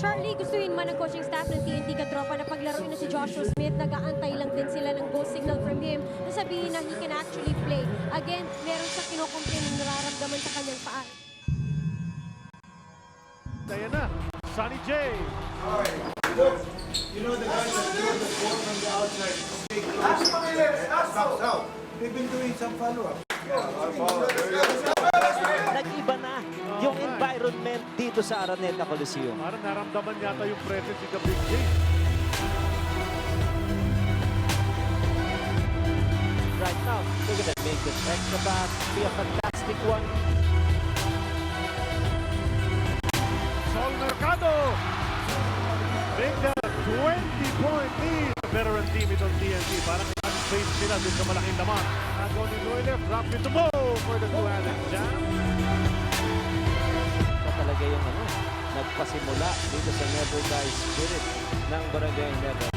Charlie, gustuin man ng coaching staff ng TNT katropa na paglaruin na si Joshua Smith, nag-aantay lang din sila ng go signal from him na sabihin na he can actually play. Again, meron siya kinukomplain ng nararamdaman sa kanyang paa. Kaya na, Sonny J. Look, you know the guys that throw the ball from the outside, big backs out. They've been doing some follow-up. Nag-iba na yung environment dito sa Araneta Coliseum. Parang naramdaman yata yung presence ni Big J. Right now, look at that, make this extra pass, be a fantastic one. Sol Mercado! Big 20-point lead. Veteran team itong TNT. Parang face sila dun sa malaking laman. Agaw ni Noeler, drop it to Bo for the two-handed jam. Ito talaga yung nagpasimula dito sa Never Die spirit ng Barangay Ginebra.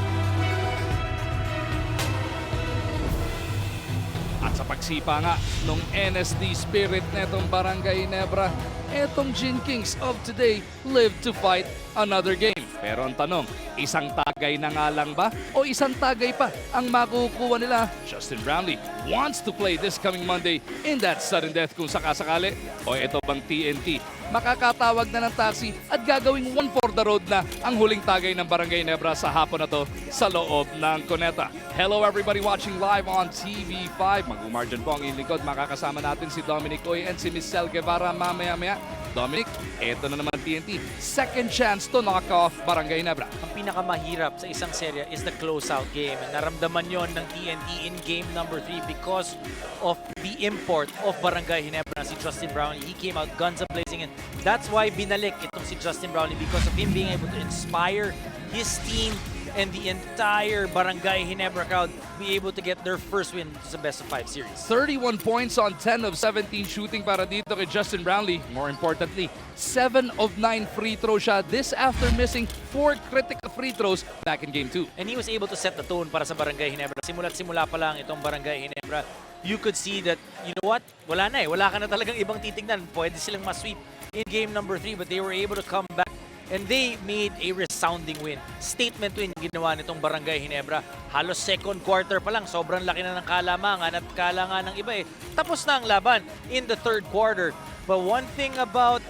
At sa pagsipa nga nung NSD spirit netong Barangay Ginebra, etong Gin Kings of today live to fight another game. Pero ang tanong, isang tagay na nga lang ba o isang tagay pa ang makukuha nila? Justin Brownlee wants to play this coming Monday in that sudden death kung sakasakali. O ito bang TNT makakatawag na ng taxi at gagawing one for the road na ang huling tagay ng Barangay Ginebra sa hapon na to sa loob ng Cuneta. Hello everybody watching live on TV5. Mag-umargin po ang ilingkod. Makakasama natin si Dominic Oy and si Miss Sel Guevara mamaya-maya. Dominic, eto na naman TNT. Second chance to knock off Barangay Ginebra. Ang pinakamahirap sa isang serya is the closeout game. Naramdaman yon ng TNT in game number 3 because of the import of Barangay Ginebra, si Justin Brownlee. He came out guns a-blazing and that's why binalik itong si Justin Brownlee because of him being able to inspire his team and the entire Barangay Ginebra crowd be able to get their first win sa best of 5 series. 31 points on 10 of 17 shooting para dito kay Justin Brownlee. More importantly, 7 of 9 free throws siya. This after missing 4 critical free throws back in game 2. And he was able to set the tone para sa Barangay Ginebra. Simula't simula pa lang itong Barangay Ginebra, you could see that, you know what, wala na eh. Wala ka na talagang ibang titignan. Pwede silang ma-sweep in game number 3 but they were able to come back and they made a resounding win. Statement win yung ginawa nitong Barangay Ginebra. Halos second quarter pa lang, sobrang laki na ng kalamangan at kalangan ng iba eh. Tapos na ang laban in the third quarter. But one thing about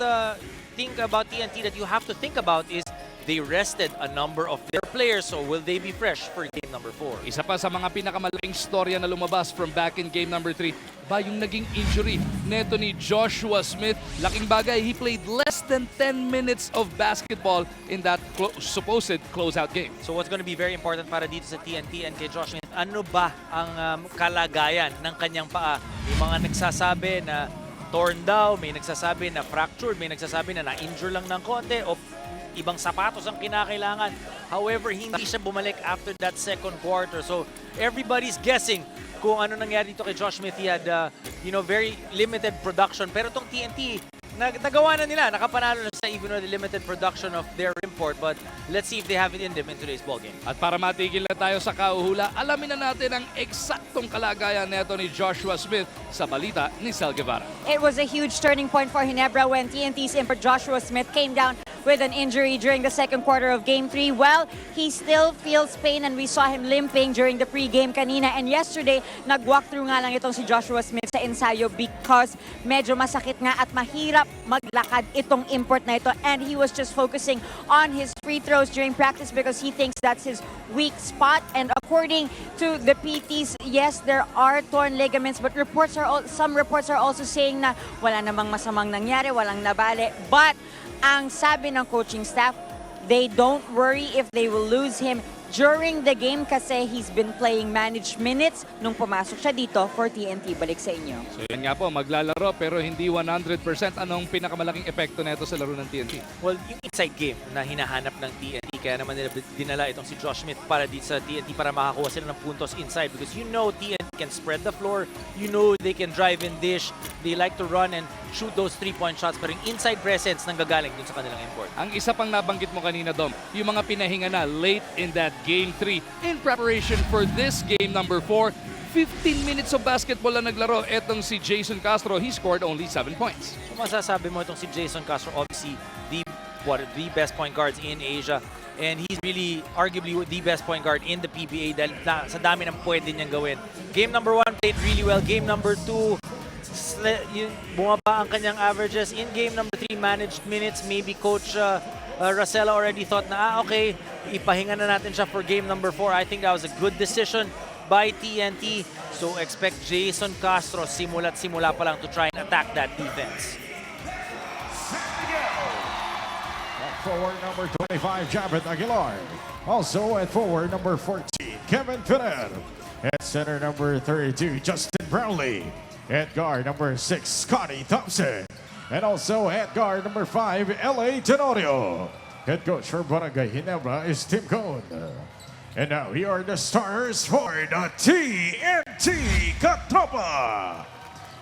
TNT that you have to think about is they rested a number of their players, so will they be fresh for game number 4? Isa pa sa mga pinakamalaking storya na lumabas from back in game number 3 ba yung naging injury neto ni Joshua Smith. Laking bagay, he played less than 10 minutes of basketball in that supposed closeout game. So what's going to be very important para dito sa TNT and kay Josh Smith, ano ba ang kalagayan ng kanyang paa? May mga nagsasabi na torn daw, may nagsasabi na fractured, may nagsasabi na na-injure lang ng konti o ibang sapatos ang kinakailangan. However, hindi siya bumalik after that second quarter. So, everybody's guessing kung ano nangyari dito kay Josh Smith. He had, very limited production. Pero itong TNT, nagawa na nila. Nakapanalo na sa even with the limited production of their import. But let's see if they have it in them in today's ballgame. At para matigil na tayo sa kauhula, alamin na natin ang eksaktong kalagayan neto ni Joshua Smith sa balita ni Sel Guevara. It was a huge turning point for Ginebra when TNT's import Joshua Smith came down with an injury during the second quarter of Game 3. Well, he still feels pain and we saw him limping during the pre-game kanina. And yesterday, nag-walk through nga lang itong si Joshua Smith sa ensayo because medyo masakit nga at mahirap maglakad itong import na ito. And he was just focusing on his free throws during practice because he thinks that's his weak spot. And according to the PTs, yes, there are torn ligaments, but some reports are also saying na wala namang masamang nangyari, walang nabali. But ang sabi ng coaching staff, they don't worry if they will lose him during the game kasi he's been playing managed minutes nung pumasok siya dito for TNT. Balik sa inyo. So yan nga po, maglalaro pero hindi 100%. Anong pinakamalaking epekto nito sa laro ng TNT? Well, yung inside game na hinahanap ng TNT, kaya naman nila dinala itong si Josh Smith para dito sa TNT para makakuha sila ng puntos inside because you know TNT can spread the floor, you know they can drive and dish, they like to run and shoot those 3-point shots pero yung inside presence nanggagaling dun sa kanilang import. Ang isa pang nabanggit mo kanina, Dom, yung mga pinahinga na late in that Game 3 in preparation for this game number 4. 15 minutes of basketball na naglaro. Etong si Jason Castro, he scored only 7 points. Kung masasabi mo itong si Jason Castro, obviously, the the best point guards in Asia. And he's really arguably the best point guard in the PBA dahil sa dami ng pwede niyang gawin. Game number 1 played really well. Game number 2, bumaba ang kanyang averages. In game number 3, managed minutes. Maybe Coach Rosella already thought na, okay, ipahinga na natin siya for game number 4. I think that was a good decision by TNT. So expect Jason Castro simula pa lang to try and attack that defense. Forward number 25, Javed Aguilar. Also at forward number 14, Kevin Ferrer. At center number 32, Justin Brownlee. At guard number 6, Scotty Thompson. And also at guard number 5, LA Tenorio. Head coach for Barangay Ginebra is Tim Cone. And now here are the stars for the TNT Katropa.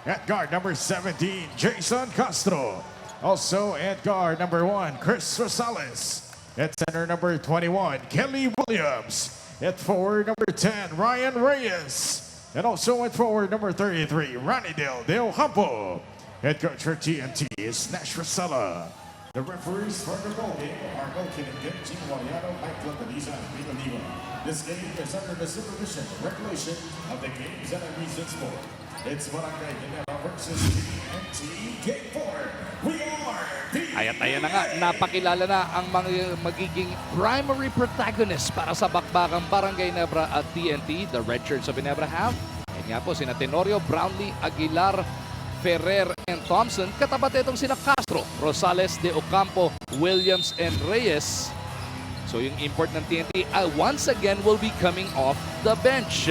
At guard number 17, Jason Castro. Also at guard number 1, Chris Rosales. At center number 21, Kelly Williams. At forward number 10, Ryan Reyes. And also at forward number 33, Ranidel De Ocampo. Head coach for TNT is Nash Rosella. The referees for the ball game are located in Ginebra, Mike Lopeliza, and Vila Lima. This game is under the supervision and regulation of the Games and Amusement Sport. It's Barangay Ginebra versus TNT Game 4. We are the... Ayan na nga, napakilala na ang mga magiging primary protagonists para sa bakbakang Barangay Ginebra at TNT. The Red Shirts of Ginebra have. Yan nga po, sina Tenorio, Brownlee, Aguilar, Ferrer, and Thompson. Katapat itong sina Castro, Rosales, De Ocampo, Williams, and Reyes. So yung import ng TNT once again will be coming off the bench.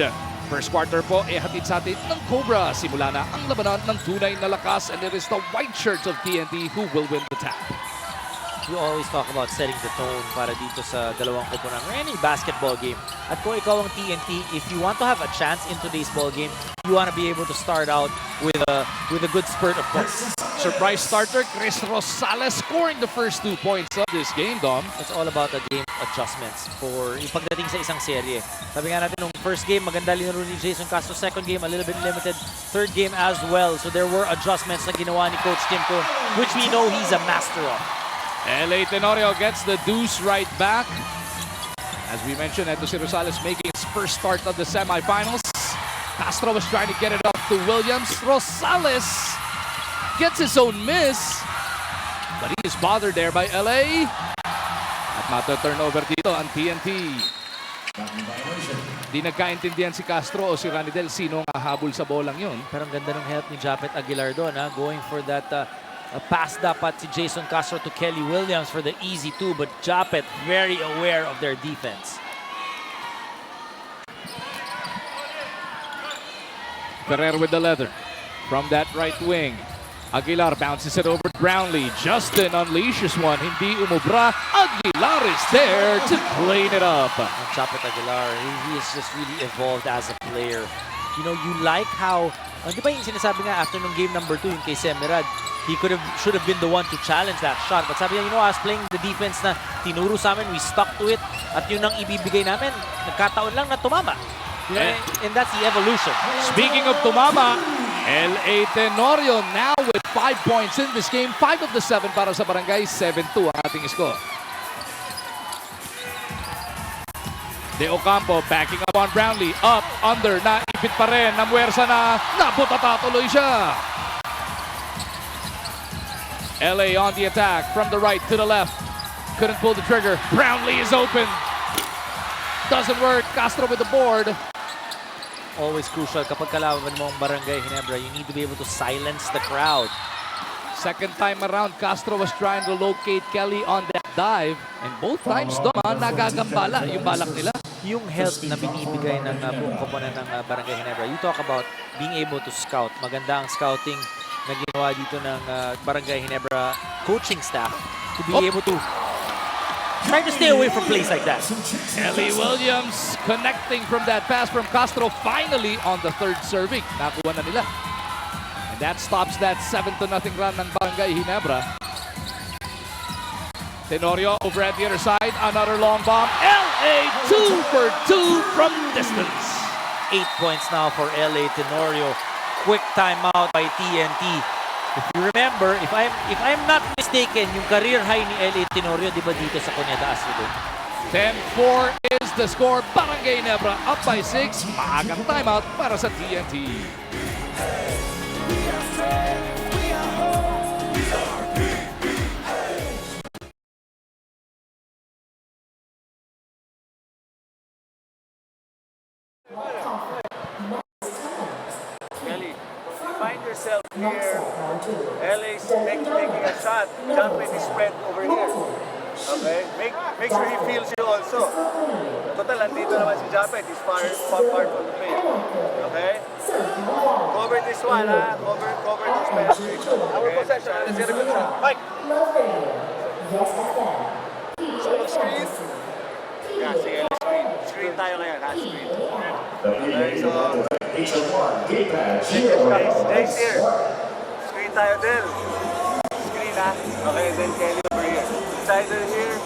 First quarter po, hatid sa atin ng Cobra. Simula na ang labanan ng tunay na lakas, and it is the white shirts of TNT who will win the tap. We always talk about setting the tone para dito sa dalawang koponan or any basketball game. At kung ikaw ang TNT, if you want to have a chance in today's ball game, you want to be able to start out with a good spurt of points. Surprise starter, Chris Rosales scoring the first 2 points of this game, Dom. It's all about the game adjustments for yung pagdating sa isang serye. Sabi nga natin, nung first game, maganda linaro ni Jason Castro. Second game, a little bit limited. Third game as well. So there were adjustments na ginawa ni Coach Tim Cone, which we know he's a master of. LA Tenorio gets the deuce right back. As we mentioned, ito si Rosales making his first start of the semifinals. Castro was trying to get it off to Williams. Rosales gets his own miss, but he is bothered there by LA. At mata-turnover dito ang TNT. Di nagkaintindihan si Castro o si Ranidel sino ang hahabol sa bolang yun. Pero ang ganda ng help ni Japet Aguilar doon, going for that pass dapat si Jason Castro to Kelly Williams for the easy 2, but Japet very aware of their defense. Ferrer with the leather from that right wing. Aguilar bounces it over to Brownlee. Justin unleashes one. Hindi umubra. Aguilar is there to clean it up. And Japet Aguilar, he has just really evolved as a player. You know, you like how, di ba yung sinasabi nga after nung game number 2, yung kay Semirad, he should have been the one to challenge that shot. But sabi niya, you know, I was playing the defense na tinuro sa amin, we stuck to it, at yun ang ibibigay namin, nagkataon lang na tumama. And that's the evolution. Speaking of tumama, LA Tenorio now with 5 points in this game. 5 of the 7 para sa Barangay. 7-2 ang ating score. De Ocampo backing up on Brownlee. Up, under, naipit pa rin. Namuwersa na, naputata tuloy siya. LA on the attack from the right to the left. Couldn't pull the trigger. Brownlee is open. Doesn't work. Castro with the board. Always crucial kapag kalaban mo ang Barangay Ginebra, you need to be able to silence the crowd. Second time around, Castro was trying to locate Kelly on that dive. And both times, nagagambala yung balak nila. Yung help na binibigay ng buong koponan ng Barangay Ginebra, you talk about being able to scout. Maganda ang scouting na ginawa dito ng Barangay Ginebra coaching staff to be able to try to stay away from plays like that. Kelly Williams connecting from that pass from Castro finally on the third serving. Nakuha na nila. And that stops that 7-0 run ng Barangay Ginebra. Tenorio over at the other side. Another long bomb. LA 2 for 2 from distance. 8 points now for LA Tenorio. Quick timeout by TNT. If you remember, if I'm not mistaken, yung career high ni L.A. Tenorio, di ba dito sa Cuneta Astrodome? 10-4 is the score. Barangay Ginebra up by 6. Maagang timeout para sa TNT. Kelly, you find yourself here, LA's making a shot, Jumpet is spread over here. Okay? Make sure he feels you also. Total, andito naman si Jumpet, he's far from the play. Okay? Cover this one, ha? Cover this penetration. Our possession, let's get a good shot. Mike! So, mag-screen? Yeah, sige, let's screen. Screen tayo ngayon, ha? Screen. Okay, so... Jace here. Screen tayo din. Screen, ha? Okay, then Kelly over here. It's either here.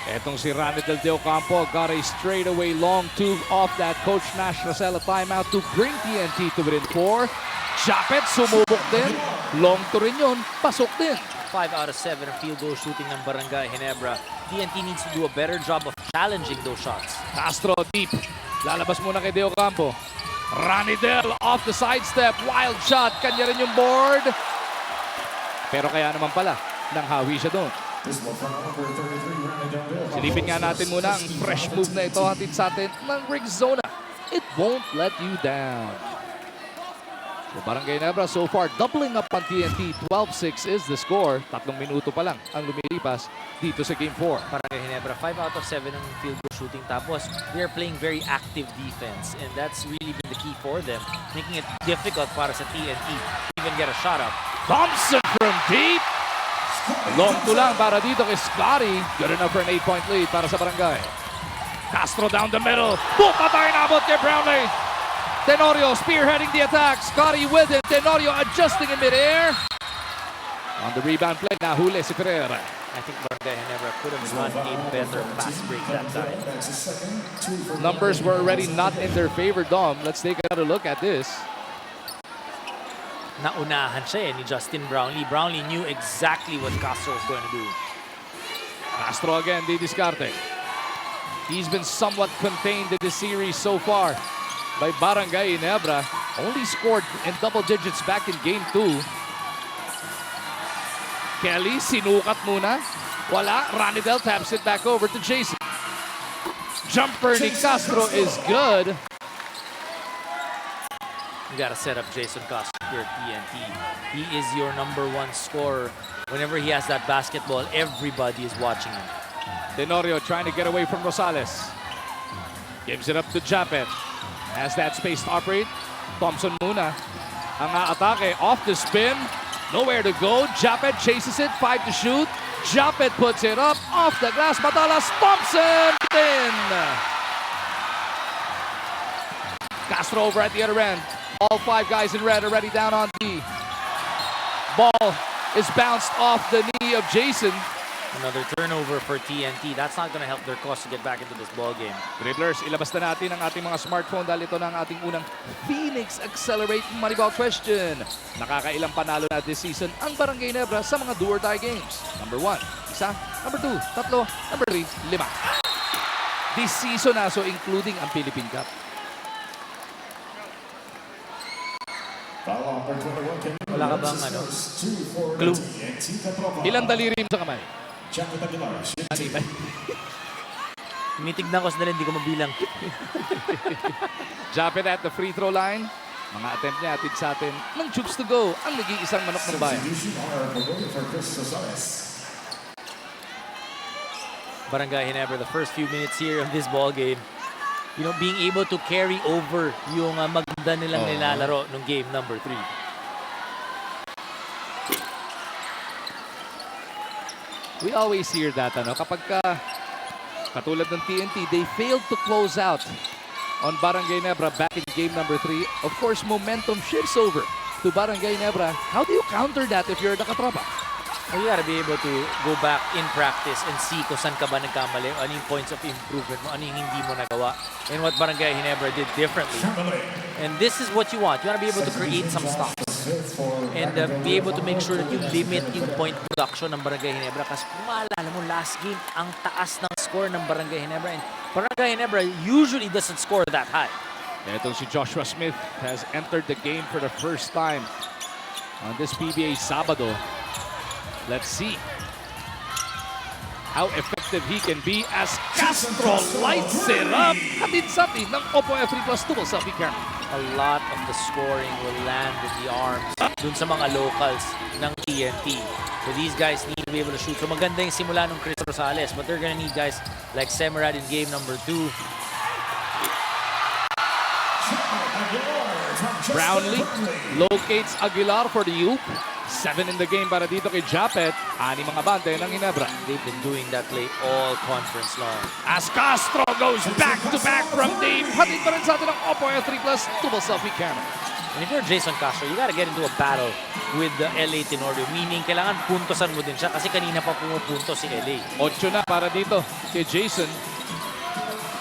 Etong si Randy Del Ocampo got a straightaway long two off that Coach Nash Rosella timeout to bring TNT to within 4. Japet sumubok din. Long to rin yun. Pasok din. 5 out of 7 ang field goal shooting ng Barangay Ginebra. TNT needs to do a better job of challenging those shots. Castro deep. Lalabas muna kay De Ocampo. Ranidel off the sidestep. Wild shot. Kanya rin yung board. Pero kaya naman pala, nang hawi siya doon. Silipin nga natin muna ang fresh move na ito hatid sa atin ng Rigzona. It won't let you down. So Barangay Ginebra so far doubling up on TNT. 12-6 is the score. 3 minuto pa lang ang lumilipas dito sa Game 4. Barangay Ginebra, 5 out of 7 ang field goal shooting. Tapos, they are playing very active defense. And that's really been the key for them. Making it difficult para sa TNT to even get a shot up. Thompson from deep. Long to lang para dito kay Scotty. Good enough for an 8-point lead para sa Barangay. Castro down the middle. Patay na abot kay Brownlee. Tenorio spearheading the attack. Scotty with it. Tenorio adjusting in midair. On the rebound play, nahuli si Ferrer. I think Barangay Ginebra could have run a better fast break that time. Numbers were already not in their favor, Dom. Let's take another look at this. Naunahan siya ni Justin Brownlee. Brownlee knew exactly what Castro was going to do. Castro again, di diskarte. He's been somewhat contained in this series so far by Barangay Ginebra. Only scored in double digits back in Game 2. Kelly, sinukat muna. Wala. Ranidel taps it back over to Jason. Jumper ni Castro is good. You gotta set up Jason Castro here at TNT. He is your #1 scorer. Whenever he has that basketball, everybody is watching him. Tenorio trying to get away from Rosales. Gives it up to Japet. Has that space to operate. Thompson muna. Ang aatake off the spin. Nowhere to go. Japet chases it. 5 to shoot. Japet puts it up. Off the glass. Matalas. Thompson in. Castro over at the other end. All 5 guys in red already down on D. Ball is bounced off the knee of Jason. Another turnover for TNT. That's not going to help their cause to get back into this ball game. Dribblers, ilabas na natin ang ating mga smartphone dahil ito na ang ating unang Phoenix Accelerate Moneyball question. Nakakailang panalo na this season ang Barangay Ginebra sa mga do-or-die games. Number 1, isa. Number 2, 3. Number 3, 5. This season na, so including ang Philippine Cup. Wala ka bang clue? Ilang daliri sa kamay? Tinitignan ko sa daliri, hindi ko mabilang. Japet at the free throw line. Mga attempt niya atid sa atin ng Chooks to go ang nag-iisang manok ng bayan. Barangay Ginebra, the first few minutes here of this ball game, you know, being able to carry over yung maganda nilang nilalaro nung game number 3. We always hear that, ano, kapag katulad ng TNT, they failed to close out on Barangay Ginebra back in game number 3. Of course, momentum shifts over to Barangay Ginebra. How do you counter that if you're the katropa? Well, you gotta be able to go back in practice and see kung saan ka ba nagkamali, ano yung points of improvement mo, ano yung hindi mo nagawa, and what Barangay Ginebra did differently. And this is what you want. You wanna be able to create some stops and be able to make sure that you limit yung point production ng Barangay Ginebra. Kasi kung maalala mo, last game, ang taas ng score ng Barangay Ginebra. And Barangay Ginebra usually doesn't score that high. Itong si Joshua Smith has entered the game for the first time on this PBA Sabado. Let's see how effective he can be as Castro lights it up. Hatid sa atin ng Oppo F3 Plus Double Selfie Camera. A lot of the scoring will land in the arms dun sa mga locals ng TNT. So these guys need to be able to shoot. So maganda yung simula ng Chris Rosales, but they're gonna need guys like Semirad in game number 2. Brownlee locates Aguilar for the oop. 7 in the game para dito kay Japet. 6 mga bante ng Ginebra. They've been doing that play all conference long. As Castro goes back-to-back from deep. Hatid pa rin sa atin ng Oppo F3 Plus Double Selfie Camera. And if you're Jason Castro, you gotta get into a battle with the LA Tenorio. Meaning, kailangan puntosan mo din siya kasi kanina pa pumupunto si LA. 8 na para dito kay Jason.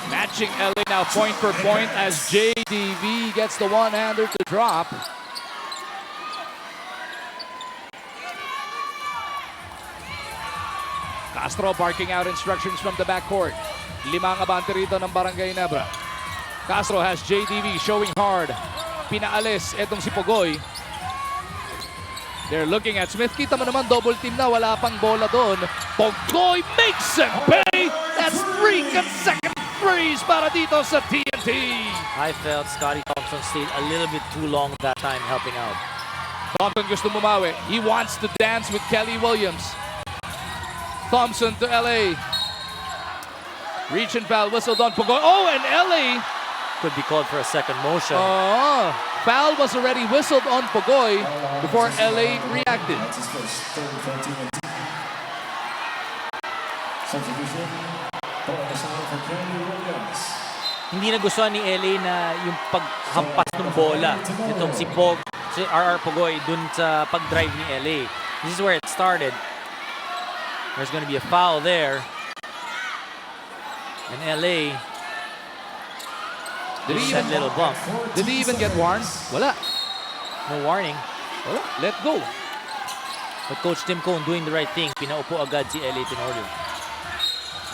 Matching LA now point for point as JDV gets the one-hander to drop. Castro barking out instructions from the backcourt. 5 ang abante rito ng Barangay Ginebra. Castro has JDV showing hard. Pinaalis etong si Pogoy. They're looking at Smith. Kita mo naman double team na. Wala pang bola doon. Pogoy makes him pay. That's 3 consecutive threes para dito sa TNT. I felt Scotty Thompson stayed a little bit too long that time helping out. Thompson gusto bumawi. He wants to dance with Kelly Williams. Thompson to LA. Reach and foul, whistled on Pogoy. Oh, and LA could be called for a second motion. Oh, foul was already whistled on Pogoy before LA reacted. Hindi nagustuhan ni LA na yung paghampas ng bola nitong si RR Pogoy dun sa pag-drive ni LA. This is where it started. There's going to be a foul there. And LA did he even little bump. Did he even get warned? Wala. No warning. Wala. Let go. But Coach Tim Cone doing the right thing. Pinaupo agad si LA Tenorio.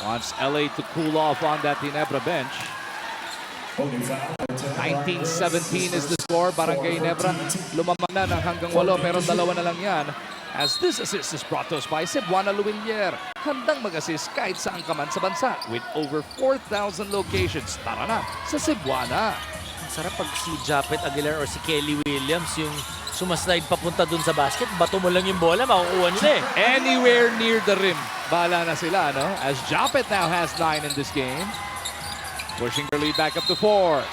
Wants LA to cool off on that Ginebra bench. 19-17 is the score. Barangay Ginebra lumamang na ng hanggang 8 pero 2 na lang yan. As this assist is brought to us by Cebuana Luwilier. Handang mag-assist kahit saan ka man sa bansa with over 4,000 locations. Tara na sa Cebuana. Ang sarap pag si Japet Aguilar or si Kelly Williams yung sumaslide papunta dun sa basket. Bato mo lang yung bola, makukuha nila eh. Anywhere near the rim. Bahala na sila, no? As Japet now has 9 in this game. Pushing their lead back up to 4.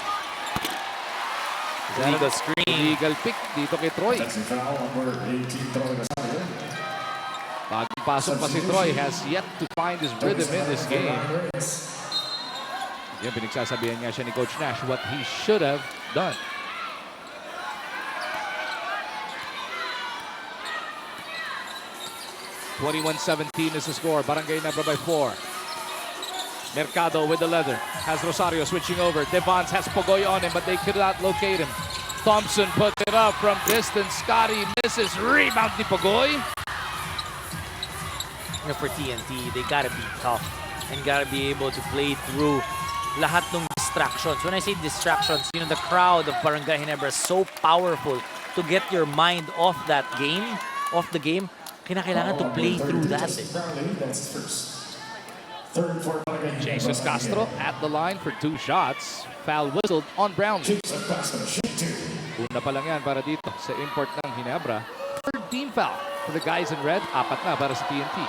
Illegal screen. Illegal pick dito kay Troy. Bagong pasok pa si Troy, has yet to find his rhythm in this game. Yan, pinagsasabihan nga siya ni Coach Nash what he should have done. (21-17) is the score. Barangay Ginebra by 4. Mercado with the leather. Has Rosario switching over. Devons has Pogoy on him, but they could not locate him. Thompson puts it up from distance. Scotty misses. Rebound ni Pogoy. You know, for TNT, they gotta be tough and gotta be able to play through lahat ng distractions. When I say distractions, you know, the crowd of Barangay Ginebra is so powerful to get your mind off that game, off the game. Kinakailangan to play through that. Jesus Castro at the line for 2 shots. Foul whistled on Brownlee. Una pa lang yan para dito sa import ng Ginebra. Third team foul for the guys in red. 4 na para sa TNT.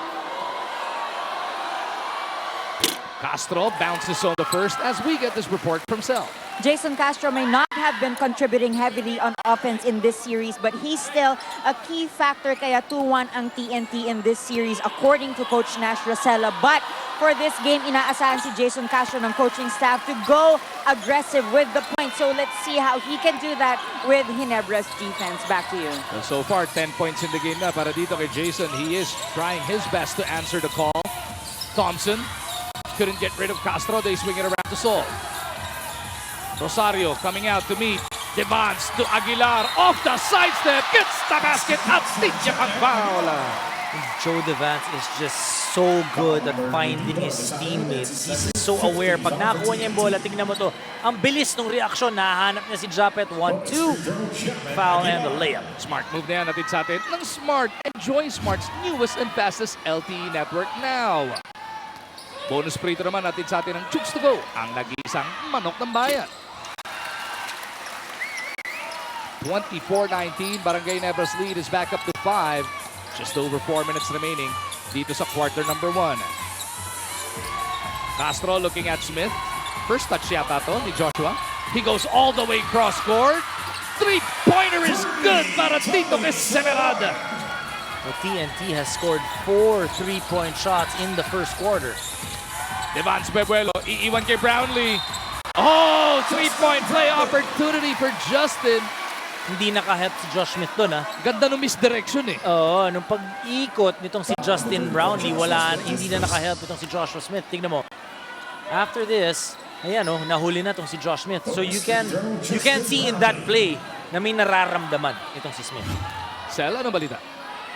Castro bounces on the first as we get this report from Cell. Jason Castro may not have been contributing heavily on offense in this series, but he's still a key factor kaya 2-1 ang TNT in this series according to Coach Nash Rosella. But for this game, inaasahan si Jason Castro ng coaching staff to go aggressive with the point. So let's see how he can do that with Ginebra's defense. Back to you. Well, so far, 10 points in the game na para dito kay Jason. He is trying his best to answer the call. Thompson couldn't get rid of Castro. They swing it around to Sol. Rosario coming out to meet. Devans to Aguilar. Off the sidestep. Gets the basket. At Stitya pang foul. Joe Devance is just so good at finding his teammates. He's so aware. Pag nakuha niya yung bola, tingnan mo to. Ang bilis ng reaksyon. Nahanap niya si Japet. 1-2. Foul and the layup. Smart move na yan natin sa atin ng Smart. Enjoy Smart's newest and fastest LTE network now. Bonus free to naman natin sa atin ng Chooks to Go. Ang nag-iisang manok ng bayan. 24-19. Barangay Nebra's lead is back up to 5. Just over 4 minutes remaining dito sa quarter number 1. Castro looking at Smith. First touch yata to ni Joshua. He goes all the way cross court. Three-pointer is good para dito kay Semerad. Well, TNT has scored 4 3-point shots in the first quarter. Devans Bebuelo, iiwan kay Brownlee. Oh, three-point play opportunity for Justin. Hindi nakahelp si Josh Smith doon, ha? Ganda ng misdirection eh. Oo, nung pag-ikot nitong si Justin Brownlee, hindi na nakahelp itong si Joshua Smith. Tignan mo. After this, ayan oh, nahuli na itong si Josh Smith. So you can see in that play na may nararamdaman itong si Smith. Sel, ano balita?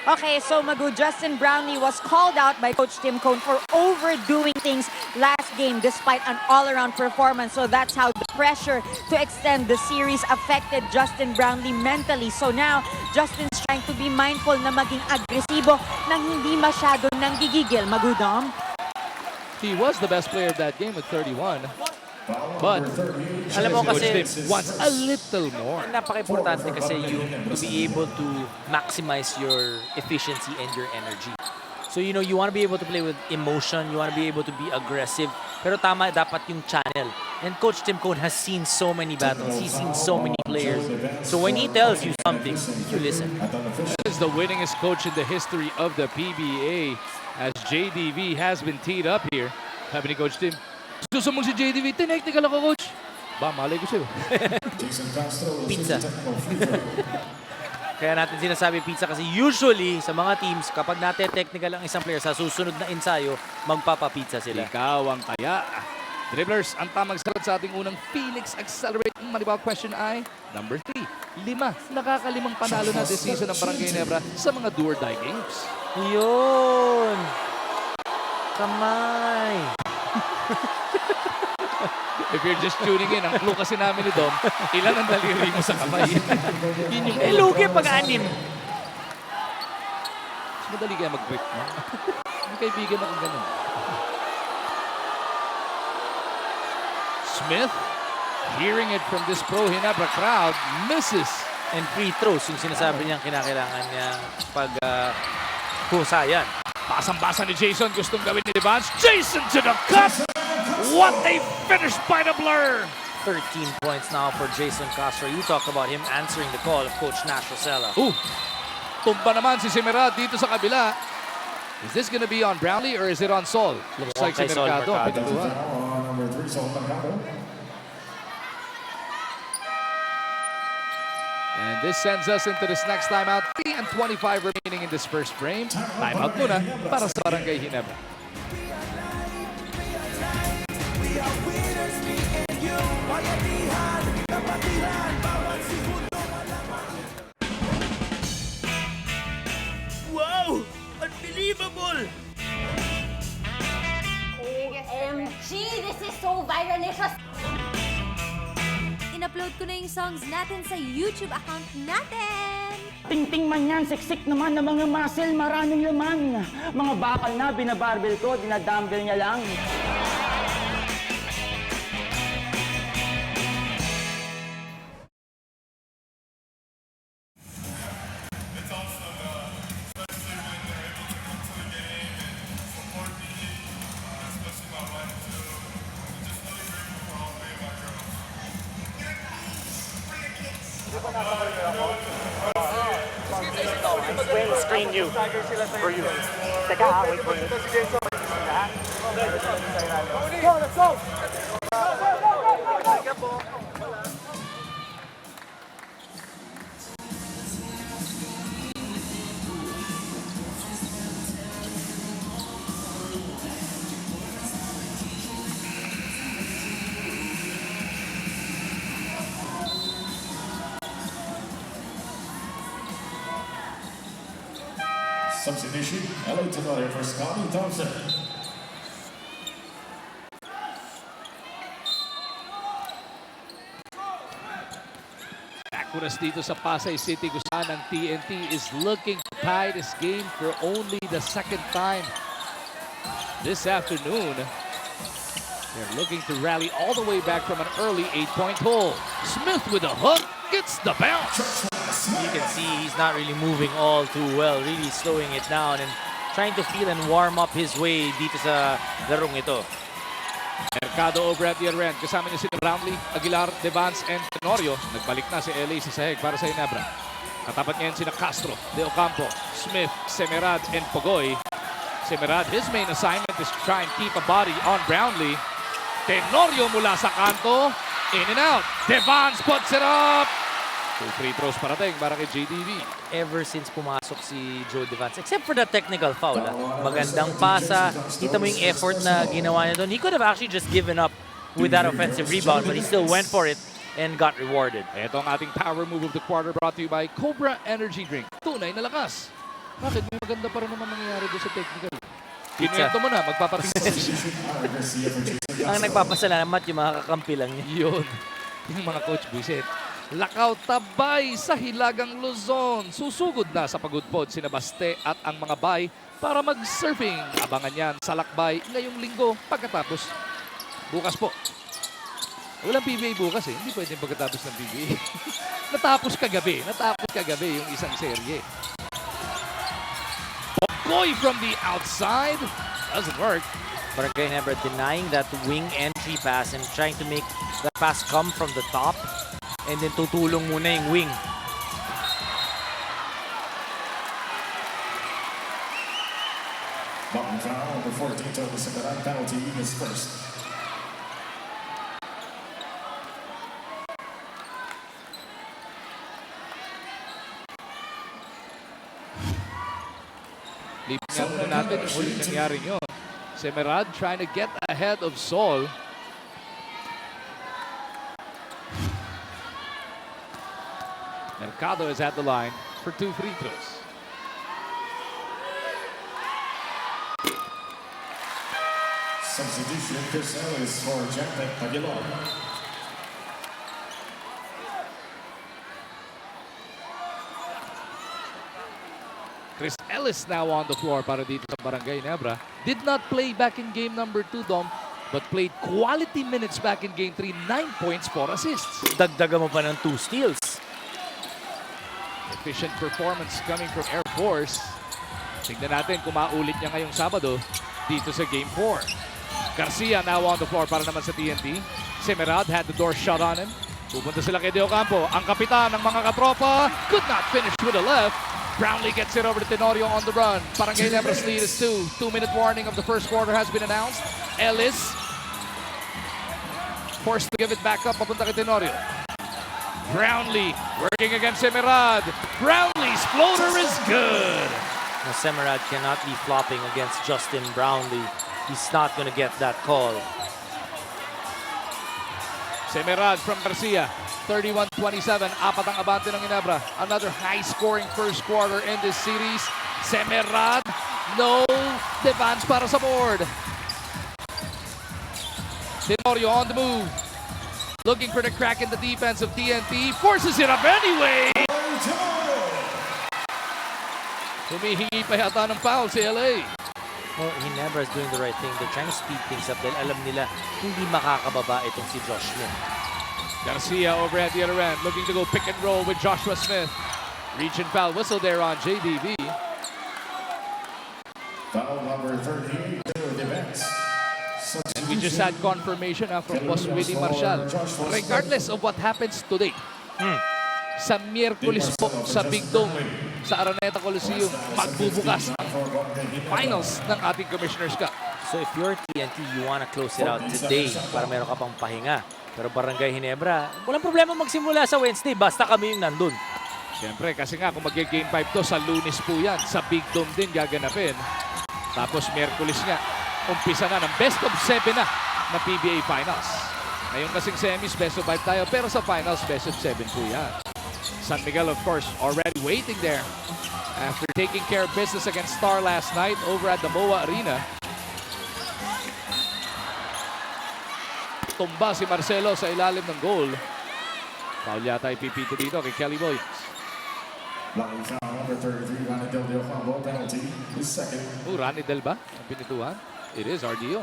Okay, so Magu, Justin Brownlee was called out by Coach Tim Cone for overdoing things last game despite an all-around performance. So that's how the pressure to extend the series affected Justin Brownlee mentally. So now, Justin's trying to be mindful na maging agresibo nang hindi masyado nang gigigil. Magu, Dom? He was the best player of that game with 31. But, Alam mo Coach kasi, Tim wants a little more. napaka-importante kasi to be able to maximize your efficiency and your energy. So, you want to be able to play with emotion, you want to be able to be aggressive, pero tama dapat yung channel. And Coach Tim Cone has seen so many battles, he's seen so many players. So when he tells you something, you listen. This is the winningest coach in the history of the PBA as JDV has been teed up here. Sabi ni Coach Tim, susumong si JDV, tineknikal ako, Coach. Ba, malay ko sa'yo. Pizza. Kaya natin sinasabi pizza kasi usually sa mga teams, kapag nate-technical ang isang player sa susunod na ensayo, magpapapizza sila. Ikaw ang taya. Dribblers, ang tamang sagot sa ating unang Phoenix Accelerate. Ang malibawang question ay number 3. 5. Nakakalimang panalo na this season ng Barangay Nebra sa mga do-or-die games. Yun! Kamay! If you're just tuning in, ang clue kasi namin ni Dom, ilan ang daliri mo sa kamay. Yun yung Lugi pag-anim! Mas madali kaya mag-grip mo. May kaibigan akong ganun. Smith, hearing it from this pro Ginebra crowd, misses. And free throws, yung sinasabi niyang kinakailangan niyang pag-husayan. Basang-basa ni Jason, gustong gawin ni Devans. Jason to the cup! What a finish by the blur! 13 points now for Jason Castro. You talk about him answering the call of Coach Nash Rosella. Tumba naman si Semerad dito sa kabila. Is this gonna be on Brownlee or is it on Sol? Looks like si kay Sol Mercado. Mercado. Pinagawa. And this sends us into this next timeout. 3:25 remaining in this first frame. Timeout muna para sa Barangay Ginebra. Wow! Unbelievable! OMG! This is so viralicious! In-upload ko na yung songs natin sa YouTube account natin! Ting-ting man yan, siksik naman ng mga muscle, maraming laman. Mga bakal na binabarbell ko, dinadumbbell niya lang. will screen you. For you. Teka, wait for you. Let's go! Substitution, LA Tenor for Scotty Thompson. Akuras dito sa Pasay City kung saan ang TNT is looking to tie this game for only the second time this afternoon. They're looking to rally all the way back from an early 8-point hole. Smith with a hook, gets the bounce. You can see he's not really moving all too well, really slowing it down and trying to feel and warm up his way dito sa larong ito. Mercado over at the other end. Kasama niya si Brownlee, Aguilar, Devance, and Tenorio. Nagbalik na si LA sa sahig para sa Ginebra. Katapat ngayon sina Castro, De Ocampo, Smith, Semerad, and Pogoy. Semerad, his main assignment is to try and keep a body on Brownlee. Tenorio mula sa kanto, in and out. Devance puts it up. 2 free throws parating para kay JDB. Ever since pumasok si Joe Devance, except for the technical foul, magandang pasa, kita mo yung effort na ginawa niya doon. He could have actually just given up with that offensive rebound, but he still went for it and got rewarded. Ito ang ating power move of the quarter brought to you by Cobra Energy Drink. Tunay na lakas. Bakit? May maganda pa rin naman mangyayari doon sa technical. Kinuwento mo na, magpaparating na siya. Ang nagpapasalamat yung mga kakampi lang niya. Yun. Yung mga coach, buisit. Lakaw tabay sa Hilagang Luzon. Susugod na sa pagudpod sina Baste at ang mga bay para mag-surfing. Abangan yan sa lakbay ngayong linggo pagkatapos. Bukas po. Walang PBA bukas eh. Hindi pwedeng pagkatapos ng PBA. Natapos kagabi yung isang serye. Boy from the outside. Doesn't work. Barangay Ginebra denying that wing entry pass and trying to make that pass come from the top. And then tutulong muna yung wing. Button foul before Tito Semerad penalty is first. Lipin nga muna natin yung huling nangyari nyo. Semerad trying to get ahead of Sol. Mercado is at the line for 2 free throws. Substitution, Chris Ellis for Jampet Aguilar. Chris Ellis now on the floor para dito sa Barangay Ginebra. Did not play back in game number 2, Dom, but played quality minutes back in game 3. 9 points, 4 assists. Dagdagan mo pa ng 2 steals. Efficient performance coming from Air Force. Tingnan natin kung maulit niya ngayong Sabado dito sa Game 4. Garcia now on the floor para naman sa TNT. Semerad had the door shut on him. Pupunta sila kay De Ocampo. Ang kapitan ng mga katropa could not finish with a left. Brownlee gets it over to Tenorio on the run. Barangay Ginebra's lead is 2. 2-minute warning of the first quarter has been announced. Ellis forced to give it back up papunta kay Tenorio. Brownlee working against Semerad. Brownlee's floater is good. Now, Semerad cannot be flopping against Justin Brownlee. He's not going to get that call. Semerad from Garcia. 31-27. Apat ang abante ng Ginebra. Another high-scoring first quarter in this series. Semerad. No Devance para sa board. Tenorio on the move. Looking for the crack in the defense of TNT. Forces it up anyway. Humihingi pa yata ng foul si LA. Well, Ginebra is doing the right thing. They're trying to speed things up dahil alam nila hindi makakababa itong si Josh Smith. Garcia over at the other end. Looking to go pick and roll with Joshua Smith. Reach and foul whistle there on JDB. Foul number 38 to Devance. And we just had confirmation from Boss Willie Marshall. Regardless of what happens today, sa Miyerkules po sa Big Dome, sa Araneta Coliseum. Magbubukas ang finals ng ating Commissioner's Cup. So if you're TNT, you wanna close it out today para meron ka pang pahinga. Pero Barangay Ginebra, walang problema magsimula sa Wednesday, basta kami yung nandun. Siyempre, kasi nga kung mag-game 5 to, sa Lunes po yan. Sa Big Dome din gaganapin. Tapos Miyerkules nga, umpisa na ng best of 7 na PBA Finals. Ngayon kasing semis, best of 5 tayo. Pero sa finals, best of 7 po yan. San Miguel, of course, already waiting there. After taking care of business against Star last night over at the MOA Arena. Tumba si Marcelo sa ilalim ng goal. Foul yata ipipito dito kay Kelly Williams. Rani Del ba ang pinituhan? It is RDO.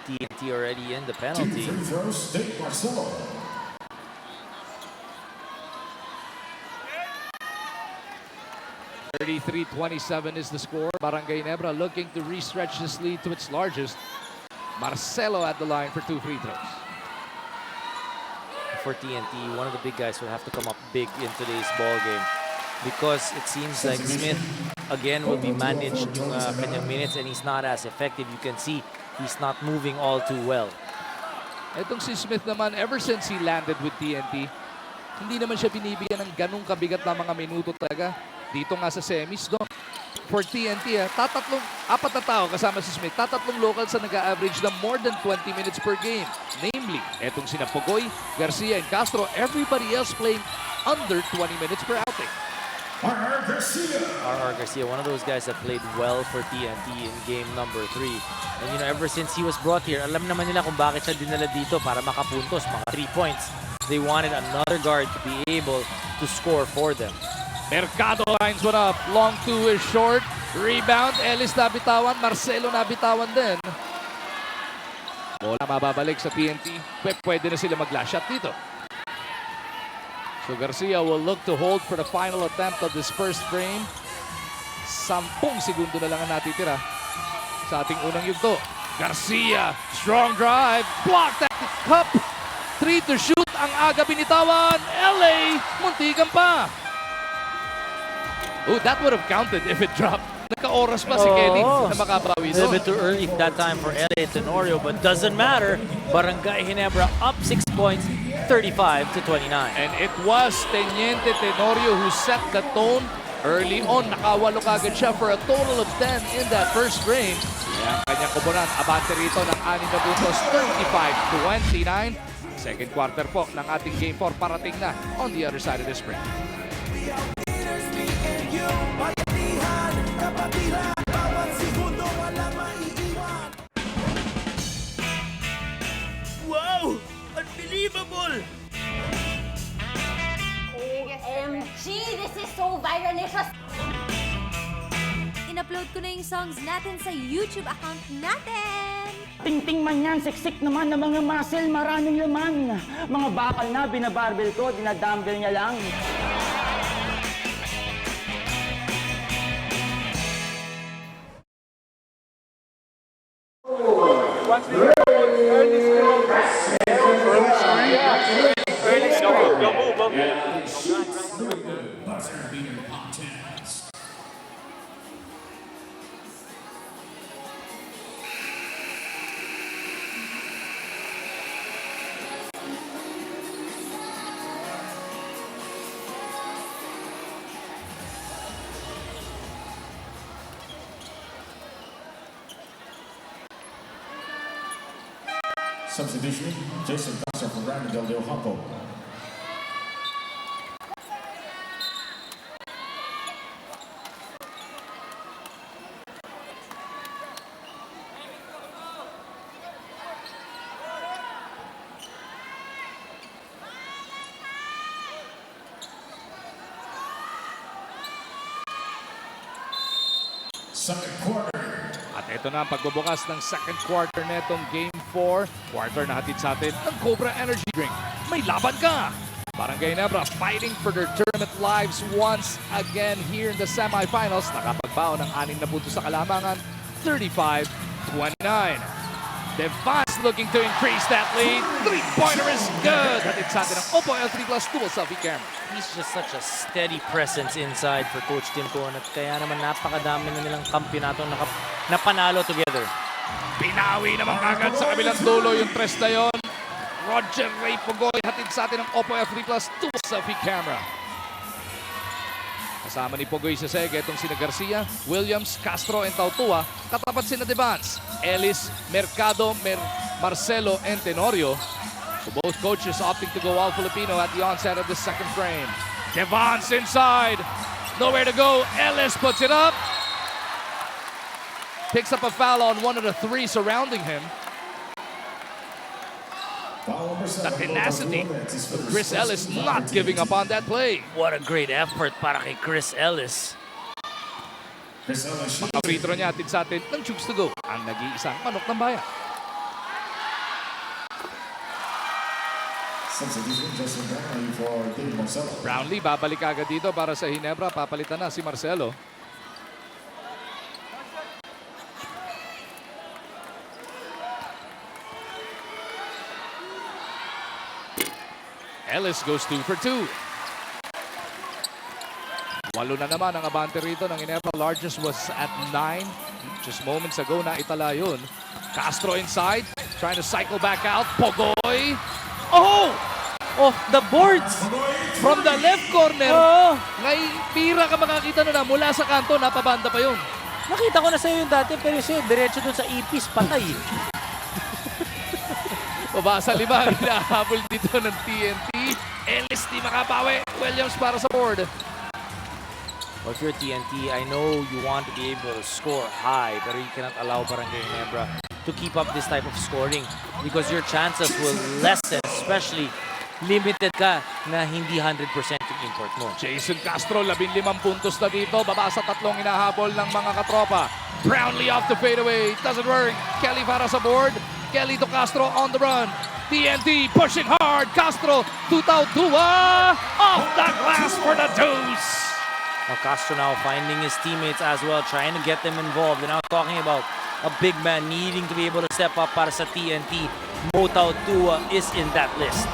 TNT already in the penalty. 33-27 is the score. Barangay Ginebra looking to re-stretch this lead to its largest. Marcelo at the line for 2 free throws. For TNT, one of the big guys will have to come up big in today's ball game because it seems like Smith again will be managed yung kanyang minutes and he's not as effective. You can see he's not moving all too well. Etong si Smith naman, ever since he landed with TNT, hindi naman siya binibigyan ng ganong kabigat na mga minuto talaga. Dito nga sa semis, no? For TNT, apat na tao kasama si Smith, tatatlong locals na nag-average ng more than 20 minutes per game. Namely, etong sina Pogoy, Garcia, and Castro, everybody else playing under 20 minutes per outing. R.R. Garcia, one of those guys that played well for TNT in game number 3. And you know, ever since he was brought here, alam naman nila kung bakit siya dinala dito para makapuntos, mga 3 points. They wanted another guard to be able to score for them. Mercado lines one up. Long 2 is short. Rebound. Ellis nabitawan. Marcelo nabitawan din. Bola mababalik sa TNT. Pwede na sila mag-last shot dito. So Garcia will look to hold for the final attempt of this first frame. 10 segundo na lang ang natitira sa ating unang yugto. Garcia, strong drive. Blocked at the cup. 3 to shoot. Ang aga binitawan. LA, muntikan pa. Oh, that would have counted if it dropped. Nagka-oras pa si Kelly na makabawi. A little bit too early that time for LA Tenorio, but doesn't matter. Barangay Ginebra up 6 points, 35-29. And it was Teniente Tenorio who set the tone early on. Nakawalo kagad siya for a total of 10 in that first frame. Kaya ang kanyang kubunan, abante rito ng 6 na puntos, 35-29. Second quarter po ng ating Game 4 parating na on the other side of the spring. Wow! Unbelievable! OMG! This is so viralicious! In-upload ko na yung songs natin sa YouTube account natin! Ting-ting man yan, siksik naman ng mga muscle, maraming laman. Mga bakal na binabarbel ko, dinadumbbell niya lang. Once we hear about early screen, early screen, go move. Substitution, Jason Dasser for Brandon Del Campo. Second quarter. At ito na ang pagbubukas ng second quarter netong Game 4. Quarter na hatid sa atin ng Cobra Energy Drink. May laban ka! Barangay Ginebra fighting for their tournament lives once again here in the semifinals. Nakapagbaon ng 6 na puntos sa kalamangan, 35-29. Devas looking to increase that lead. Three-pointer is good. Hatid sa atin ang Oppo L3 Plus Dual Selfie Camera. He's just such a steady presence inside for Coach Tim Cohen at kaya naman napakadami na nilang kampyonato na panalo together. Pinawi naman agad sa kabilang dulo yung tres na yun. Roger Ray Pugoy hatid sa atin ang Oppo F3 Plus Dual Selfie Camera. Kasama ni Pugoy sa Sege itong sina Garcia, Williams, Castro, and Tautua. Katapat sina Devans, Ellis, Mercado, Marcelo, and Tenorio. So both coaches opting to go all Filipino at the onset of the second frame. Devans inside, nowhere to go. Ellis puts it up. Picks up a foul on one of the three surrounding him. The tenacity of Chris Ellis not giving up on that play. What a great effort para kay Chris Ellis. Mga free throw niya atid sa atin ng chooks to go. Ang nag-iisang manok ng bayan. Brownlee babalik agad dito para sa Ginebra. Papalitan na si Marcelo. Ellis goes 2 for 2. Walo na naman ang abante rito ng Ginebra. Largest was at 9. Just moments ago na itala yun. Castro inside. Trying to cycle back out. Pugoy. Oh! Off the boards! From the left corner. Oh! Ngay pira ka makakita na mula sa kanto. Napabanda pa yun. Nakita ko na sa'yo yung dati pero siya diretso dun sa ipis patay. Baba sa lima, hinahabol dito ng TNT. Ellis di makapawi. Williams para sa board. Well, if you're TNT, I know you want to be able to score high, but you cannot allow Barangay Ginebra to keep up this type of scoring because your chances will lessen, especially limited ka na hindi 100% yung import mo. Jason Castro, 15 puntos na dito. Baba sa tatlong hinahabol ng mga katropa. Brownlee off the fadeaway. Doesn't work. Kelly para sa board. Kelly to Castro on the run. TNT pushing hard. Castro to Tautua. Off the glass for the deuce. Now Castro now finding his teammates as well, trying to get them involved. And now talking about a big man needing to be able to step up para sa TNT. Mo Tautua is in that list.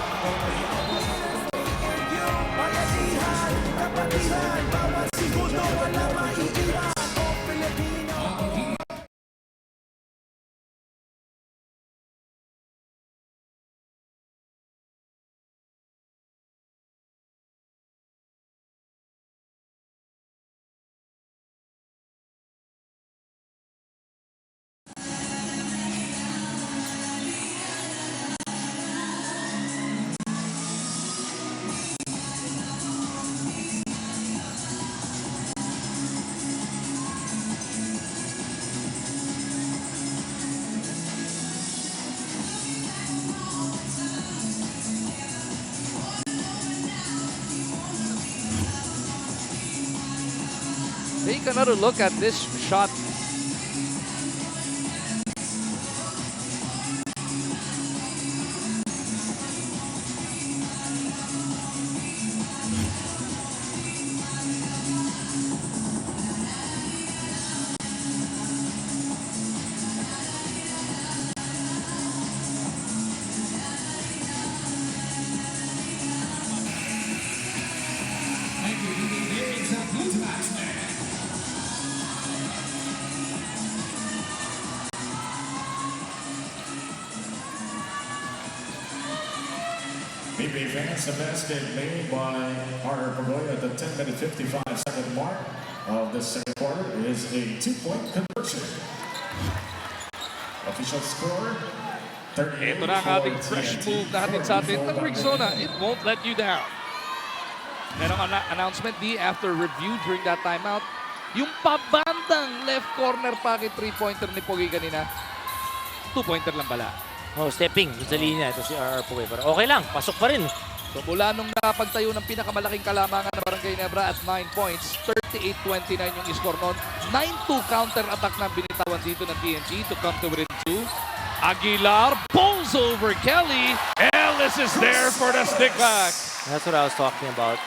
Take another look at this shot. PBA fans, the basket made by Carter Pugoy at the 10-minute 55-second mark of the second quarter is a 2-point conversion. Official score, 38. Ito na ang ating fresh move na hatid sa atin ng Rizona. It won't let you down. Merong announcement di after review during that timeout. Yung pabandang left corner pocket 3-pointer ni Pugoy kanina, 2-pointer lang pala. Oh, stepping sa linya. Ito si RR Pugoy. Pero okay lang, pasok pa rin. So mula nung nakapagtayo ng pinakamalaking kalamangan ng Barangay Ginebra at 9 points, 38-29 yung score noon. 9-2 counter-attack na binitawan dito ng TNT to come to within 2. Aguilar pulls over Kelly. Ellis is there for the stick back. That's what I was talking about.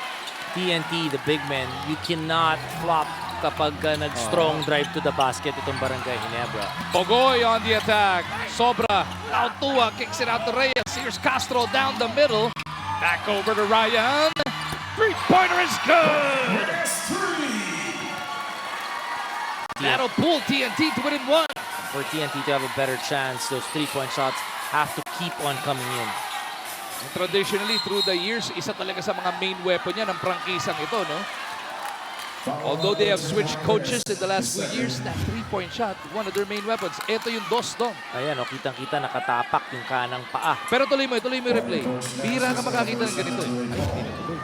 TNT, the big men, you cannot flop kapag nag-strong drive to the basket itong Barangay Ginebra. Pogoy on the attack. Sobra. Tautua kicks it out to Reyes. Here's Castro down the middle. Back over to Ryan. Three-pointer is good. That'll pull TNT to within one. For TNT to have a better chance, those three-point shots have to keep on coming in. Traditionally, through the years, isa talaga sa mga main weapon niya ng prangkisang ito, no? Although they have switched coaches in the last few years, that three-point shot, one of their main weapons. Ito yung dos-dong. Ayan, kitang-kita nakatapak yung kanang paa. Pero tuloy mo yung replay. Bihira ka makakita ng ganito eh. Ay, hindi na tuloy.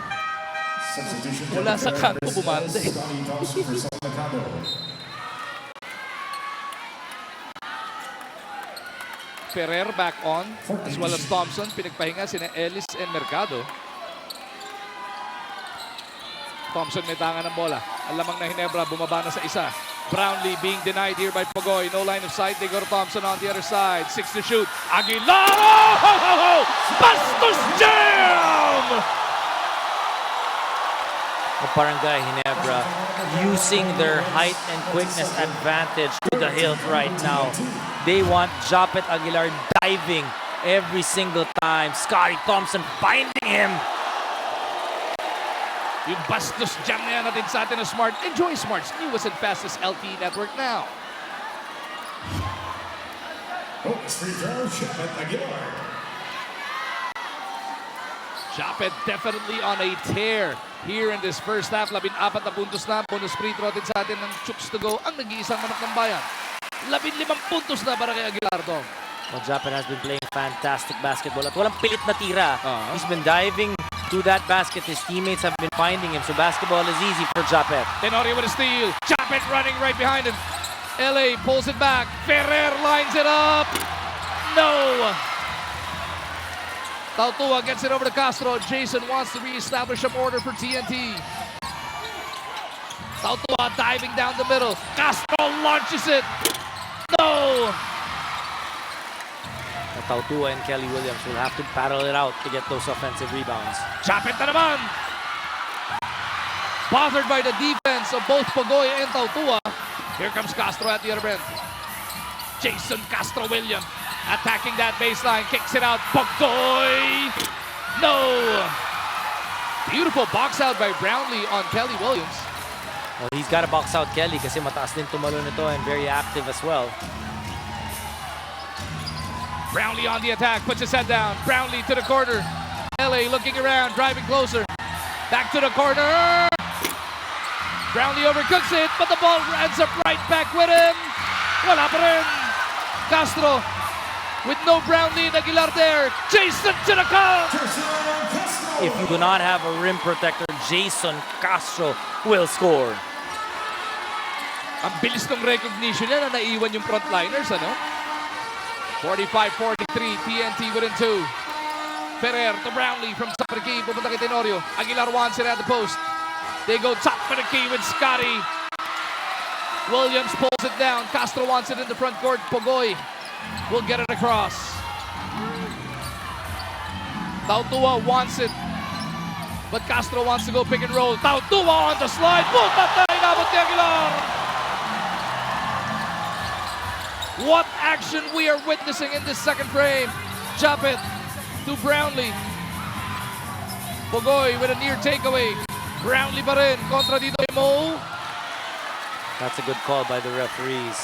Mula sa kanto, bumanda eh. Ferrer back on, as well as Thompson. Pinagpahinga sina Ellis and Mercado. Thompson may tanga ng bola. Alamang na Ginebra, bumaba na sa isa. Brownlee being denied here by Pogoy. No line of sight. They go to Thompson on the other side. 6 to shoot. Aguilar! Oh! Bastos jam! The Barangay Ginebra using their height and quickness advantage to the hilt right now. They want Japet Aguilar diving every single time. Scotty Thompson finding him. Yung bastos jam na yan natin sa atin na Smart. Enjoy Smart's newest and fastest LTE network now. Japet definitely on a tear here in this first half. 14 na puntos na. Bonus free throw atin sa atin ng Chooks to go. Ang nag-iisang manok ng bayan. 15 puntos na para kay Aguilar, Dong. Well, Japet has been playing fantastic basketball at walang pilit na tira. He's been diving to that basket. His teammates have been finding him, so basketball is easy for Japet. Tenorio with a steal. Japet running right behind him. LA pulls it back. Ferrer lines it up. No. Tautua gets it over to Castro. Jason wants to reestablish some order for TNT. Tautua diving down the middle. Castro launches it. No. Tautua and Kelly Williams will have to battle it out to get those offensive rebounds. Japet na naman. Bothered by the defense of both Pogoy and Tautua. Here comes Castro at the other end. Jason Castro Williams attacking that baseline. Kicks it out. Pogoy. No. Beautiful box out by Brownlee on Kelly Williams. Well, he's got to box out Kelly kasi mataas din tumalo nito and very active as well. Brownlee on the attack, puts his head down. Brownlee to the corner. LA looking around, driving closer. Back to the corner. Brownlee overcooks it, but the ball ends up right back with him. Wala pa rin. Castro with no Brownlee and Aguilar there. Jason to the cup. If you do not have a rim protector, Jason Castro will score. Ang bilis ng recognition niya na naiwan yung frontliners, ano? 45-43, TNT within 2. Ferrer to Brownlee from top of the key. Pupunta kay Tenorio. Aguilar wants it at the post. They go top of the key with Scotty. Williams pulls it down. Castro wants it in the front court. Pogoy will get it across. Tautua wants it. But Castro wants to go pick and roll. Tautua on the slide. Puta tayo inabot ni Aguilar. What action we are witnessing in this second frame. Japet to Brownlee. Pogoy with a near takeaway. Brownlee pa rin kontra dito kay Mo. That's a good call by the referees.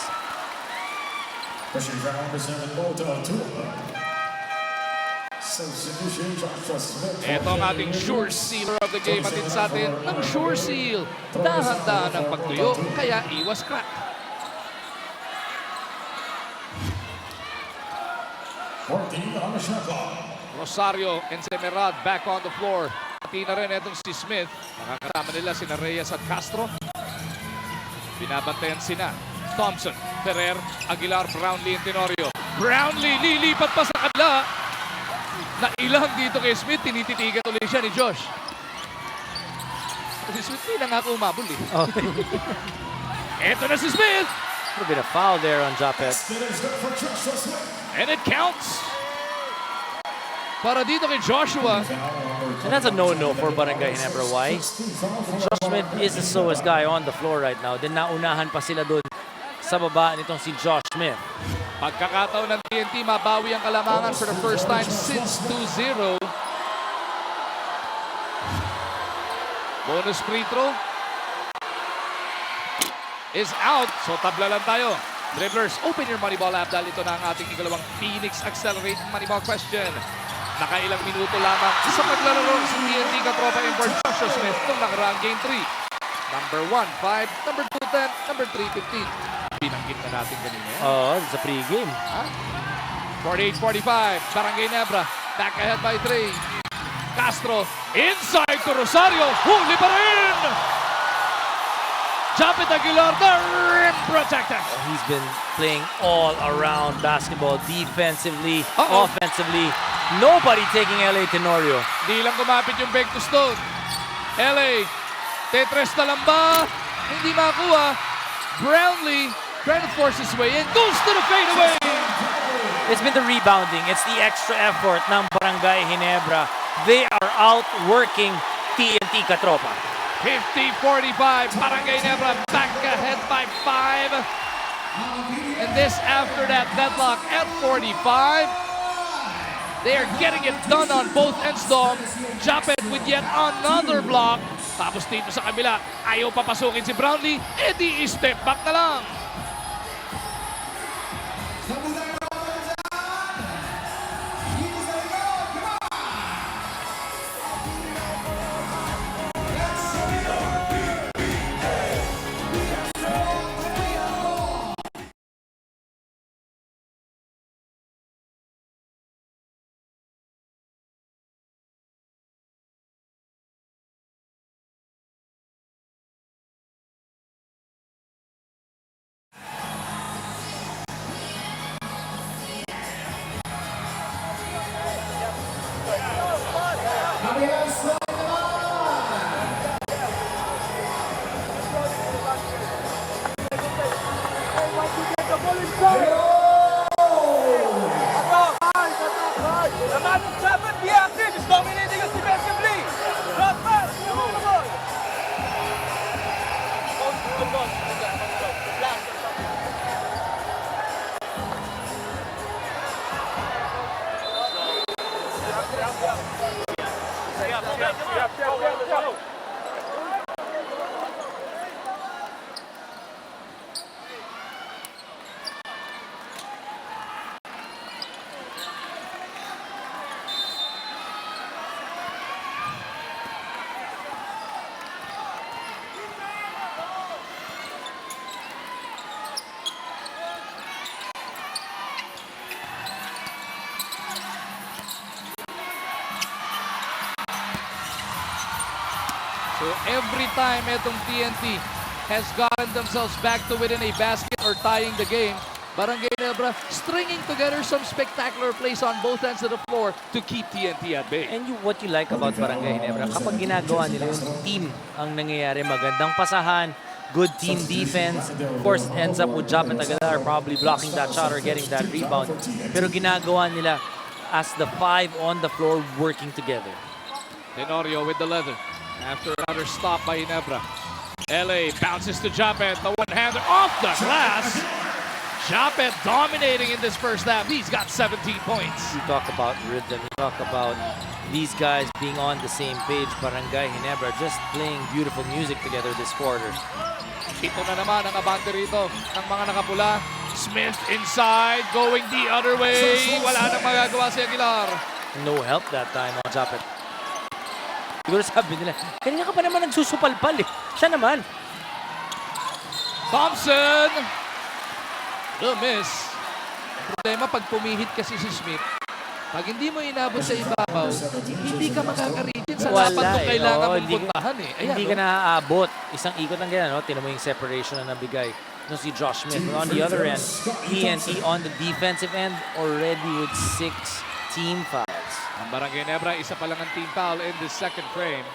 Ito ang ating sure sealer of the game. Atin sa atin ng sure seal. Dahan-dahan ang pagtuyo, kaya iwas crack. Rosario and Semerad back on the floor. Pati na rin itong si Smith. Nakakasama nila sina Reyes at Castro. Binabantayan sina Thompson, Ferrer, Aguilar, Brownlee and Tenorio. Brownlee lilipat pa sa kabila. Nailang dito kay Smith. Tinititigan ulit siya ni Josh. Si Smith hindi na nga ako umabol eh. Eto na si Smith. A bit of foul there on Japet. And it counts. para dito kay Joshua. And that's a no-no for Barangay Ginebra. Why? Josh Smith is the slowest guy on the floor right now. Then naunahan pa sila doon sa baba nitong si Josh Smith. Pagkakataon ng TNT, mabawi ang kalamangan for the first time since 2-0. Bonus free throw is out. So tabla lang tayo. Dribblers, open your Moneyball app dahil ito na ang ating ikalawang Phoenix Accelerate Moneyball question. Nakailang minuto lamang sa paglalaro si TNT katropa import Joshua Smith nung nakaraang Game 3. Number 1, 5. Number 2, 10. Number 3, 15. Binanggit na natin kanina. Oh, sa pre-game. 48-45. Barangay Ginebra. Back ahead by 3. Castro. Inside to Rosario. Huli pa rin! Japet Aguilar, the rim protector. He's been playing all around basketball, defensively, offensively. Nobody taking LA Tenorio. Di lang kumapit yung back to stone. LA, tetres na lang ba? Hindi makuha. Brownlee trying to force his way in. Goes to the fadeaway. It's been the rebounding. It's the extra effort ng Barangay Ginebra. They are outworking TNT Katropa. 50-45. Barangay Ginebra back ahead by 5. And this after that deadlock at 45. They are getting it done on both ends, Dom. Japet with yet another block. Tapos dito sa kabila, ayaw papasukin si Brownlee. Di step back na lang. So every time itong TNT has gotten themselves back to within a basket or tying the game, Barangay Ginebra stringing together some spectacular plays on both ends of the floor to keep TNT at bay. And what you like about Barangay Ginebra, kapag ginagawa nila yung team ang nangyayari, magandang pasahan, good team defense. Of course, it ends up with Japet Aguilar probably blocking that shot or getting that rebound. Pero ginagawa nila as the 5 on the floor working together. Tenorio with the leather. After another stop by Ginebra. LA bounces to Japet, the one-hander off the glass. Japet dominating in this first half. He's got 17 points. You talk about rhythm, you talk about these guys being on the same page. Barangay Ginebra just playing beautiful music together this quarter. Ito na naman ang abante rito ng mga nakapula. Smith inside, going the other way. Wala nang magagawa si Aguilar. No help that time on Japet. Siguro sabi nila, kanina ka pa naman nagsusupalpal eh. Siya naman. Thompson! The miss. Problema pag pumihit kasi si Smith, pag hindi mo inabot sa ibabaw, hindi ka makakaritin sa dapat kung kailangan mong puntahan eh. Ayan, hindi ka naaabot. Isang ikot lang ganyan, no? Tinan mo yung separation na nabigay no si Josh Smith. But on the other end, TNT on the defensive end already with 6 team fouls. Ang Barangay Ginebra, isa pa lang ang team foul in the second frame.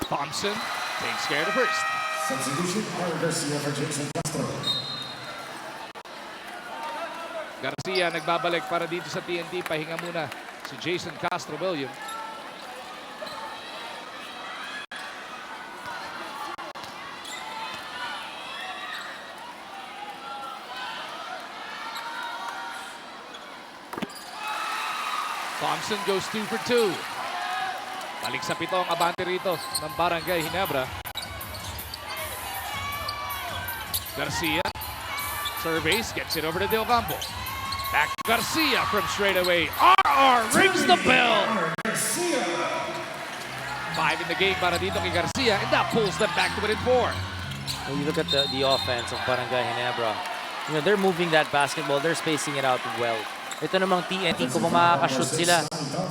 Thompson takes care of the first. Substitution, Garcia for Jason Castro. Garcia nagbabalik para dito sa TNT. Pahinga muna si Jason Castro-William. Thompson goes 2 for 2. Balik sa 7 ang abante rito ng Barangay Ginebra. Garcia surveys, gets it over to De Ocampo. Back to Garcia from straight away. RR rings the bell. 5 in the game para dito kay Garcia, and that pulls them back to within 4. When you look at the offense of Barangay Ginebra, you know, they're moving that basketball, they're spacing it out well. Ito namang TNT, kung makakashoot sila,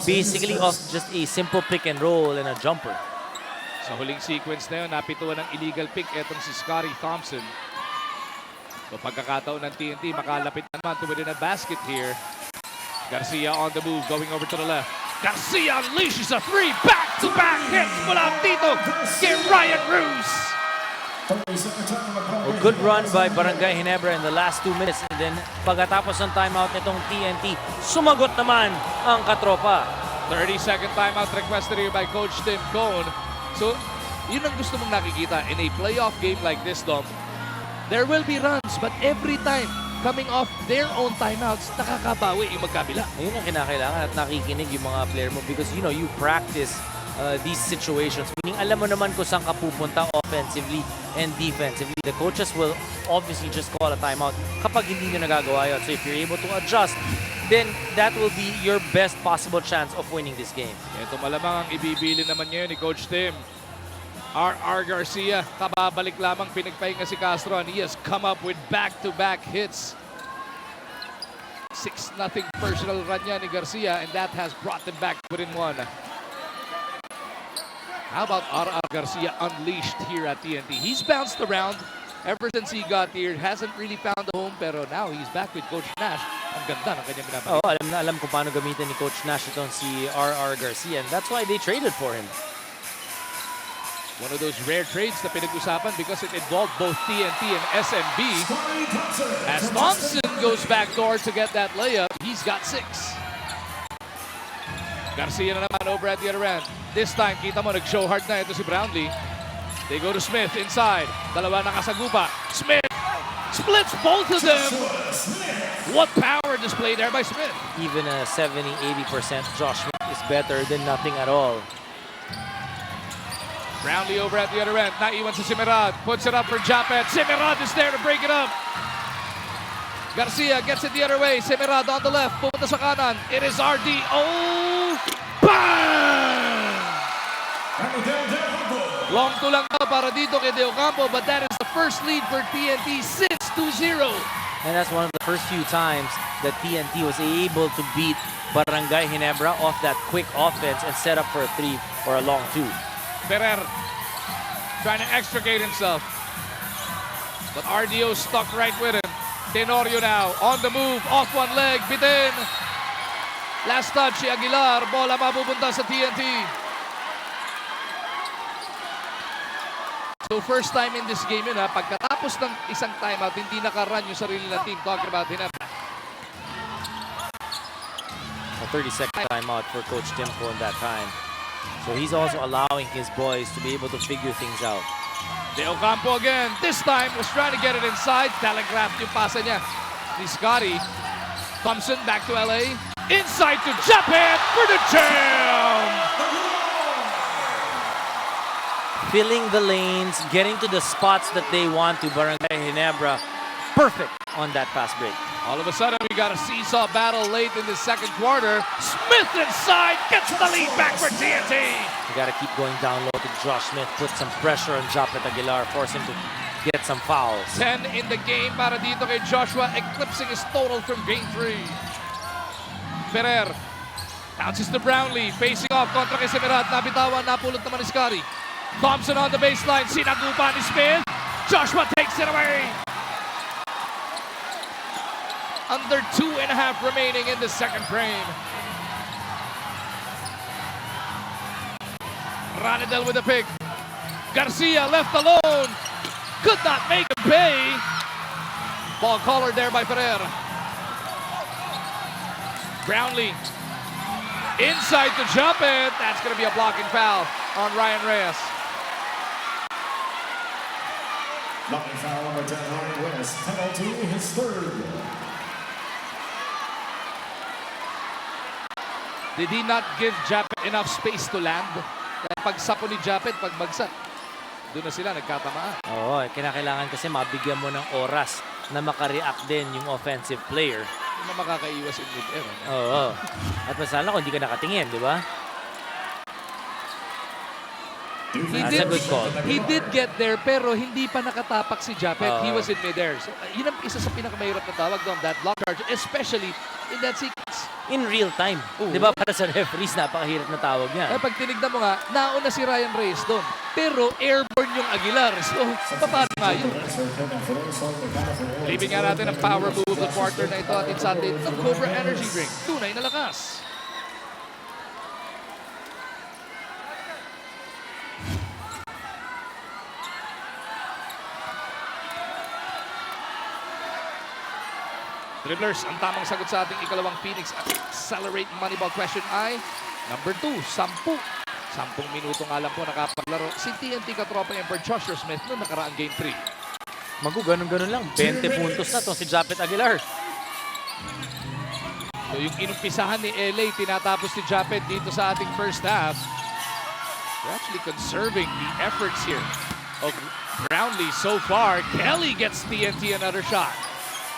basically off just a simple pick and roll and a jumper. Sa huling sequence na yun, napituan ng illegal pick etong si Scotty Thompson. So pagkakataon ng TNT, makalapit naman to within a basket here. Garcia on the move, going over to the left. Garcia unleashes a 3, back-to-back hits mula dito kay Ryan Cruz. A good run by Barangay Ginebra in the last 2 minutes, and then pagkatapos ng timeout nitong TNT, sumagot naman ang katropa. 30-second timeout requested here by Coach Tim Cone. So, yun ang gusto mong nakikita in a playoff game like this, Dom. There will be runs, but every time coming off their own timeouts, nakakabawi yung magkabila. Ayun ang kinakailangan at nakikinig yung mga player mo because you know, you practice these situations. Meaning, alam mo naman kung saan ka pupunta offensively and defensively. The coaches will obviously just call a timeout kapag hindi nyo nagagawa yun. So if you're able to adjust, then that will be your best possible chance of winning this game. Ito malamang ang ibibili naman ngayon ni Coach Tim. RR Garcia, kababalik lamang, pinagpahinga si Castro, and he has come up with back-to-back hits. 6-0 personal run niya ni Garcia, and that has brought them back within 1. How about RR Garcia unleashed here at TNT? He's bounced around ever since he got here. Hasn't really found a home, pero now he's back with Coach Nash. Ang ganda ng kanyang binabalik. Oh, alam na alam kung paano gamitin ni Coach Nash itong si RR Garcia, and that's why they traded for him. One of those rare trades na pinag-usapan because it involved both TNT and SMB. As Thompson goes backdoor to get that layup, he's got 6. Garcia na naman over at the other end. This time, kita mo, nag-show hard na ito si Brownlee. They go to Smith inside. Dalawa nakasagupa. Smith splits both of them. What power display there by Smith. Even a 70-80% Josh Smith is better than nothing at all. Brownlee over at the other end. Naiwan sa Semirad. Puts it up for Japet. Semirad is there to break it up. Garcia gets it the other way. Semirad on the left. Pupunta sa kanan. It is RD. Oh! Bang! Long to lang na para dito kay De Ocampo, but that is the first lead for TNT since 2-0. And that's one of the first few times that TNT was able to beat Barangay Ginebra off that quick offense and set up for a 3 or a long 2. Ferrer trying to extricate himself. But RDO stuck right with him. Tenorio now on the move, off one leg, bitin. Last touch si Aguilar, bola mapupunta sa TNT. So first time in this game yun ha, pagkatapos ng isang timeout, hindi nakarun yung sarili ng team. Talking about Ginebra. A 30-second timeout for Coach Timko in that time. So he's also allowing his boys to be able to figure things out. De Ocampo again. This time was trying to get it inside. Telegraphed yung pasa niya ni Scotty. Thompson back to LA. Inside to Japet for the jam! Filling the lanes, getting to the spots that they want to. Barangay Ginebra, perfect on that fast break. All of a sudden, we got a seesaw battle late in the second quarter. Smith inside, gets the lead back for TNT. You got to keep going down low to Josh Smith, put some pressure on Japet Aguilar, force him to get some fouls. 10 in the game para dito kay Joshua, eclipsing his total from game 3. Ferrer bounces to Brownlee, facing off kontra kay Semirad. Nabitawan, napulot naman ni Scotty. Thompson on the baseline, sinagupa ni Smith. Joshua takes it away. Under 2.5 remaining in the second frame. Ranadel with a pick. Garcia left alone. Could not make a pay. Ball collared there by Ferrer. Brownlee inside to jump it. That's going to be a blocking foul on Ryan Reyes. Blocking foul number 10, Ryan Reyes. Penalty, his third. Did he not give Japet enough space to land? Kaya pagsapo ni Japet, pagbagsak, doon na sila nagkatamaan. Oo, kinakailangan kasi mabigyan mo ng oras na makareact din yung offensive player. Hindi na makakaiwas in mid-air. Oo. At masala kung hindi ka nakatingin, di ba? He did get there pero hindi pa nakatapak si Japet. He was in mid-air. So, yun ang isa sa pinakamahirap na tawag doon, that block charge, especially in that sequence. In real time. Di ba para sa referees, napakahirap na tawag niya. Kaya pag tinignan mo nga, nauna si Ryan Reyes doon. Pero airborne yung Aguilar. So, paano nga yun? Leaving nga natin ang power move the quarter na ito at it's atin ng Cobra Energy Drink. Tunay na lakas. Dribblers, ang tamang sagot sa ating ikalawang Phoenix Accelerate Moneyball question ay number 2, 10. 10 minuto nga lang po nakapaglaro si TNT katropa Emperor Joshua Smith noong nakaraang Game 3. Ganun lang. 20 puntos na to si Japet Aguilar. So yung inumpisahan ni LA, tinatapos ni Japet dito sa ating first half. We're actually conserving the efforts here of Brownlee so far. Kelly gets TNT another shot.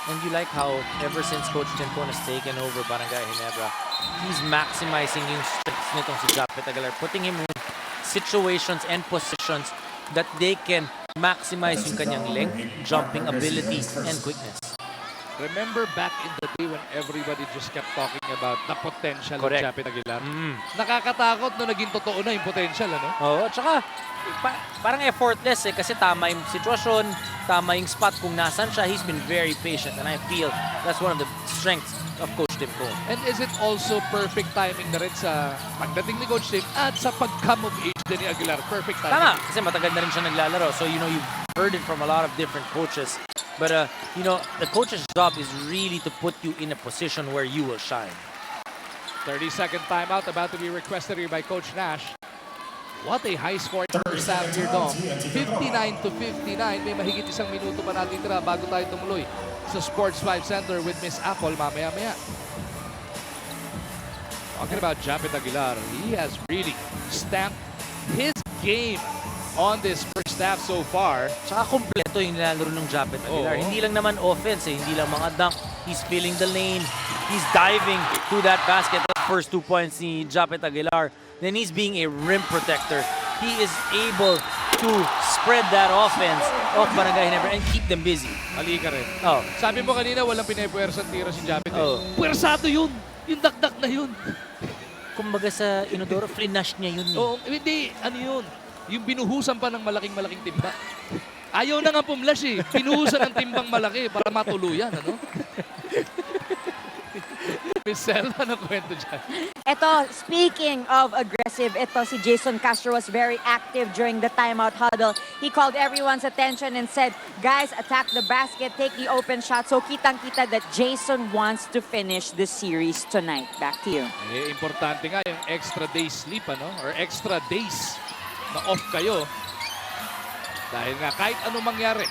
And you like how ever since Coach Timpon has taken over Barangay Ginebra, he's maximizing yung strengths nitong si Japet Aguilar, putting him in situations and positions that they can maximize yung kanyang length, jumping ability, and quickness. Remember back in the day when everybody just kept talking about the potential of Japet Aguilar? Nakakatakot na naging totoo na yung potential, ano? Oo, tsaka parang effortless kasi tama yung sitwasyon, tama yung spot kung nasan siya. He's been very patient and I feel that's one of the strengths of Coach Tim Cole. And is it also perfect timing na rin sa pagdating ni Coach Tim at sa pag-come of age din ni Aguilar? Perfect timing. Tama, kasi matagal na rin siya naglalaro. So, you know, you've heard it from a lot of different coaches. But, you know, the coach's job is really to put you in a position where you will shine. 30-second timeout about to be requested here by Coach Nash. What a high score first half here, Dom. 59-59. May mahigit isang minuto pa natin tira bago tayo tumuloy sa Sports 5 Center with Miss Apple mamaya-maya. Talking about Japet Aguilar, he has really stamped his game on this first half so far. Tsaka kompleto yung nilalaro ng Japet Aguilar. Hindi lang naman offense, hindi lang mga dunk. He's filling the lane. He's diving to that basket. The first 2 points ni Japet Aguilar. Then he's being a rim protector. He is able to spread that offense off Barangay Ginebra and keep them busy. Mali ka rin. Oh. Sabi mo kanina, walang pinepuwersang tira si Japet. Oh. Puwersado yun! Yung dakdak na yun. Kumbaga sa Inodoro, flinash niya yun. Oo, hindi. Ano yun? Yung binuhusan pa ng malaking timba. Ayaw na nga pumlash eh. Binuhusan ng timbang malaki para matuluyan. Ano? Michelle, anong kwento dyan? Ito, speaking of aggressive, ito si Jason Castro was very active during the timeout huddle. He called everyone's attention and said, guys, attack the basket, take the open shot. So kitang-kita that Jason wants to finish the series tonight. Back to you. Eh, importante nga yung extra days sleep, ano? Or extra days na off kayo. Dahil nga, kahit anong mangyari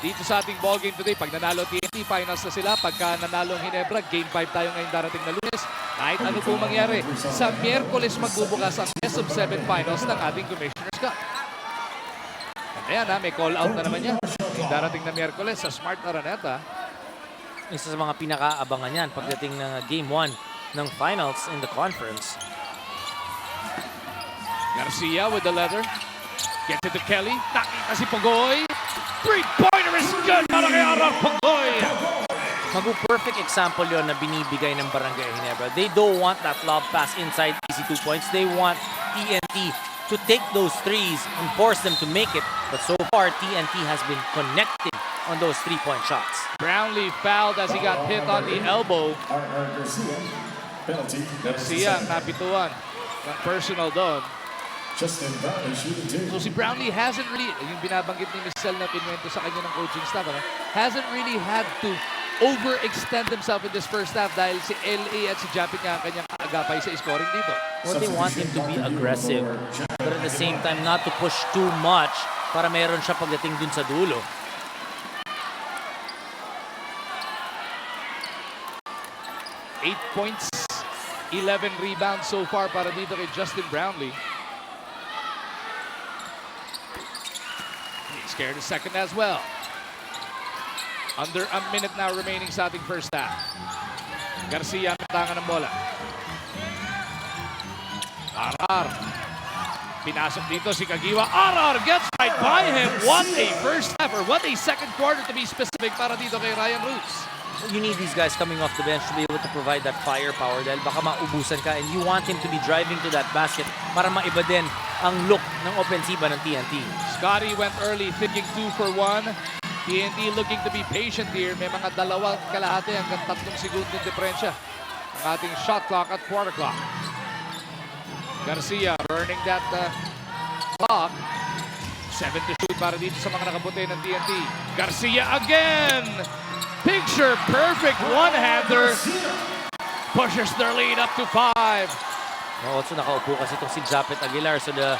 dito sa ating ball game today, pag nanalo TNT, finals na sila. Pagka nanalo ang Ginebra, game 5 tayo ngayong darating na Lunes. Kahit ano po mangyari, sa Miyerkules magbubukas ang best of 7 finals ng ating Commissioner's Cup. Ayan ha, may call out na naman yan. Yung darating na Miyerkules sa Smart Araneta. Isa sa mga pinaka-abangan yan pagdating ng Game 1 ng finals in the conference. Garcia with the leather. Gets it to Kelly. Nakita si Pugoy. Three-pointer is good para kay Arar Pugoy. Perfect example yon na binibigay ng Barangay Ginebra. They don't want that lob pass inside easy 2 points. They want TNT to take those threes and force them to make it. But so far, TNT has been connecting on those 3-point shots. Brownlee fouled as he got hit on the elbow. Garcia ang napituan ng personal doon. So si Brownlee hasn't really, yung binabanggit ni Michelle na pinwento sa kanya ng coaching staff, hasn't really had to overextend themselves in this first half dahil si LA at si Japit nga ang kanyang agapay sa scoring dito. Well, they want him to be aggressive, but at the same time not to push too much para meron siya pagdating dun sa dulo. Eight points, 11 rebounds so far para dito kay Justin Brownlee. He's scared a second as well. Under a minute now remaining sa ating first half. Garcia ang tangan ng bola. Arar. Pinasok dito si Kagiwa. Arar gets right by him. What a first half or what a second quarter to be specific para dito kay Ryan Roots. You need these guys coming off the bench to be able to provide that firepower dahil baka maubusan ka and you want him to be driving to that basket para maiba din ang look ng opensiba ng TNT. Scotty went early, thinking 2 for 1. TNT looking to be patient here. May mga dalawang kalahati hanggang 3 segundong diferensya ang ating shot clock at quarter clock. Garcia burning that clock. 7 to shoot para dito sa mga nakaputi ng TNT. Garcia again! Picture perfect one-hander. Pushes their lead up to 5. Also nakaupo kasi itong si Japet Aguilar. So the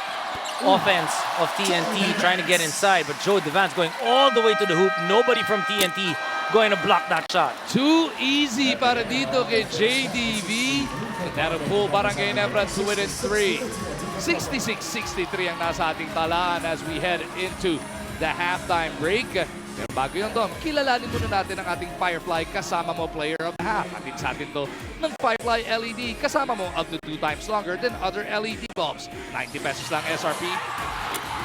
offense of TNT trying to get inside, but Joe Devance going all the way to the hoop. Nobody from TNT going to block that shot. Too easy para dito kay JDV. And that'll pull Barangay Ginebra to within 3. 66-63 ang nasa ating talaan as we head into the halftime break. Pero bago yun, Dom, kilalanin muna natin ang ating Firefly kasama mo player of the half. Atin sa atin to ng Firefly LED kasama mo up to 2 times longer than other LED bulbs. 90 pesos lang SRP.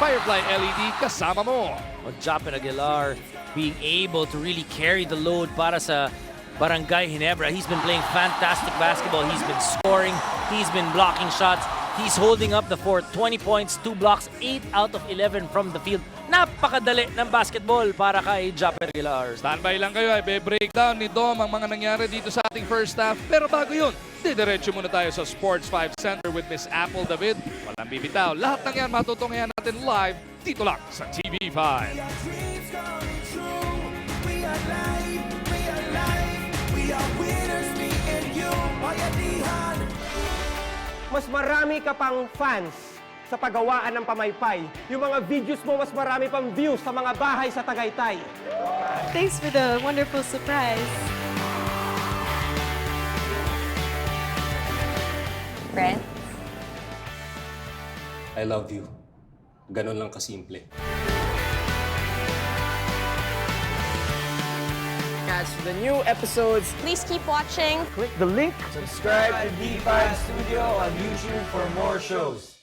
Firefly LED kasama mo. Japet Aguilar being able to really carry the load para sa Barangay Ginebra. He's been playing fantastic basketball. He's been scoring. He's been blocking shots. He's holding up the fort. 20 points, 2 blocks, 8 out of 11 from the field. Napakadali ng basketball para kay Japet Aguilar. Standby lang kayo, be-breakdown ni Dom ang mga nangyari dito sa ating first half. Pero bago yun, didiretso muna tayo sa Sports 5 Center with Miss Apple David. Walang bibitaw. Lahat ng yan matutunghayan natin live dito lang sa TV5. Mas marami ka pang fans sa paggawaan ng pamaypay. Yung mga videos mo, mas marami pang views sa mga bahay sa Tagaytay. Thanks for the wonderful surprise. Friend? I love you. Ganon lang kasimple. Catch the new episodes. Please keep watching. Click the link. Subscribe to D5 Studio on YouTube for more shows.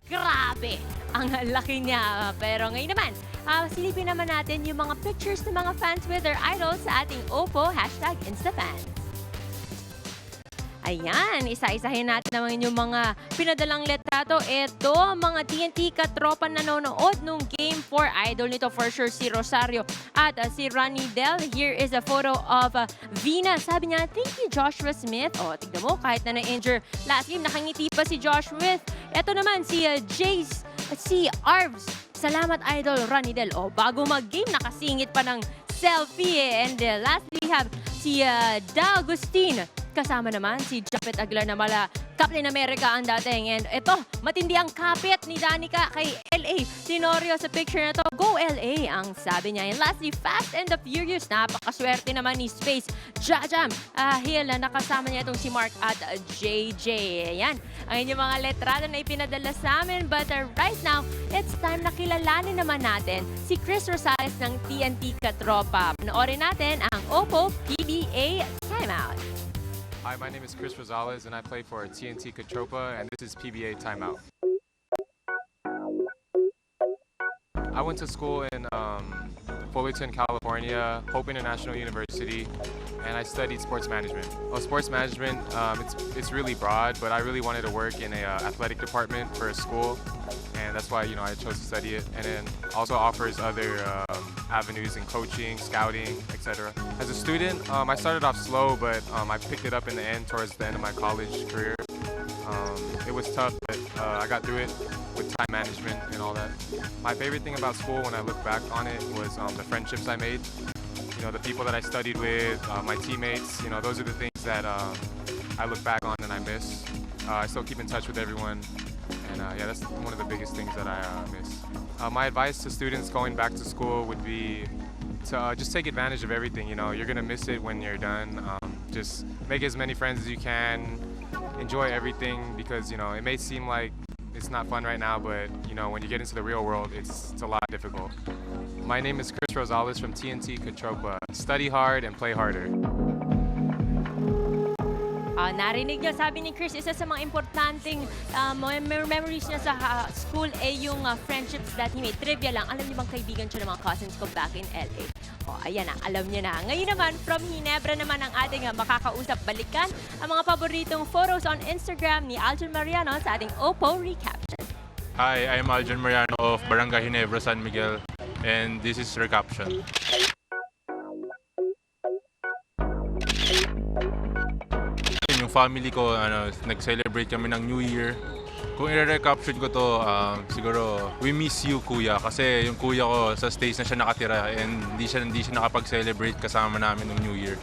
Grabe, ang laki niya. Pero ngayon naman, silipin naman natin yung mga pictures ng mga fans with their idols sa ating Oppo #InstaFans. Ayan, isa-isahin natin naman yung mga pinadalang letrato. Ito, mga TNT katropa nanonood nung Game 4. Idol nito for sure si Rosario at si Ronnie Del. Here is a photo of Vina. Sabi niya, thank you Joshua Smith. O, tignan mo, kahit na na-injure last game, nakangiti pa si Josh Smith. Ito naman si Jace, si Arvs. Salamat Idol Ronnie Del. O, bago mag-game, nakasingit pa ng selfie. And lastly, we have si D'Agustin. Kasama naman si Japet Aguilar na mala Captain America ang dating. And ito, matindi ang kapit ni Danica kay LA. Tenorio sa picture na to, go LA ang sabi niya. And lastly, Fast and the Furious. Napakaswerte naman ni Space Jajam Hill na nakasama niya itong si Mark at JJ. Ayan, ang inyong mga letrado na ipinadala sa amin. But right now, it's time na kilalanin naman natin si Chris Rosales ng TNT Katropa. Panoorin natin ang Oppo PBA Timeout. Hi, my name is Chris Rosales and I play for TNT Katropa and this is PBA Timeout. I went to school in Fullerton, California, Hope International University, and I studied sports management. Well, sports management, it's really broad, but I really wanted to work in a athletic department for a school, and that's why I chose to study it. And then also offers other avenues in coaching, scouting, etc. As a student, I started off slow, but I picked it up in the end towards the end of my college career. It was tough, but I got through it with time management and all that. My favorite thing about school when I look back on it was the friendships I made. The people that I studied with, my teammates, those are the things that I look back on and I miss. I still keep in touch with everyone, and yeah, that's one of the biggest things that I miss. My advice to students going back to school would be to just take advantage of everything. You're gonna miss it when you're done. Just make as many friends as you can. Enjoy everything because it may seem like it's not fun right now, but when you get into the real world, it's a lot difficult. My name is Chris Rosales from TNT Katropa. Study hard and play harder. Narinig niyo, sabi ni Chris, isa sa mga importanteng memories niya sa school ay yung friendships that he made. Trivia lang, alam niyo bang kaibigan siya ng mga cousins ko back in LA? Ayan na, alam niyo na. Ngayon naman, from Ginebra naman ang ating makakausap. Balikan ang mga paboritong photos on Instagram ni Aljon Mariano sa ating Oppo Recaption. Hi, I'm Aljon Mariano of Barangay Ginebra, San Miguel, and this is Recaption. Yung family ko, nag-celebrate kami ng New Year. Kung i-recaption ko to, siguro, we miss you, kuya. Kasi yung kuya ko sa States na siya nakatira and hindi siya nakapag-celebrate kasama namin ng New Year.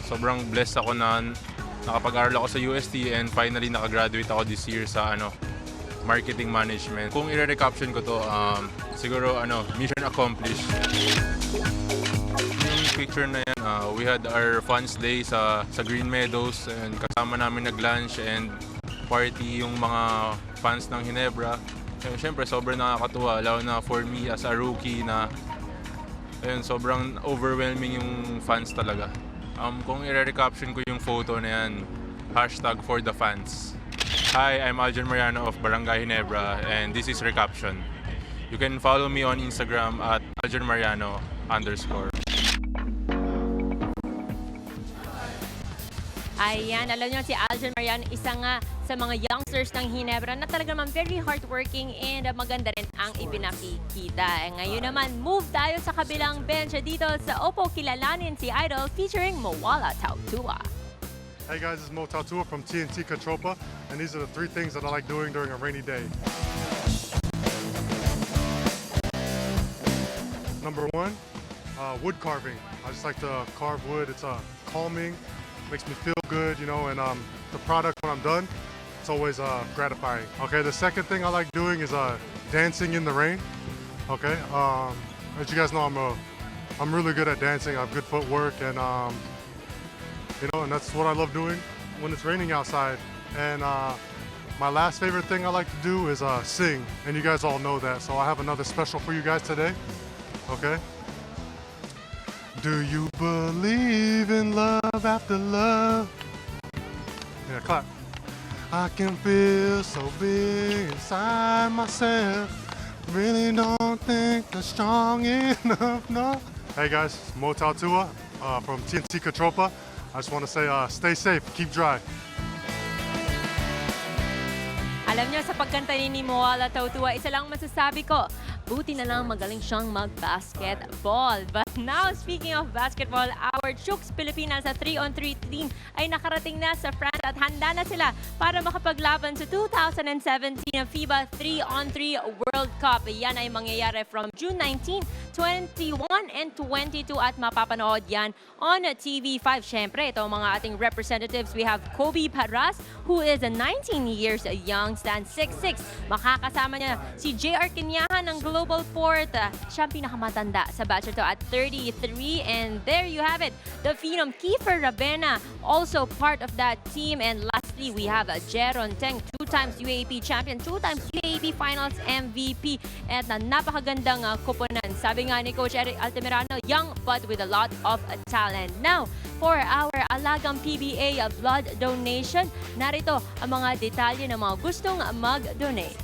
Sobrang blessed ako na nakapag-aral ako sa UST and finally nakagraduate ako this year sa marketing management. Kung i-recaption ko to, siguro mission accomplished. Picture na yan, we had our fans day sa Green Meadows and kasama namin nag-lunch and party yung mga fans ng Ginebra. And syempre sobrang nakakatuwa, lalo na for me as a rookie na sobrang overwhelming yung fans talaga. Kung i-recaption ko yung photo na yan, #ForTheFans. Hi, I'm Aljon Mariano of Barangay Ginebra and this is Recaption. You can follow me on Instagram at @AljonMariano_. Ayan, alam niyo si Aljon Mariano, isa nga sa mga youngsters ng Ginebra na talaga naman very hardworking and maganda rin ang ipinakikita. Ngayon naman, move tayo sa kabilang bench dito sa Oppo. Kilalanin si Idol featuring Mowala Tautua. Hey guys, it's Mo Tautua from TNT Katropa, and these are the 3 things that I like doing during a rainy day. Number 1, wood carving. I just like to carve wood. It's calming. Makes me feel good, and the product when I'm done, it's always gratifying. Okay, the second thing I like doing is dancing in the rain. Okay, as you guys know, I'm really good at dancing. I have good footwork, and and that's what I love doing when it's raining outside. And my last favorite thing I like to do is sing, and you guys all know that. So I have another special for you guys today. Okay. Do you believe in love after love? Yeah, clap. I can feel so big inside myself. Really don't think I'm strong enough, no. Hey guys, Motal Tua from TNT Katropa. I just want to say stay safe, keep dry. Alam niyo, sa pagkanta ni Moala Tautua, isa lang masasabi ko, buti na lang magaling siyang mag-basketball. But now, speaking of basketball, our Chooks Pilipinas sa 3-on-3 team ay nakarating na sa France at handa na sila para makapaglaban sa 2017 FIBA 3-on-3 World Cup. Yan ay mangyayari from June 19, 21, and 22 at mapapanood yan on TV5. Siyempre, ito ang mga ating representatives. We have Kobe Paras, who is a 19 years young, stands 6'6". Makakasama niya si JR Kinyahan ng Global Port. Siya ang pinakamatanda sa batch ito at 33. And there you have it. The Phenom Kiefer Rabena, also part of that team. And lastly, we have Jeron Teng, 2 times UAAP champion, 2 times UAAP Finals MVP. At napakagandang koponan. Sabi nga ni Coach Eric Altamirano, young but with a lot of talent. Now, for our Alagang PBA blood donation, narito ang mga detalye ng mga gustong mag-donate.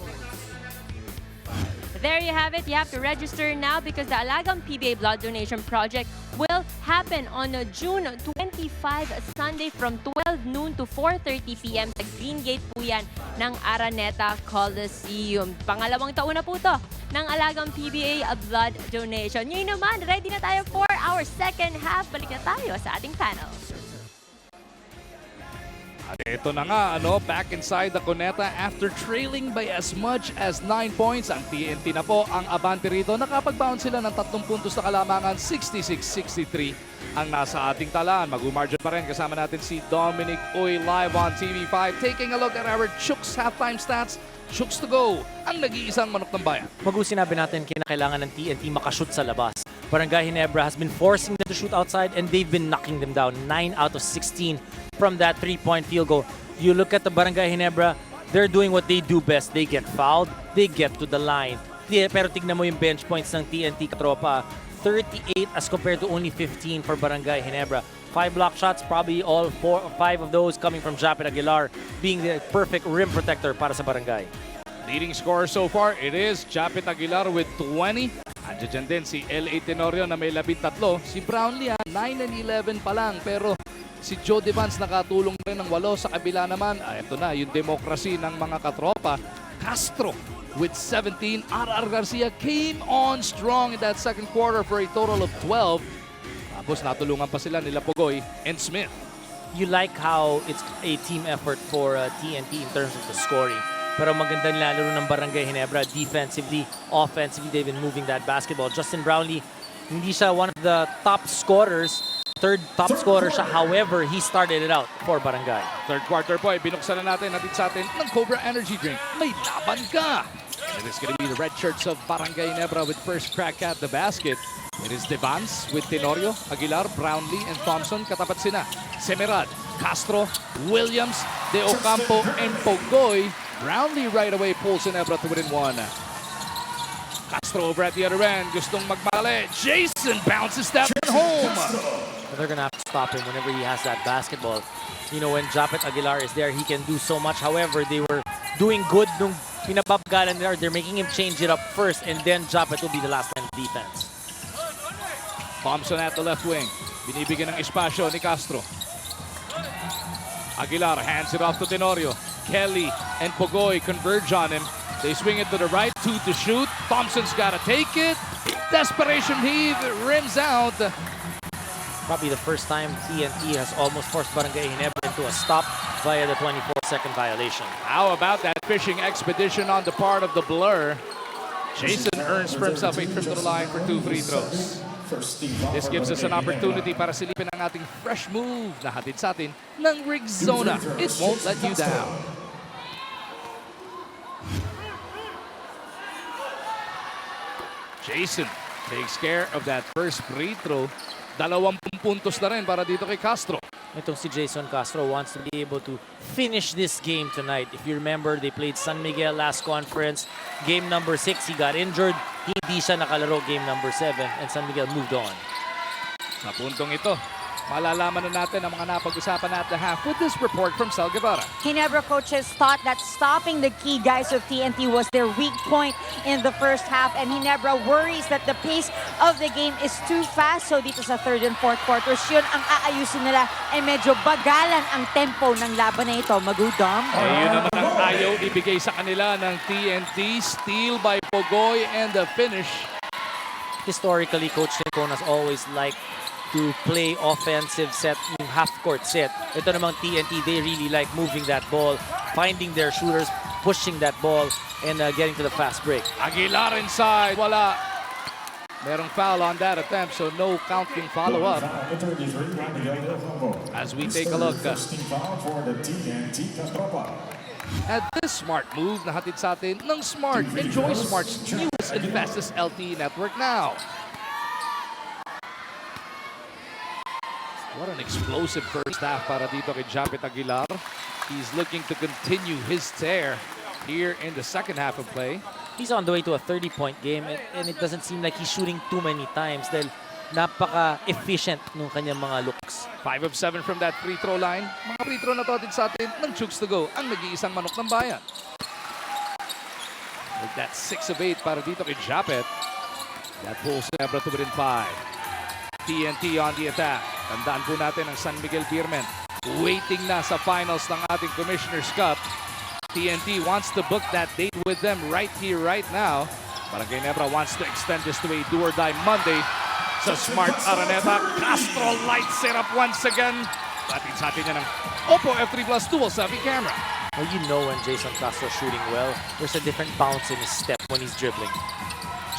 There you have it. You have to register now because the Alagang PBA Blood Donation Project will happen on June 25, Sunday from 12 noon to 4:30 p.m. sa Green Gate po yan ng Araneta Coliseum. Pangalawang taon na po to ng Alagang PBA Blood Donation. Ngayon naman, ready na tayo for our second half. Balik na tayo sa ating panel. At ito na nga, back inside the Cuneta after trailing by as much as 9 points. Ang TNT na po ang abante rito. Nakapag-bounce sila ng 3 puntos na kalamangan, 66-63 ang nasa ating talaan. Mag-umargin pa rin. Kasama natin si Dominic Uy live on TV5. Taking a look at our Chooks halftime stats. Chooks to go, ang nag-iisang manok ng bayan. Mag-usinabi natin kailangan ng TNT makashoot sa labas. Barangay Ginebra has been forcing them to shoot outside and they've been knocking them down. 9 out of 16 from that 3-point field goal. You look at the Barangay Ginebra, they're doing what they do best. They get fouled, they get to the line. Pero tignan mo yung bench points ng TNT Katropa. 38 as compared to only 15 for Barangay Ginebra. 5 block shots, probably all 5 of those coming from Japet Aguilar, being the perfect rim protector para sa Barangay. Leading scorer so far, it is Japet Aguilar with 20. Andiyan din si L.A. Tenorio na may 13. Si Brownlee 9 and 11 pa lang. Pero si Joe Devans nakatulong rin ng 8. Sa kabila naman, ito na yung democracy ng mga katropa. Castro with 17. R.R. Garcia came on strong in that second quarter for a total of 12. Tapos natulungan pa sila nila Pugoy and Smith. You like how it's a team effort for TNT in terms of the scoring. Pero maganda nila lalo ng Barangay Ginebra. Defensively, offensively, they've been moving that basketball. Justin Brownlee, hindi siya one of the top scorers. Third top scorer siya. However, he started it out for Barangay. Third quarter po, binuksan na natin sa atin ng Cobra Energy Drink. May laban ka! And it is going to be the red shirts of Barangay Ginebra with first crack at the basket. It is Devans with Tenorio, Aguilar, Brownlee, and Thompson. Katapat sina Semerad, Castro, Williams, De Ocampo, and Pogoy. Brownlee right away pulls Ginebra to within 1. Castro over at the other end. Gustong magmali. Jason bounces that one home. They're going to have to stop him whenever he has that basketball. You know, when Japet Aguilar is there, he can do so much. However, they were doing good nung pinababgalan there. They're making him change it up first, and then Japet will be the last line of defense. Thompson at the left wing. Binibigyan ng espasyo ni Castro. Aguilar hands it off to Tenorio. Kelly and Pogoy converge on him. They swing it to the right, 2 to shoot. Thompson's got to take it. Desperation heave, rims out. Probably the first time TNT has almost forced Barangay Ginebra into a stop via the 24-second violation. How about that fishing expedition on the part of the Blur? Jason earns for himself a trip to the line for 2 free throws. This gives us an opportunity para silipin ang ating fresh move na hatid sa atin ng Rigzona. It won't let you down. Jason takes care of that first free throw. 20 puntos na rin para dito kay Castro. Itong si Jason Castro wants to be able to finish this game tonight. If you remember, they played San Miguel last conference. Game number 6, he got injured. Hindi siya nakalaro game number 7 and San Miguel moved on. Sa puntong ito, Malalaman na natin ang mga napag-usapan at the half with this report from Sal Guevara. Ginebra coaches thought that stopping the key guys of TNT was their weak point in the first half, and Ginebra worries that the pace of the game is too fast. So dito sa third and fourth quarters, yun ang aayusin nila, ay medyo bagalan ang tempo ng laban na ito. Magudam. Yun naman ang ayaw ibigay sa kanila ng TNT. Steal by Pogoy and the finish. Historically, Coach Rincon has always liked to play offensive set, yung half-court set. Ito namang TNT, they really like moving that ball, finding their shooters, pushing that ball, and getting to the fast break. Aguilar inside, wala. Merong foul on that attempt, so no count yung follow-up. As we take a look at this smart move na hatid sa atin ng Smart. Enjoy Smart's newest and fastest LTE network now. What an explosive first half para dito kay Japet Aguilar. He's looking to continue his tear here in the second half of play. He's on the way to a 30-point game, and it doesn't seem like he's shooting too many times dahil napaka-efficient nung kanyang mga looks. 5 of 7 from that free throw line. Mga free throw na to sa atin ng Chooks to go, ang nag-iisang manok ng bayan. With that 6 of 8 para dito kay Japet. That pulls Ginebra to within 5. TNT on the attack. Tandaan po natin ang San Miguel Beermen. Waiting na sa finals ng ating Commissioner's Cup. TNT wants to book that date with them right here, right now. Barangay Ginebra wants to extend this to a do-or-die Monday sa Smart Araneta. Castro lights it up once again. Atin sa atin yan ng Oppo F3 Plus Dual Selfie camera. Well, you know when Jason Castro's shooting well, there's a different bounce in his step when he's dribbling.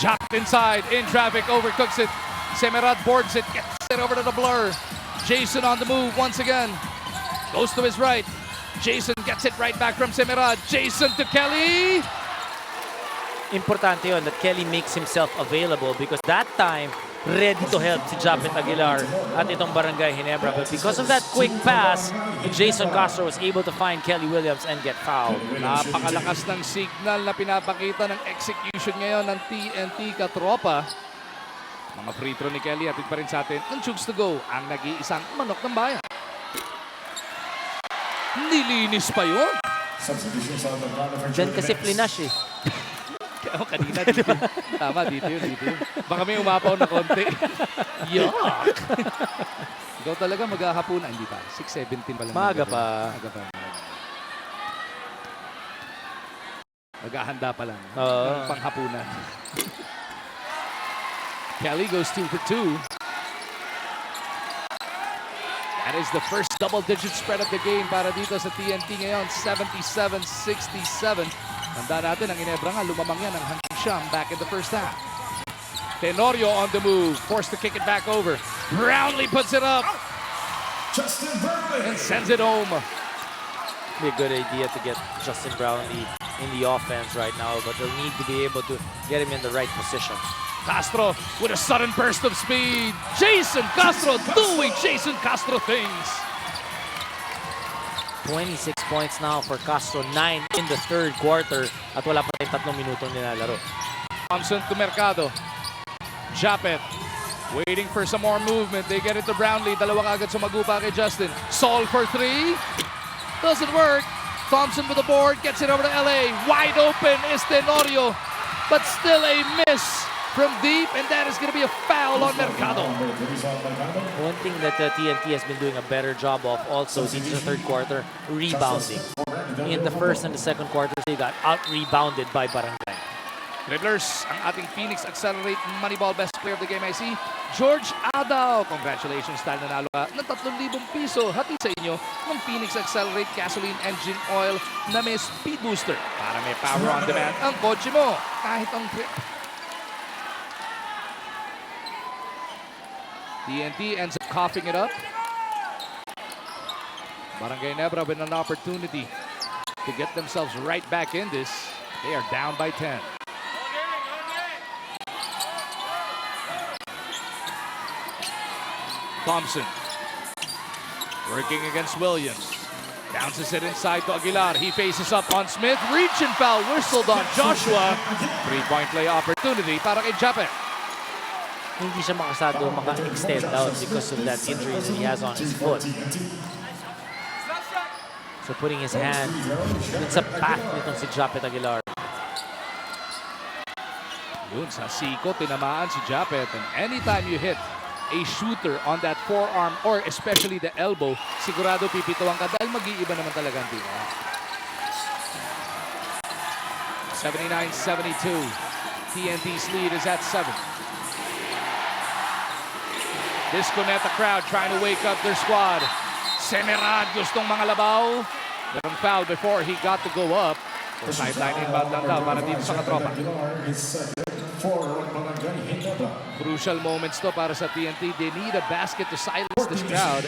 Jacked inside, in traffic, overcooks it. Semerad boards it, gets it over to the blur. Jason on the move once again. Goes to his right. Jason gets it right back from Semerad. Jason to Kelly. Importante yun that Kelly makes himself available because that time, ready to help si Japet Aguilar at itong Barangay Ginebra. But because of that quick pass, Jason Castro was able to find Kelly Williams and get fouled. Napakalakas ng signal na pinapakita ng execution ngayon ng TNT katropa. Mga free throw ni Kelly, atid pa rin sa atin ng Chooks to go, ang nag-iisang manok ng bayan. Nilinis pa yun. Diyan kasi flinash eh. Oh, kanina dito. Tama, dito yun. Baka may umapaw na konti. Yuck! Ikaw talaga maghahapunan. Hindi pa. 6:17 pa lang. Maaga pa. Maghahanda pa lang. Oo. Panghapunan. Kelly goes 2 for 2. That is the first double-digit spread of the game para dito sa TNT ngayon. 77-67. Tanda natin, ang Ginebra nga, lumamang yan ng hanggang siyam back in the first half. Tenorio on the move, forced to kick it back over. Brownlee puts it up. And sends it home. Be a good idea to get Justin Brownlee in the offense right now, but they'll need to be able to get him in the right position. Castro with a sudden burst of speed. Jason Castro doing Jason Castro things. 26 points now for Castro, 9 in the third quarter at wala pa rin 3 minutong nilalaro. Thompson to Mercado. Japet waiting for some more movement. They get it to Brownlee. Dalawa kagad sumagupa kay Justin. Sol for 3. Doesn't work. Thompson with the board. Gets it over to LA. Wide open is Tenorio. But still a miss from deep, and that is going to be a foul on Mercado. One thing that TNT has been doing a better job of also in the third quarter, rebounding. In the first and the second quarters, they got out-rebounded by Barangay. Dribblers, ang ating Phoenix Accelerate Moneyball Best Player of the Game, I see George Adao. Congratulations, dahil nanalo ka ng 3,000 piso. Hatid sa inyo ng Phoenix Accelerate Gasoline Engine Oil na may speed booster para may power on demand ang kotse mo kahit ang trip. TNT ends up coughing it up. Barangay Ginebra with an opportunity to get themselves right back in this. They are down by 10. Thompson working against Williams. Bounces it inside to Aguilar. He faces up on Smith. Reach and foul whistled on Joshua. 3-point play opportunity para kay Japet. hindi siya maka-extend out because of that injury that he has on his foot. So putting his hand dun sa path nitong si Japet Aguilar. Yun, sa siko, tinamaan si Japet. And anytime you hit a shooter on that forearm or especially the elbow, sigurado pipituan ka dahil mag-iiba naman talaga ang tira. 79-72. TNT's lead is at 7. Disconnect the crowd trying to wake up their squad. Semerad gustong mga labaw. Merong foul before he got to go up. So sideline inbound lang daw para dito sa katropa. Crucial moments to para sa TNT. They need a basket to silence this crowd.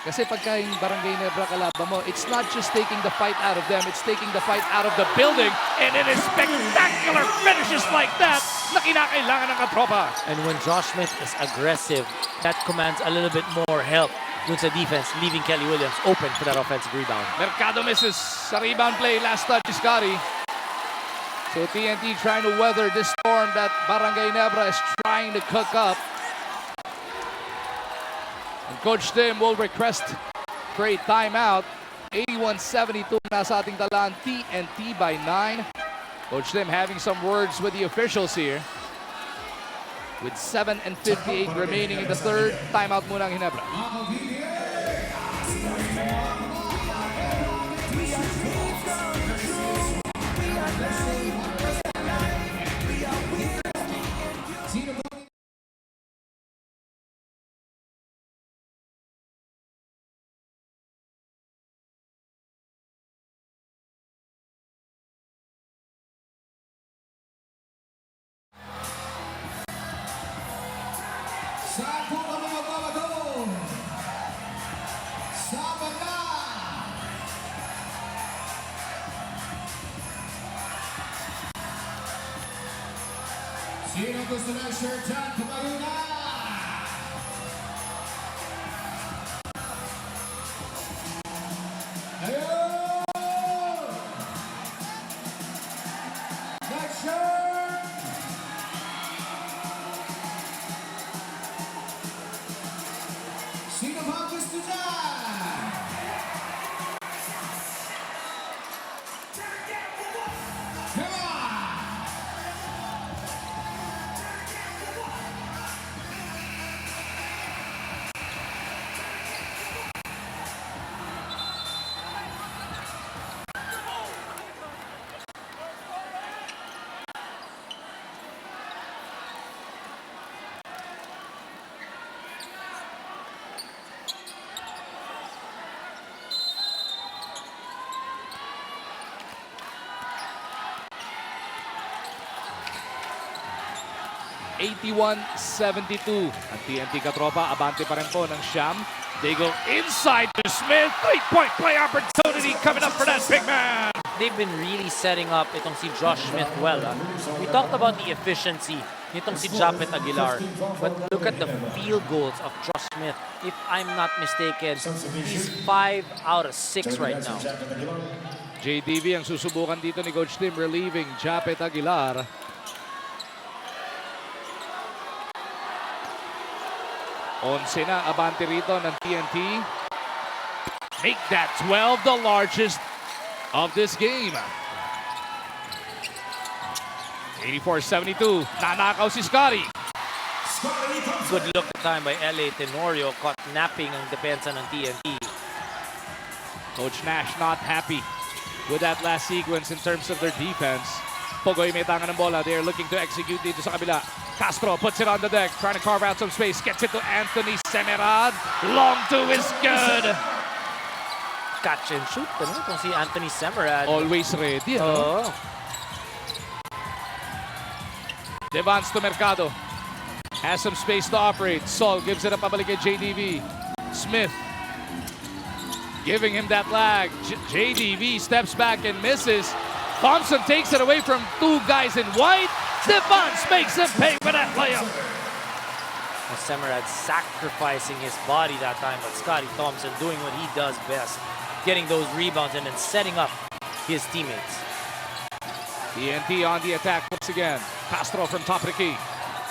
Kasi pagka yung Barangay Ginebra kalaban mo, it's not just taking the fight out of them, it's taking the fight out of the building. And it is spectacular finishes like that na kinakailangan ng katropa. And when Josh Smith is aggressive, that commands a little bit more help dun sa defense, leaving Kelly Williams open for that offensive rebound. Mercado misses sa rebound play. Last touch is Scotty. So TNT trying to weather this storm that Barangay Ginebra is trying to cook up. And Coach Tim will request for a timeout. 81-72 nasa ating talaan. TNT by 9. Coach Tim having some words with the officials here. With 7:58 remaining in the third. Timeout muna ang Ginebra. Sino gusto ng shirt dyan? Tumayo na! Ayun! Next shirt! Sino ba gusto dyan? Come on! 81-72. Ang TNT katropa, abante pa rin po ng Siyam. They go inside to Smith. Three-point play opportunity coming up for that big man. They've been really setting up itong si Josh Smith well. We talked about the efficiency nitong si Japet Aguilar. But look at the field goals of Josh Smith. If I'm not mistaken, he's 5 out of 6 right now. JDV ang susubukan dito ni Coach Tim, relieving Japet Aguilar. Onse na, abante rito ng TNT. Make that 12 the largest of this game. 84-72, nanakaw si Scotty. Good look at time by LA Tenorio, caught napping ang depensa ng TNT. Coach Nash not happy with that last sequence in terms of their defense. Pogoy may tangan ng bola. They're looking to execute dito sa kabila. Castro puts it on the deck, trying to carve out some space. Gets it to Anthony Semerad. Long two is good. Catch and shoot. Ano itong si Anthony Semerad? Always ready. Oh. Devans to Mercado. Has some space to operate. Sol gives it up pabalik kay JDV. Smith giving him that lag. JDV steps back and misses. Thompson takes it away from two guys in white. Devans makes him pay for that layup. Semerad sacrificing his body that time, but Scotty Thompson doing what he does best, getting those rebounds and then setting up his teammates. TNT on the attack once again. Castro from top of the key.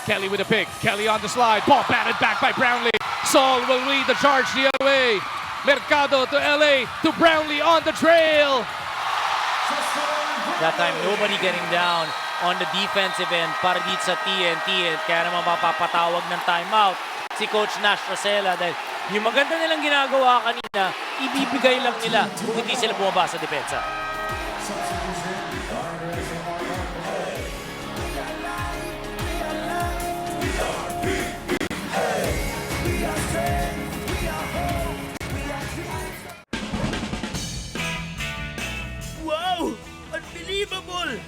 Kelly with a pick. Kelly on the slide. Ball batted back by Brownlee. Saul will lead the charge the other way. Mercado to LA to Brownlee on the trail. That time, nobody getting down on the defensive end para dito sa TNT. Kaya naman mapapatawag ng timeout si Coach Nash Rosella dahil yung maganda nilang ginagawa kanina, ibibigay lang nila kung hindi sila bumaba sa depensa. Wow! Unbelievable!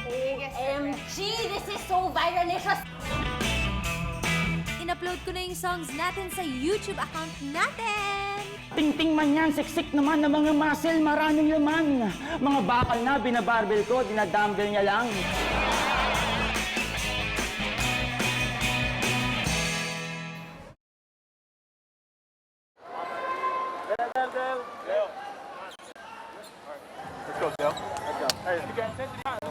OMG! This is so viralicious! In-upload ko na yung songs natin sa YouTube account natin! Tingting man yan, siksik naman ng mga muscle, maraming laman. Mga bakal na binabarbel ko, dinadumbbell niya lang. Let's go, Dale. Let's go. Hey, you guys send it out.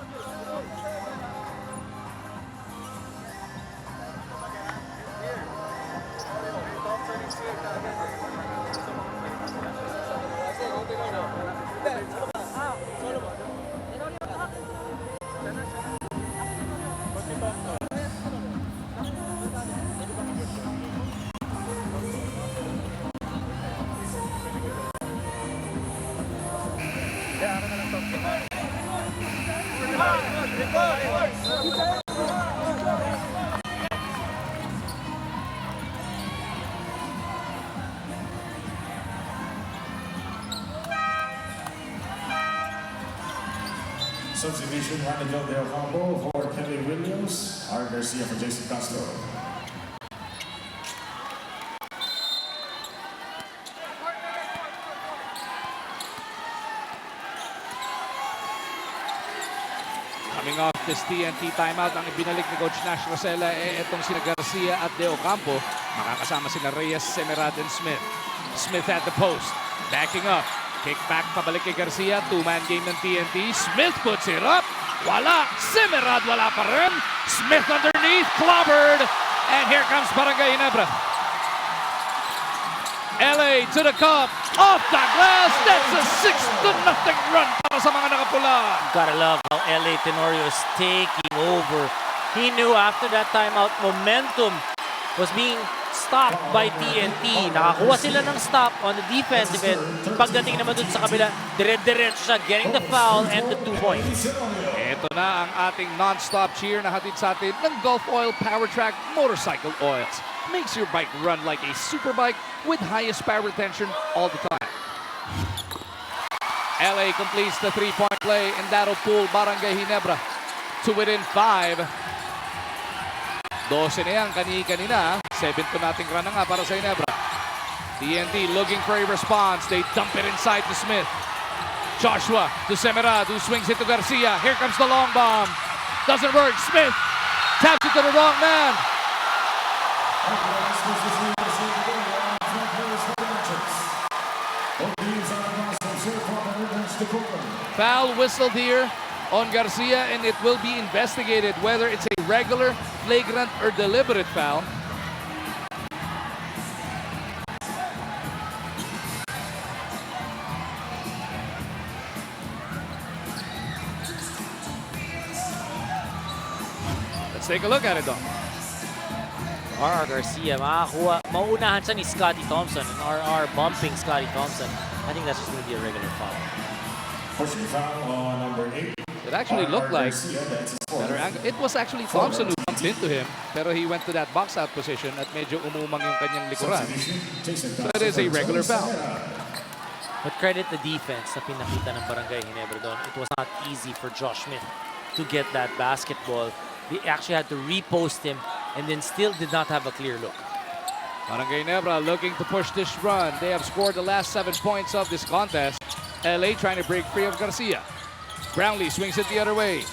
Substitution, Randall Del Campo for Kelly Williams, Art Garcia for Jason Castro. Coming off this TNT timeout, ang ibinalik ni Coach Nash Rosella itong sina Garcia at De Ocampo. Makakasama sina Reyes, Semerad, and Smith. Smith at the post, backing up. Kick back, pabalik kay Garcia. Two-man game ng TNT. Smith puts it up. Wala. Semerad, wala pa rin. Smith underneath, clobbered. And here comes Barangay Ginebra. LA to the cup. Off the glass. That's a 6-0 run para sa mga nakapula. Gotta love how LA Tenorio is taking over. He knew after that timeout, momentum was being stopped by TNT. Nakakuha sila ng stop on the defensive end. Pagdating naman dun sa kabila, dire-diretso siya, getting the foul and the 2 points. Ito na ang ating non-stop cheer na hatid sa atin ng Gulf Oil Power Track Motorcycle Oils. Makes your bike run like a super bike with highest power retention all the time. LA completes the three-point play and that'll pull Barangay Ginebra to within 5. 12 na yan kanina. 7 to nating run na nga para sa Ginebra. TNT looking for a response. They dump it inside to Smith. Joshua to Semerad, who swings it to Garcia. Here comes the long bomb. Doesn't work. Smith taps it to the wrong man. Foul whistled here on Garcia, and it will be investigated whether it's a regular, flagrant, or deliberate foul. Let's take a look at it though. RR Garcia, mauunahan siya ni Scotty Thompson, and RR bumping Scotty Thompson. I think that's just going to be a regular foul. Pushing foul on number 8. It actually looked like better angle. It was actually Thompson who bumped into him, pero he went to that box out position at medyo umumang yung kanyang likuran. So it is a regular foul. But credit the defense na pinakita ng Barangay Ginebra doon. It was not easy for Josh Smith to get that basketball. They actually had to repost him and then still did not have a clear look. Barangay Ginebra looking to push this run. They have scored the last 7 points of this contest. LA trying to break free of Garcia. Brownlee swings it the other way.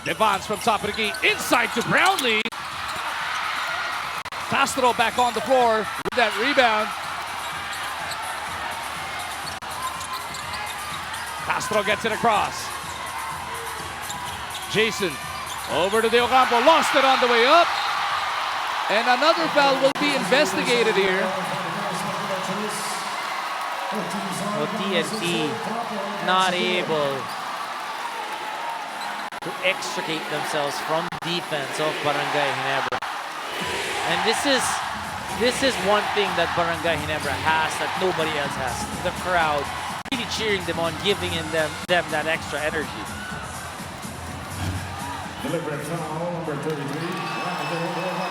Devons from top of the key. Inside to Brownlee. Castro back on the floor with that rebound. Castro gets it across. Jason over to De Ocampo, lost it on the way up. And another foul will be investigated here. So TNT not able to extricate themselves from defense of Barangay Ginebra. And this is one thing that Barangay Ginebra has that nobody else has. The crowd really cheering them on, giving them that extra energy.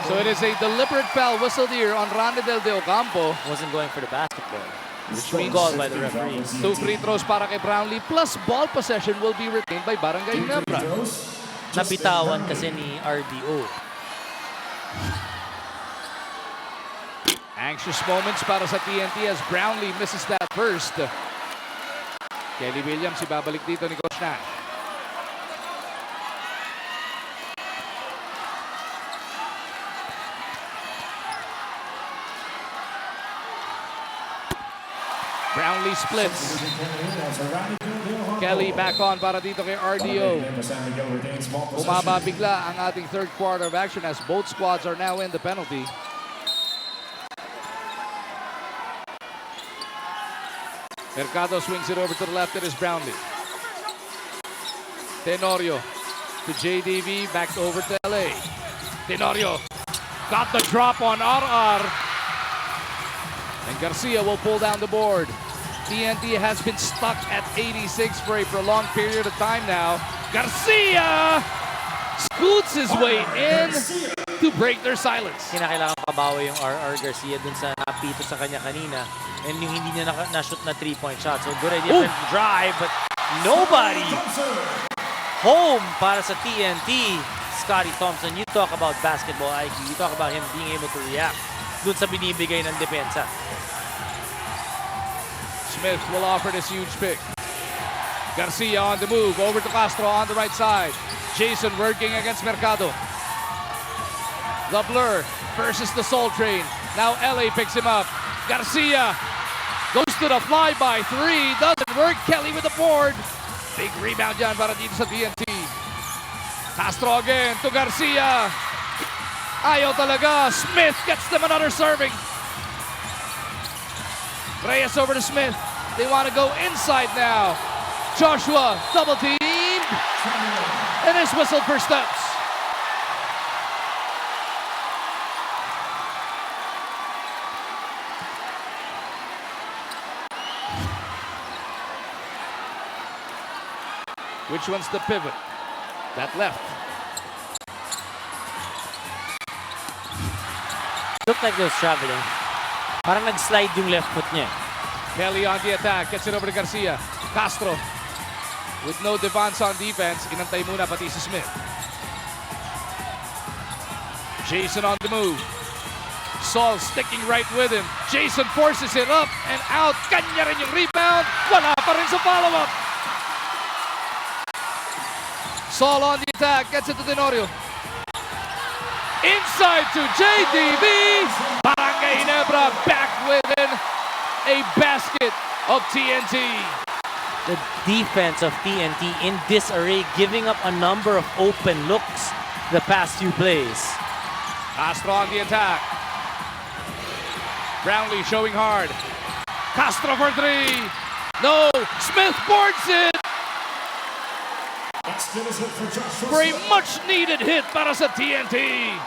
So it is a deliberate foul whistled here on Ranidel De Ocampo. Wasn't going for the basketball, which means called by the referees. 2 free throws para kay Brownlee plus ball possession will be retained by Barangay Ginebra. Nabitawan kasi ni RDO. Anxious moments para sa TNT as Brownlee misses that first. Kelly Williams ibabalik dito ni Coach Nash. Brownlee splits. Kelly back on para dito kay RDO. Bumaba bigla ang ating third quarter of action as both squads are now in the penalty. Mercado swings it over to the left. It is Brownlee. Tenorio to JDV, back over to LA. Tenorio got the drop on RR. And Garcia will pull down the board. TNT has been stuck at 86 for a prolonged period of time now. Garcia scoots his way in to break their silence. Kinakailangan pabawi yung RR Garcia dun sa napito sa kanya kanina. And yung hindi niya na-shoot na 3-point shot. So good idea to drive, but nobody home para sa TNT. Scotty Thompson, you talk about basketball IQ. You talk about him being able to react dun sa binibigay ng depensa. Smith will offer this huge pick. Garcia on the move, over to Castro on the right side. Jason working against Mercado. The blur versus the Soul Train. Now LA picks him up. Garcia goes to the flyby three. Doesn't work. Kelly with the board. Big rebound dyan para dito sa TNT. Castro again to Garcia. Ayaw talaga. Smith gets them another serving. Reyes over to Smith. They want to go inside now. Joshua double teamed. And is whistled for steps. Which one's the pivot? That left. Looked like he was traveling. Parang nag-slide yung left foot niya. Kelly on the attack. Gets it over to Garcia. Castro. With no Devance on defense. Inantay muna pati si Smith. Jason on the move. Saul sticking right with him. Jason forces it up and out. Kanya rin yung rebound. Wala pa rin sa follow-up. Saul on the attack, gets it to Tenorio. Inside to JDB. Barangay Ginebra back within a basket of TNT. The defense of TNT in disarray, giving up a number of open looks the past few plays. Castro on the attack. Brownlee showing hard. Castro for three. No, Smith boards it. For a much-needed hit para sa TNT.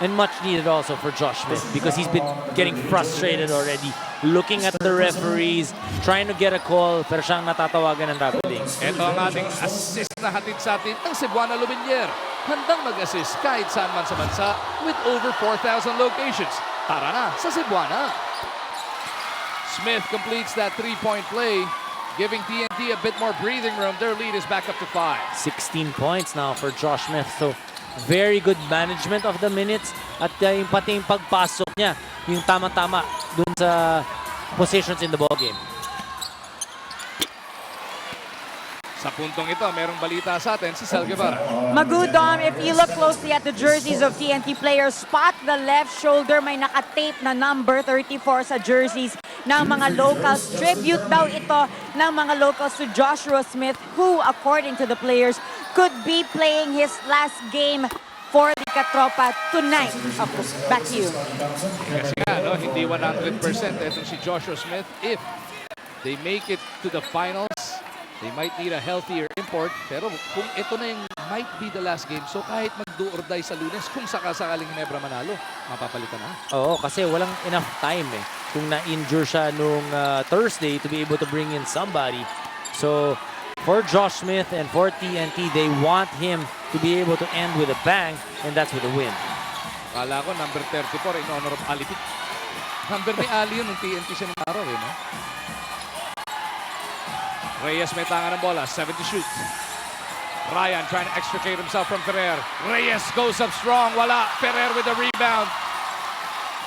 And much needed also for Josh Smith because he's been getting frustrated already. Looking at the referees, trying to get a call, pero siyang natatawagan ng rapiding. Ito ang ating assist na hatid sa atin ng Cebuana Luminier. Handang mag-assist kahit saan man sa bansa with over 4,000 locations. Tara na sa Cebuana. Smith completes that three-point play, giving TNT a bit more breathing room. Their lead is back up to 5. 16 points now for Josh Smith. So, very good management of the minutes. At yung pati yung pagpasok niya, yung tama-tama dun sa positions in the ballgame. Sa puntong ito, merong balita sa atin si Sel Guevara. Magudom, if you look closely at the jerseys of TNT players, spot the left shoulder, may naka-tape na number 34 sa jerseys. ng mga locals. Tribute daw ito ng mga locals to Joshua Smith, who, according to the players, could be playing his last game for the Katropa tonight. Back to you. Kasi nga, no, hindi 100% itong si Joshua Smith. If they make it to the finals, they might need a healthier import. Pero kung ito na yung might be the last game, so kahit mag-do or die sa Lunes, kung sakasakaling Ginebra manalo, mapapalitan na. Oo, kasi walang enough time eh. Kung na-injure siya nung Thursday to be able to bring in somebody. So, for Josh Smith and for TNT, they want him to be able to end with a bang, and that's with a win. Kala ko, number 34, in honor of Ali. Number ni Ali yun, nung TNT siya ng araw eh, no? Reyes may tanga ng bola, 7 to shoot. Ryan trying to extricate himself from Ferrer. Reyes goes up strong, wala. Ferrer with the rebound.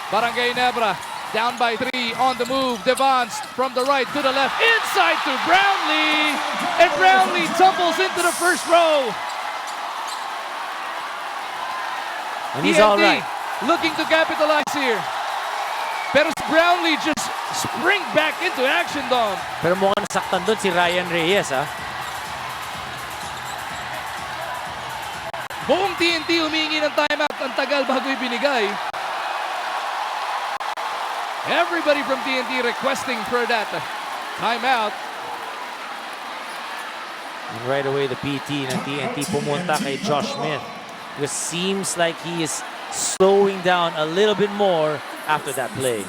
Barangay Ginebra down by 3 on the move. Devance from the right to the left, inside to Brownlee. And Brownlee tumbles into the first row. And he's all right. Looking to capitalize here. Pero Brownlee just spring back into action, Don. Pero mukhang nasaktan doon si Ryan Reyes, ha? Buong TNT humingi ng timeout. Ang tagal bago ibinigay. Everybody from TNT requesting for that timeout. And right away, the PT ng TNT pumunta kay Josh Smith. It seems like he is slowing down a little bit more after that play.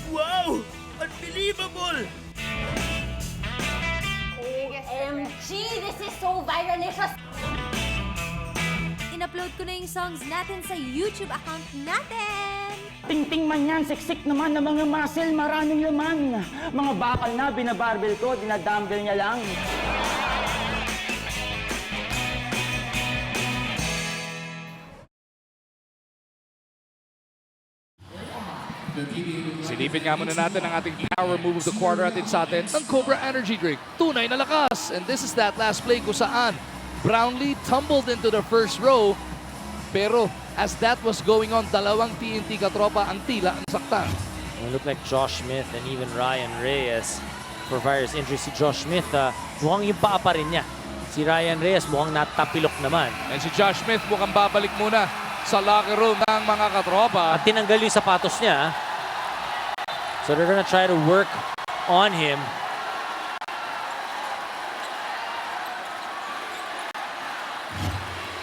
Wow! Unbelievable! OMG! This is so viralicious! In-upload ko na yung songs natin sa YouTube account natin! Ting-ting man yan, siksik naman ng mga muscle, maraming laman. Mga bakal na binabarbel ko, dinadumbbell niya lang. Silipin nga muna natin ang ating power move of the quarter atin sa atin ng Cobra Energy Drink. Tunay na lakas. And this is that last play kung saan Brownlee tumbled into the first row. Pero as that was going on, dalawang TNT katropa ang tila ang saktan. It looked like Josh Smith and even Ryan Reyes for various injuries. Si Josh Smith, mukhang yung paa pa rin niya. Si Ryan Reyes mukhang natapilok naman. And si Josh Smith mukhang babalik muna sa locker room ng mga katropa. At tinanggal yung sapatos niya. So they're gonna try to work on him.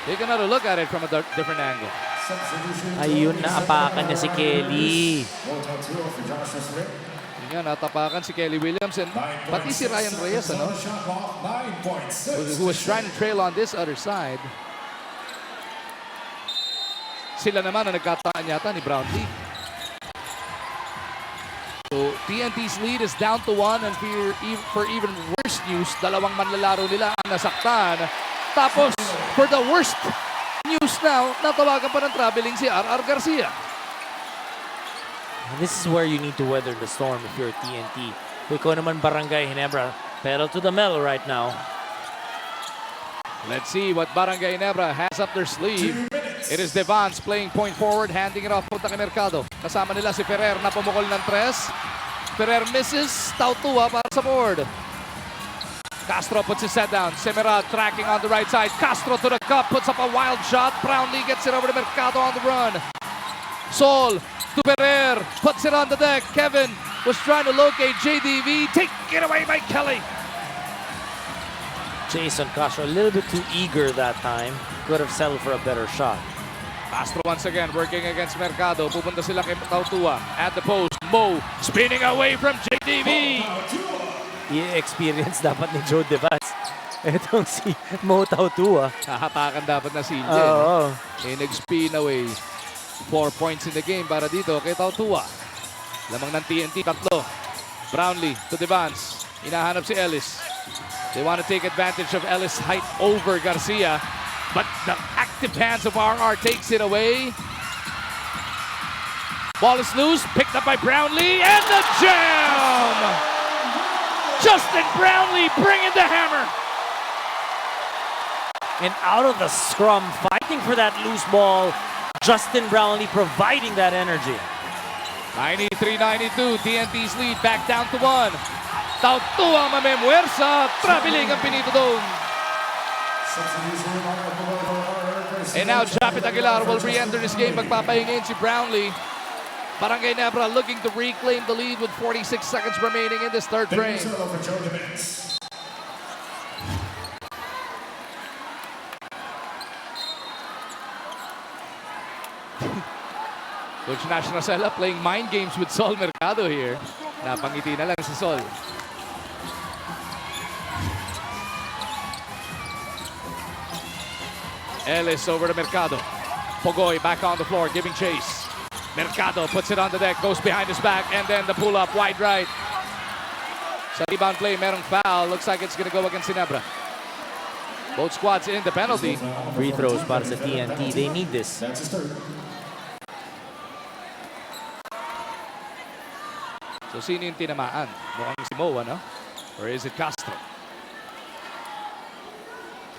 Take another look at it from a different angle. Ayun, naapakan niya si Kelly. Yun nga, natapakan si Kelly Williams and pati si Ryan Reyes, ano? Who was trying to trail on this other side. Sila naman ang nagkataan yata ni Brownlee. So TNT's lead is down to 1 and for even worse news, dalawang manlalaro nila ang nasaktan. Tapos, for the worst news now, natawagan pa ng traveling si RR Garcia. This is where you need to weather the storm if you're TNT. Ikaw naman Barangay Ginebra, pedal to the metal right now. Let's see what Barangay Ginebra has up their sleeve. It is Devance playing point forward, handing it off punta kay Mercado. Kasama nila si Ferrer na pumukol ng 3. Ferrer misses, Tautua para sa board. Castro puts his head down. Semerad tracking on the right side. Castro to the cup, puts up a wild shot. Brownlee gets it over to Mercado on the run. Sol to Ferrer, puts it on the deck. Kevin was trying to locate JDV. Take it away by Kelly. Jason Castro a little bit too eager that time. Could have settled for a better shot. Castro once again working against Mercado. Pupunta sila kay Tautua at the post. Mo spinning away from JDV. I-experience dapat ni Joe Devas. Itong si Mo Tautua. Hahapakan dapat na si CJ. Oo. Nag-spin away. 4 points in the game para dito kay Tautua. Lamang ng TNT, 3. Brownlee to Devance. Hinahanap si Ellis. They want to take advantage of Ellis' height over Garcia. But the active hands of RR takes it away. Ball is loose, picked up by Brownlee, and the jam! Justin Brownlee bringing the hammer. And out of the scrum, fighting for that loose ball, Justin Brownlee providing that energy. 93-92, TNT's lead back down to 1. Tautua mamemwersa, traveling ang pinito doon. And now Japet Aguilar will re-enter this game. Magpapahingin si Brownlee. Barangay Ginebra looking to reclaim the lead with 46 seconds remaining in this third frame. Coach Nash Rosella playing mind games with Sol Mercado here. Napangiti na lang si Sol. Ellis over to Mercado. Pogoy back on the floor, giving chase. Mercado puts it on the deck, goes behind his back, and then the pull-up wide right. Sa rebound play, merong foul. Looks like it's gonna go against Ginebra. Both squads in the penalty. Free throws para sa TNT. They need this. So sino yung tinamaan? Mukhang si Moa, no? Or is it Castro?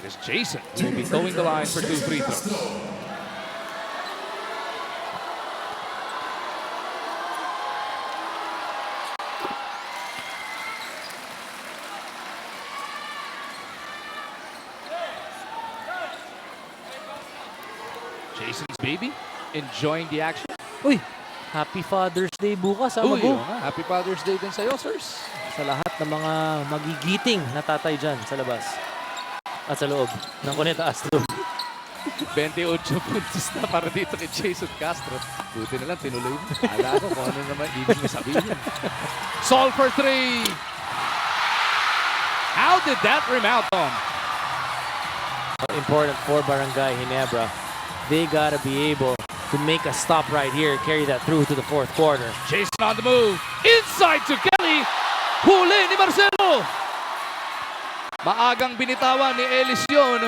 It is Jason who will be towing the line for 2 free throws. Jason's baby enjoying the action. Uy! Happy Father's Day bukas, ha, Mago? Happy Father's Day din sa'yo, sirs. Sa lahat ng mga magigiting na tatay dyan sa labas. At sa loob ng Cuneta Astro. 28 puntos na para dito kay Jason Castro. Buti na lang, tinuloy mo. Ala ko kung ano naman ibig mo sabihin. Sol for 3. How did that rim out, Tom? Important for Barangay Ginebra. They gotta be able to make a stop right here, carry that through to the fourth quarter. Jason on the move. Inside to Kelly. Huli ni Marcelo. Maagang binitawan ni Ellis yun.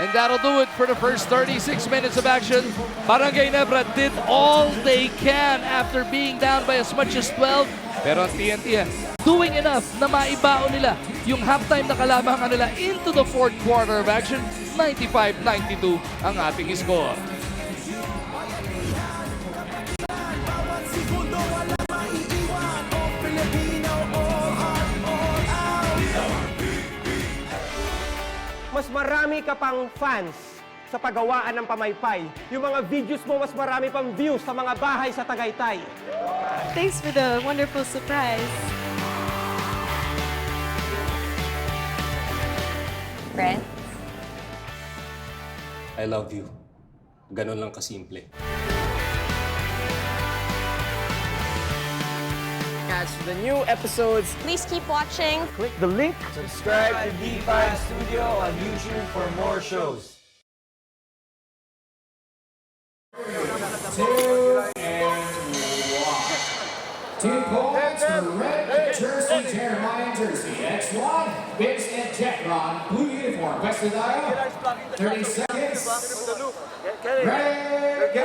And that'll do it for the first 36 minutes of action. Barangay Ginebra did all they can after being down by as much as 12. Pero ang TNT doing enough na maibaon nila yung halftime na kalamangan nila into the fourth quarter of action. 95-92 ang ating score. Mas marami ka pang fans sa paggawaan ng pamaypay. Yung mga videos mo, mas marami pang views sa mga bahay sa Tagaytay. Thanks for the wonderful surprise. Friends? I love you. Ganon lang kasimple. Catch the new episodes. Please keep watching. Click the link. Subscribe to D5 Studio on YouTube for more shows. 2 and 1. 2 points for red jersey, Jeremiah jersey. X1, Biggs and Jetron, blue uniform. Wesley Lyle, 30 seconds. Ready, go!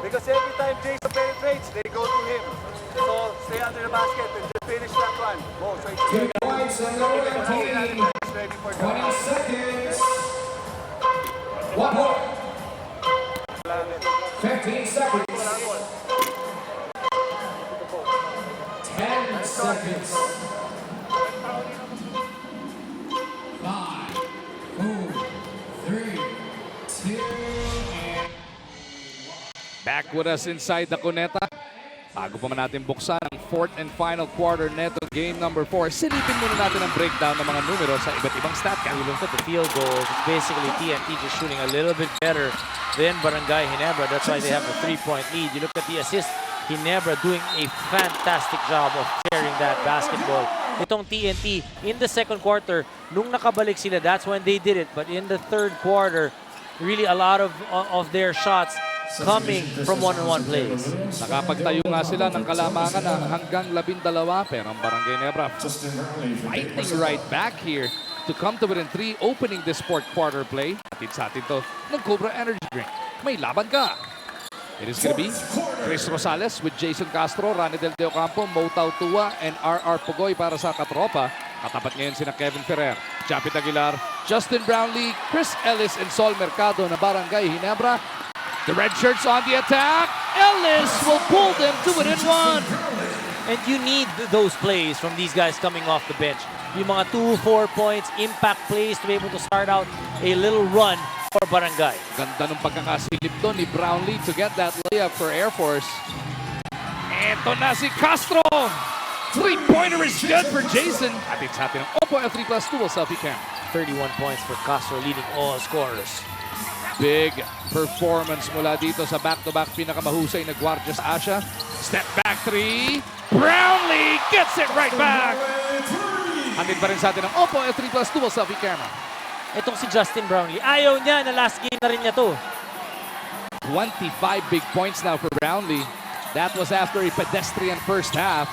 Because every time Jason penetrates, they go to him. So stay under the basket and just finish that run. Go straight to 2 points and no 20 seconds. 1 point. 15 seconds. 10 seconds. 5, 4, 3, 2, and Back with us inside the Cuneta. Bago pa man natin buksan ang fourth and final quarter neto game number 4. Silipin muna natin ang breakdown ng mga numero sa iba't ibang stat count. You look at the field goals, it's basically TNT just shooting a little bit better than Barangay Ginebra. That's why they have a 3-point lead. You look at the assist, Ginebra doing a fantastic job of carrying that basketball. Itong TNT, in the second quarter, nung nakabalik sila, that's when they did it. But in the third quarter, really a lot of their shots coming from one-on-one plays. Nakapagtayo nga sila ng kalamangan na hanggang 12, pero ang Barangay Ginebra fighting right back here to come to within 3, opening this fourth quarter play. Atid sa atin to ng Cobra Energy Drink. May laban ka. It is gonna be Chris Rosales with Jason Castro, Rani Del De Ocampo, Motao Tua, and R.R. Pugoy para sa katropa. Katapat ngayon sina Kevin Ferrer, Japit Aguilar, Justin Brownlee, Chris Ellis, and Sol Mercado na Barangay Ginebra. The red shirts on the attack. Ellis will pull them to within one. And you need those plays from these guys coming off the bench. Yung mga 2-4 points, impact plays to be able to start out a little run for Barangay. Ganda ng pagkakasilip doon ni Brownlee to get that layup for Air Force. Eto na si Castro. Three-pointer is good for Jason. Atin sa atin ang Opo F3+2 selfie cam. 31 points for Castro, leading all scorers. Big performance mula dito sa back-to-back pinakamahusay na gwardiya sa Asia. Step back three. Brownlee gets it right back. Atin pa rin sa atin ang Opo F3+2 selfie camera. Itong si Justin Brownlee, ayaw niya na last game na rin niya to. 25 big points now for Brownlee. That was after a pedestrian first half.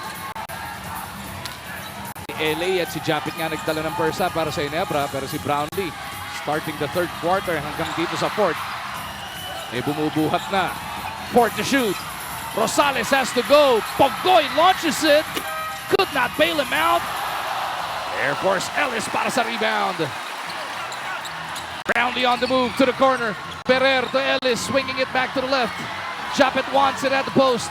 Si LA at si Japit nga nagdala ng first half para sa Ginebra, pero si Brownlee starting the third quarter hanggang dito sa fourth. May bumubuhat na. Fourth to shoot. Rosales has to go. Pugoy launches it. Could not bail him out. Air Force Ellis para sa rebound. Brownlee on the move to the corner. Ferrer to Ellis, swinging it back to the left. Japet wants it at the post.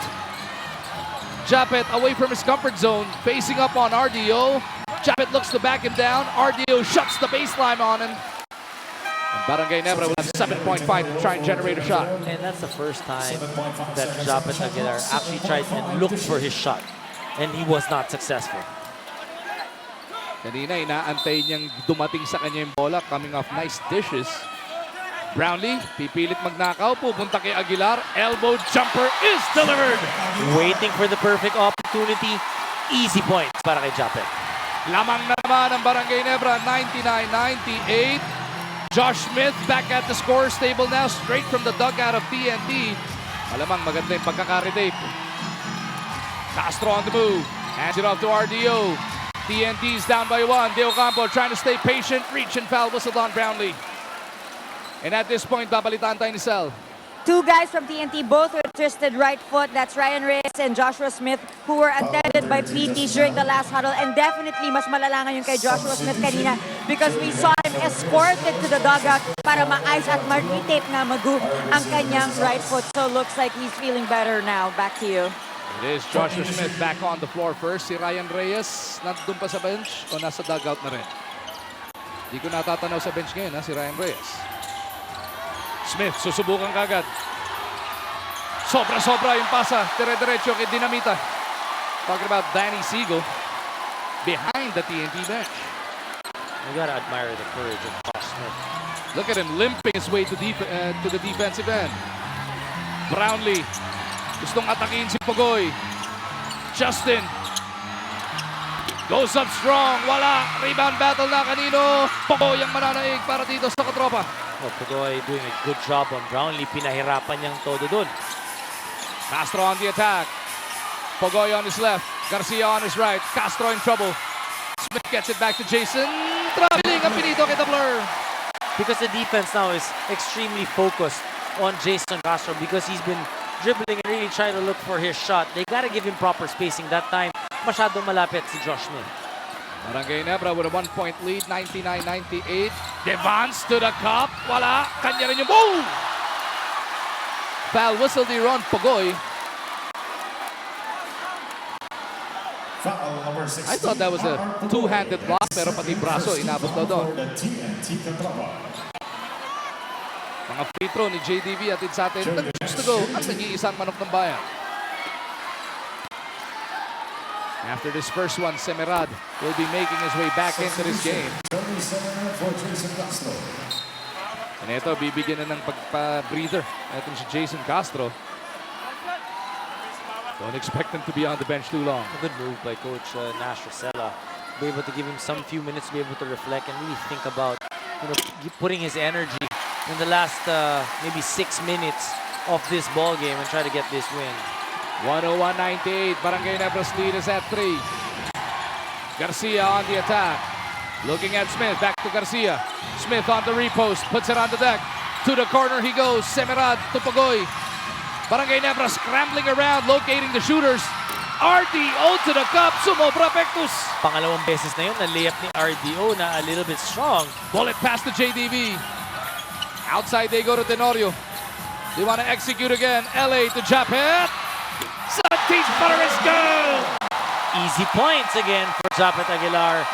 Japet away from his comfort zone, facing up on RDO. Japet looks to back him down. RDO shuts the baseline on him. And Barangay Ginebra will have 7.5 to try and generate a shot. And that's the first time that Japet Aguilar actually tried and looked for his shot. And he was not successful. Kanina, inaantay niyang dumating sa kanya yung bola, coming off nice dishes. Brownlee, pipilit magnakaw, pupunta kay Aguilar. Elbow jumper is delivered. Waiting for the perfect opportunity. Easy points para kay Japet. Lamang na naman ang Barangay Ginebra, 99-98. Josh Smith back at the scorer's table now, straight from the dugout of TNT. Malamang maganda yung pagkakaridape. Castro on the move. Hands it off to RDO. TNT's down by one. De Ocampo trying to stay patient. Reach and foul whistled on Brownlee. And at this point, babalitaan tayo ni Sel. Two guys from TNT, both with twisted right foot. That's Ryan Reyes and Joshua Smith, who were attended by PTs during the last huddle. And definitely, mas malala ngayon kay Joshua Smith kanina because we saw him escorted to the dugout para ma-ice at ma-retape na Magu ang kanyang right foot. So looks like he's feeling better now. Back to you. It is Joshua Smith back on the floor first. Si Ryan Reyes, nandun pa sa bench o nasa dugout na rin? Hindi ko natatanaw sa bench ngayon, si Ryan Reyes. Smith, susubukan kagad. Sobra-sobra yung pasa. Dire-diretso kay Dinamita. Talking about Danny Siegel behind the TNT bench. You gotta admire the courage of Josh Smith. Look at him limping his way to the defensive end. Brownlee. Gustong atakin si Pugoy. Justin. Goes up strong. Wala. Rebound battle na kanino. Pugoy ang mananaig para dito sa katropa. Oh, Pugoy doing a good job on Brownlee. Pinahirapan niyang todo dun. Castro on the attack. Pugoy on his left. Garcia on his right. Castro in trouble. Smith gets it back to Jason. Traveling ang pinito kay the Blur. Because the defense now is extremely focused on Jason Castro because he's been dribbling and really trying to look for his shot. They gotta give him proper spacing. That time, masyadong malapit si Josh Smith. Barangay Ginebra with a 1-point lead, 99-98. Devance to the cup. Wala. Kanya rin yung boom! Foul whistle ni Ron Pugoy. I thought that was a two-handed block pero pati braso inabot daw doon. Mga free throw ni JDV at sa atin. Nag-choose to go at nag-iisang manok ng bayan. After this first one, Semirad will be making his way back into this game. And ito, bibigyan na ng pagpa-breather. Ito si Jason Castro. Don't expect him to be on the bench too long. A good move by Coach Nash Rosella. Be able to give him some few minutes to be able to reflect and really think about, putting his energy in the last maybe 6 minutes of this ball game and try to get this win. 101-98. Barangay Ginebra's lead is at 3. Garcia on the attack. Looking at Smith. Back to Garcia. Smith on the repost. Puts it on the deck. To the corner he goes. Semirad to Pugoy. Barangay Ginebra scrambling around, locating the shooters. RDO to the cup, sumobra Pectus. Pangalawang beses na yun, na-layup ni RDO na a little bit strong. Bullet pass to JDV. Outside they go to Tenorio. They want to execute again. LA to Japet. Santis Paris go! Easy points again for Japet Aguilar.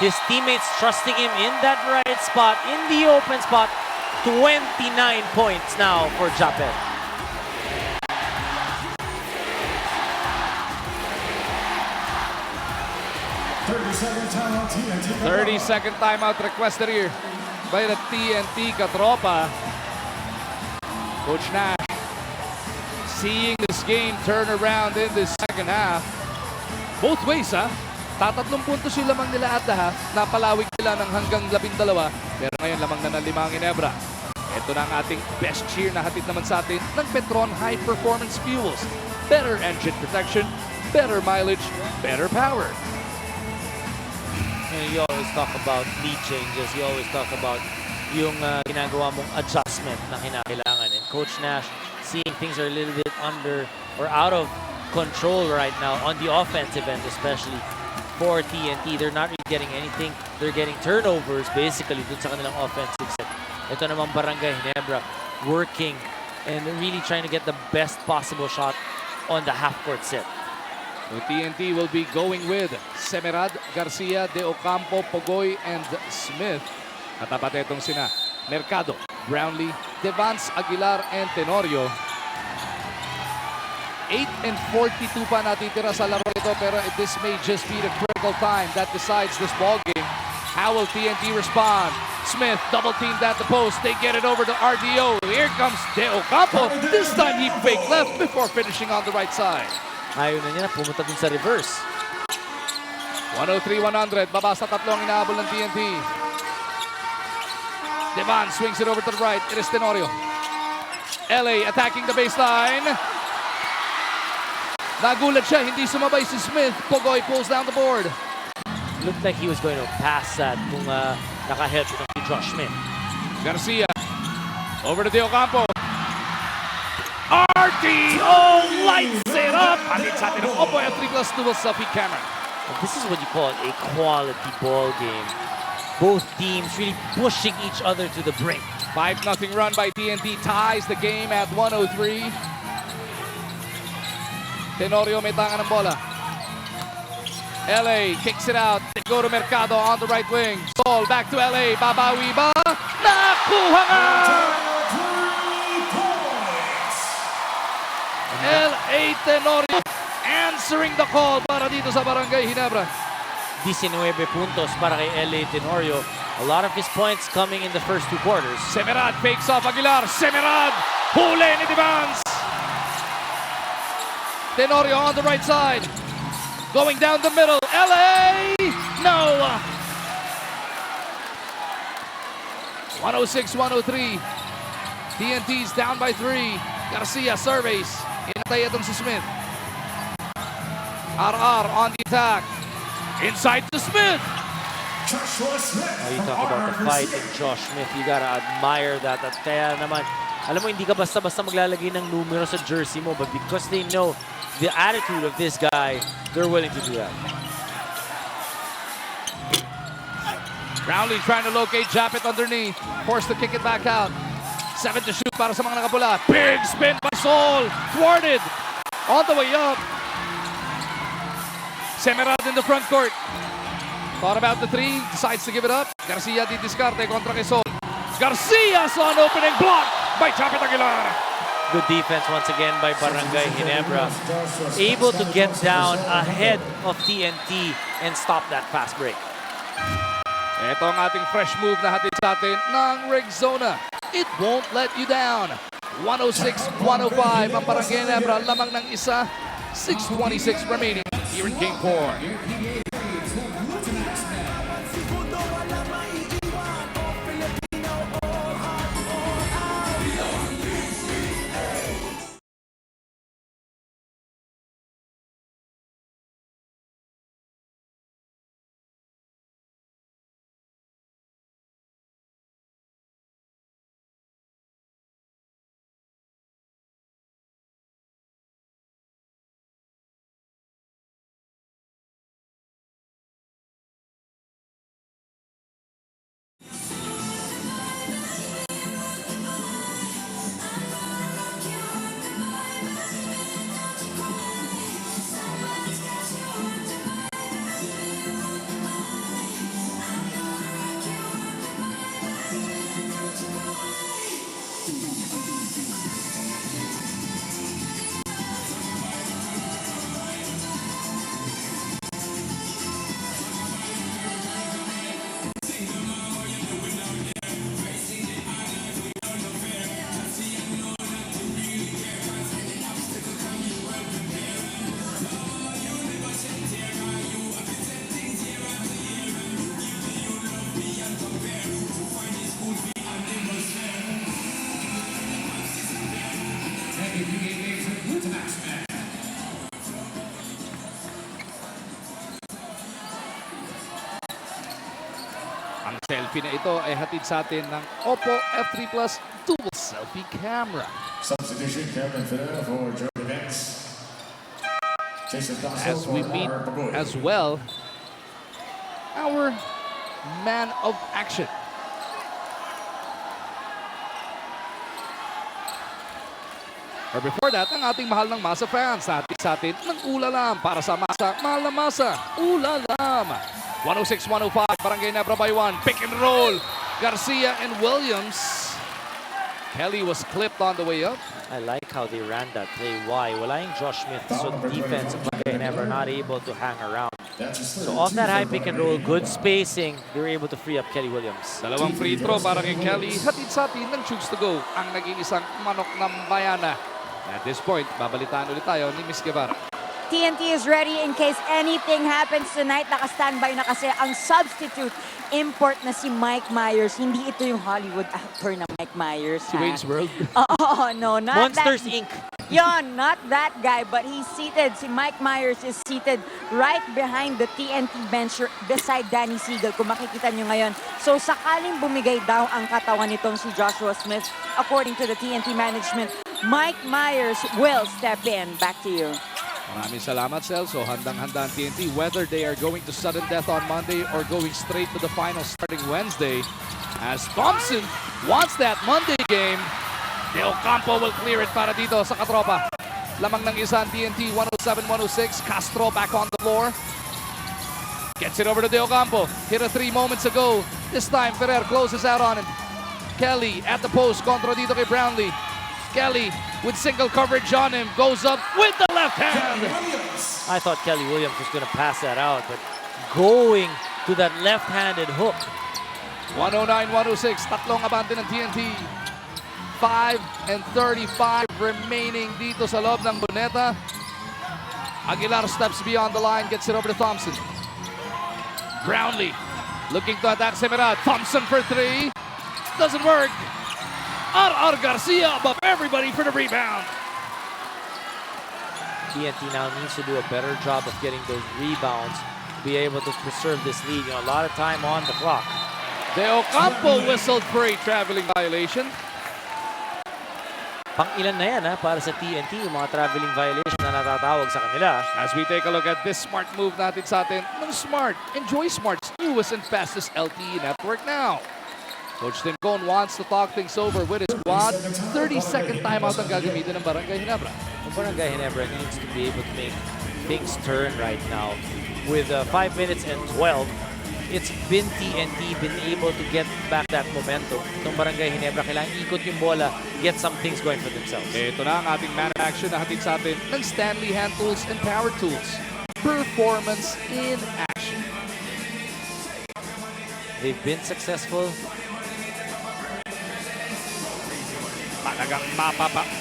His teammates trusting him in that right spot, in the open spot. 29 points now for Japet. 30-second timeout requested here by the TNT Katropa. Coach Nash seeing this game turn around in this second half. Both ways, ha? Tatatlong puntos yung lamang nila at half. Napalawig nila ng hanggang 12. Pero ngayon lamang na ng 5 ang Ginebra. Ito na ang ating best cheer na hatid naman sa atin ng Petron High Performance Fuels. Better engine protection, better mileage, better power. You always talk about lead changes. You always talk about yung ginagawa mong adjustment na kinakailangan. And Coach Nash seeing things are a little bit under or out of control right now on the offensive end, especially for TNT. They're not really getting anything. They're getting turnovers basically dun sa kanilang offensive set. Ito naman Barangay Ginebra working and really trying to get the best possible shot on the half-court set. So TNT will be going with Semerad, Garcia, De Ocampo, Pogoy, and Smith. Katapat itong sina Mercado, Brownlee, Devance Aguilar, and Tenorio. 8:42 pa natitira sa laro ito, pero this may just be the critical time that decides this ball game. How will TNT respond? Smith double teamed at the post. They get it over to RDO. Here comes De Ocampo. This time he fake left before finishing on the right side. Ayaw na niya, pumunta dun sa reverse. 103-100. Baba sa tatlong inaabol ng TNT. Devan swings it over to the right. It is Tenorio. LA attacking the baseline. Nagulat siya. Hindi sumabay si Smith. Pogoy pulls down the board. Looked like he was going to pass that kung naka-help ito si Josh Smith. Garcia. Over to De Ocampo. RDO lights it up! Palit sa atin ng Opo F3+2 sa peak camera. And this is what you call a quality ball game. Both teams really pushing each other to the brink. 5-0 run by TNT ties the game at 103. Tenorio may tangan ng bola. LA kicks it out. They go to Mercado on the right wing. Sol back to LA. Babawi ba? Nakuha nga! LA Tenorio answering the call para dito sa Barangay Ginebra. 19 puntos para kay LA Tenorio. A lot of his points coming in the first two quarters. Semerad fakes off Aguilar. Semerad! Huli ni Devance! Tenorio on the right side. Going down the middle. LA! No! 106-103. TNT's down by 3. Garcia surveys. Inatay itong si Smith. RR on the attack. Inside to Smith. You talk about the fight in Josh Smith. You gotta admire that. At kaya naman, alam mo, hindi ka basta-basta maglalagay ng numero sa jersey mo. But because they know the attitude of this guy, they're willing to do that. Brownlee trying to locate Japet underneath. Forced to kick it back out. 7 to shoot para sa mga nakapula. Big spin by Sol. Thwarted. On the way up. Semerad in the front court. Thought about the 3. Decides to give it up. Garcia di discarte kontra kay Sol. Garcia saw an opening block by Japet Aguilar. Good defense once again by Barangay Ginebra. Able to get down ahead of TNT and stop that fast break. Ito ang ating fresh move na hatid sa atin ng Rexona. It won't let you down. 106-105 ang Barangay Ginebra. Lamang ng isa. 6:26 remaining here in Game 4. Selfie na ito ay hatid sa atin ng Oppo F3 Plus Dual Selfie Camera. Substitution Kevin Fidel for Jordan Banks. As we meet as well our man of action. Or before that, ang ating mahal ng masa fans. Sa atin ng ulalam para sa masa. Mahal na masa. Ulalam. 106-105. Barangay Ginebra by 1. Pick and roll. Garcia and Williams. Kelly was clipped on the way up. I like how they ran that play. Why? Wala yung Josh Smith. So defense of Barangay Ginebra not able to hang around. So off that high pick and roll, good spacing, they were able to free up Kelly Williams. Dalawang free throw para kay Kelly. Hatid sa atin ng Chugs to go. Ang nag-iisang manok ng bayana. At this point, babalitaan ulit tayo ni Miss Guevara. TNT is ready in case anything happens tonight. Naka-standby na kasi ang substitute import na si Mike Myers. Hindi ito yung Hollywood actor na Mike Myers. Si Wayne's World? Oh, no, not Monsters that. Inc. Yon, not that guy, but he's seated. Si Mike Myers is seated right behind the TNT bench beside Danny Siegel, kung makikita nyo ngayon. So sakaling bumigay daw ang katawan nitong si Joshua Smith, according to the TNT management, Mike Myers will step in. Back to you. Maraming salamat, Sel. So handang-handa ang TNT, whether they are going to sudden death on Monday or going straight to the final starting Wednesday. As Thompson wants that Monday game, De Ocampo will clear it para dito sa katropa. Lamang ng isa ang TNT, 107-106. Castro back on the floor. Gets it over to De Ocampo. Hit a 3 moments ago. This time, Ferrer closes out on him. Kelly at the post, kontra dito kay Brownlee. Kelly with single coverage on him, goes up with the left hand. I thought Kelly Williams was going to pass that out, but going to that left-handed hook. 109-106, tatlong abante ng TNT. 5:35 remaining dito sa loob ng Boneta. Aguilar steps beyond the line, gets it over to Thompson. Brownlee looking to attack Semirad. Thompson for 3. Doesn't work. R.R. Garcia above everybody for the rebound. TNT now needs to do a better job of getting those rebounds to be able to preserve this lead. You know, a lot of time on the clock. De Ocampo whistled for a traveling violation. Pang-ilan na yan para sa TNT, yung mga traveling violation na natatawag sa kanila. As we take a look at this smart move natin sa atin ng Smart. Enjoy Smart's newest and fastest LTE network now. Coach Tim Cone wants to talk things over with his squad. 30-second timeout ang gagamitin ng Barangay Ginebra. The Barangay Ginebra needs to be able to make things turn right now. With 5 minutes and 12, it's been TNT been able to get back that momentum. Itong Barangay Ginebra, kailangan ikot yung bola, get some things going for themselves. Ito na ang ating man of action na hatid sa atin ng Stanley Hand Tools and Power Tools. Performance in action. They've been successful. Talagang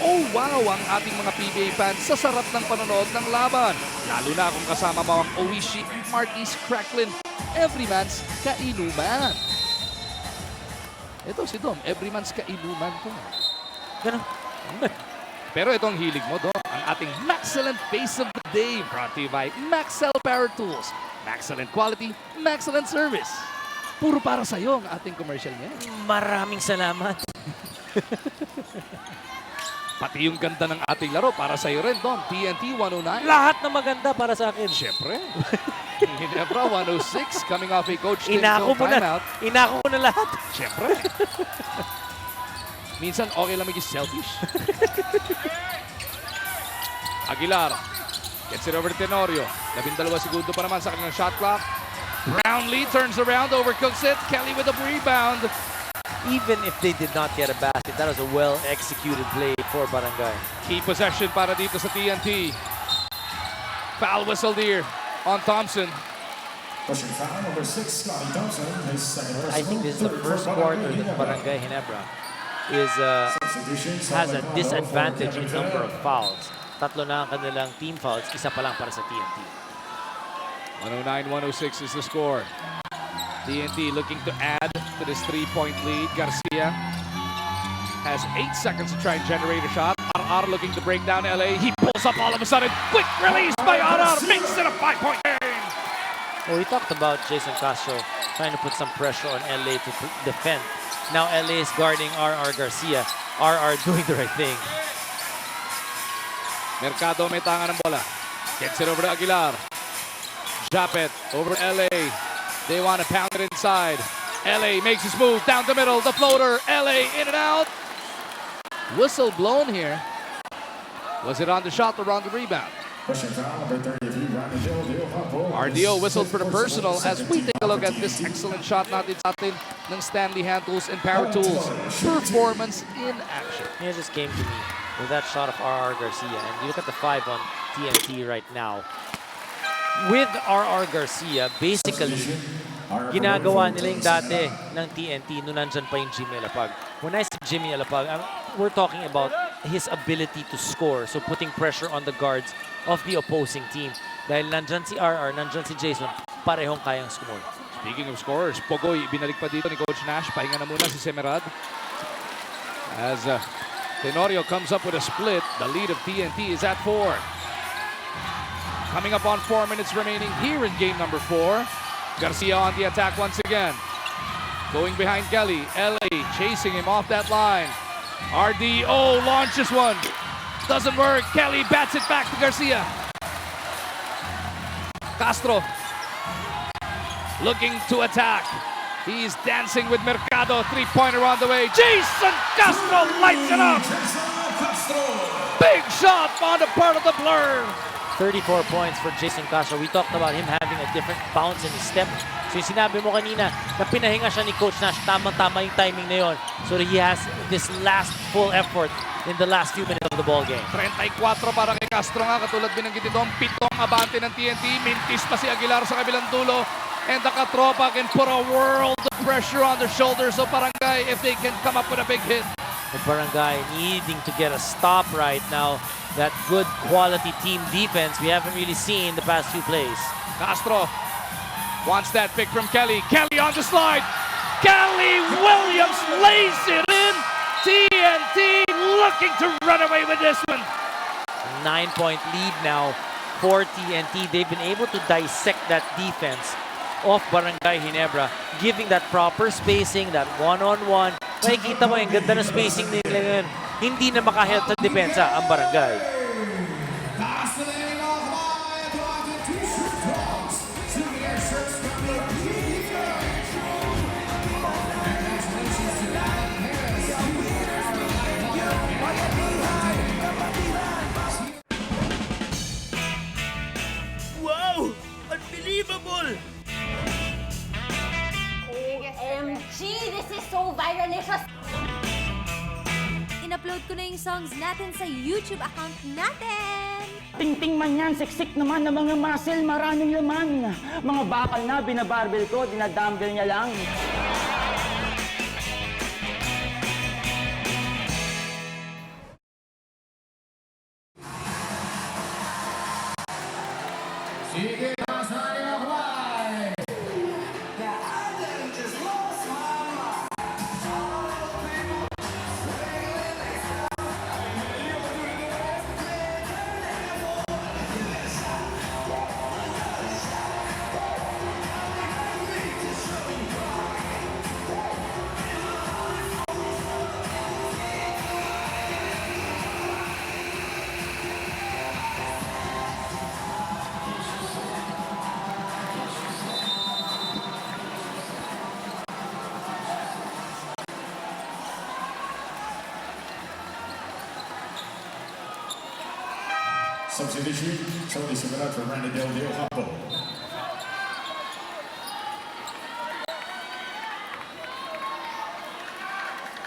oh wow ang ating mga PBA fans sa sarap ng panonood ng laban. Lalo na kung kasama mo ang Oishi, Marty's, Cracklin, Everyman's Kainuman. Ito si Dom, Everyman's Kainuman ko. Ganun. Pero itong hilig mo, Dom, ang ating Maxcellent Face of the Day brought to you by Maxcell Power Tools. Maxcellent quality, Maxcellent service. Puro para sa'yo ang ating commercial niya. Maraming salamat. Pati yung ganda ng ating laro para sa iyo rin, Dom. TNT 109. Lahat na maganda para sa akin. Siyempre. Ginebra 106 coming off a coach Inako mo na. Inako mo na lahat. Siyempre. Minsan okay lang maging selfish. Aguilar gets it over to Tenorio. 12 segundo pa naman sa kanilang shot clock. Brownlee turns around, overcooks it. Kelly with a rebound. Even if they did not get a basket, that was a well-executed play for Barangay. Key possession para dito sa TNT. Foul whistled here on Thompson. I think this is the first quarter that Barangay Ginebra has a disadvantage in number of fouls. Tatlo na ang kanilang team fouls, isa pa lang para sa TNT. 109-106 is the score. TNT looking to add to this 3-point lead. Garcia has 8 seconds to try and generate a shot. RR looking to break down LA. He pulls up all of a sudden. Quick release by RR. Makes it a 5-point game. Well, we talked about Jason Castro trying to put some pressure on LA to defend. Now LA is guarding RR Garcia. RR doing the right thing. Mercado may tanga ng bola. Gets it over to Aguilar. Japet over LA. They want to pound it inside. LA makes his move down the middle. The floater. LA in and out. Whistle blown here. Was it on the shot or on the rebound? RDO whistled for the personal as we take a look at this excellent shot natin sa atin ng Stanley Hand Tools and Power Tools. Performance in action. It just came to me with that shot of RR Garcia. And you look at the 5 on TNT right now. With RR Garcia, basically, ginagawa nila yung dati ng TNT nung nandyan pa yung Jimmy Alapag. When I say Jimmy Alapag, we're talking about his ability to score. So putting pressure on the guards of the opposing team. Dahil nandyan si RR, nandyan si Jason, parehong kayang score. Speaking of scorers, Pogoy, binalik pa dito ni Coach Nash. Pahinga na muna si Semerad. As Tenorio comes up with a split, the lead of TNT is at 4. Coming up on 4 minutes remaining here in game number 4. Garcia on the attack once again. Going behind Kelly. LA chasing him off that line. RDO launches one. Doesn't work. Kelly bats it back to Garcia. Castro looking to attack. He's dancing with Mercado. Three-pointer on the way. Jason Castro lights it up. Big shot on the part of the Blur. 34 points for Jason Castro. We talked about him having a different bounce in his step. So yung sinabi mo kanina na pinahinga siya ni Coach Nash, tamang-tama yung timing na yun. So that he has this last full effort in the last few minutes of the ball game. 34 para kay Castro nga, katulad binanggit ito, 7 abante ng TNT. Mintis pa si Aguilar sa kabilang dulo. And the Katropa can put a world of pressure on their shoulders. So Barangay, if they can come up with a big hit. The Barangay needing to get a stop right now. That good quality team defense we haven't really seen the past few plays. Castro wants that pick from Kelly. Kelly on the slide. Kelly Williams lays it in. TNT looking to run away with this one. 9-point lead now for TNT. They've been able to dissect that defense of Barangay Ginebra, giving that proper spacing, that one-on-one. Makikita mo yung ganda na spacing nila yun. Hindi na makahelp sa depensa ang Barangay. Wow! Unbelievable! OMG! This is so viralicious! In-upload ko na yung songs natin sa YouTube account natin! Tingting man yan, siksik naman ng mga muscle, maraming laman. Mga bakal na binabarbel ko, dinadumbbell niya lang. Sige, pasahin ako ba? Substitution, Tony Semerad for Randy Del Dio Campo.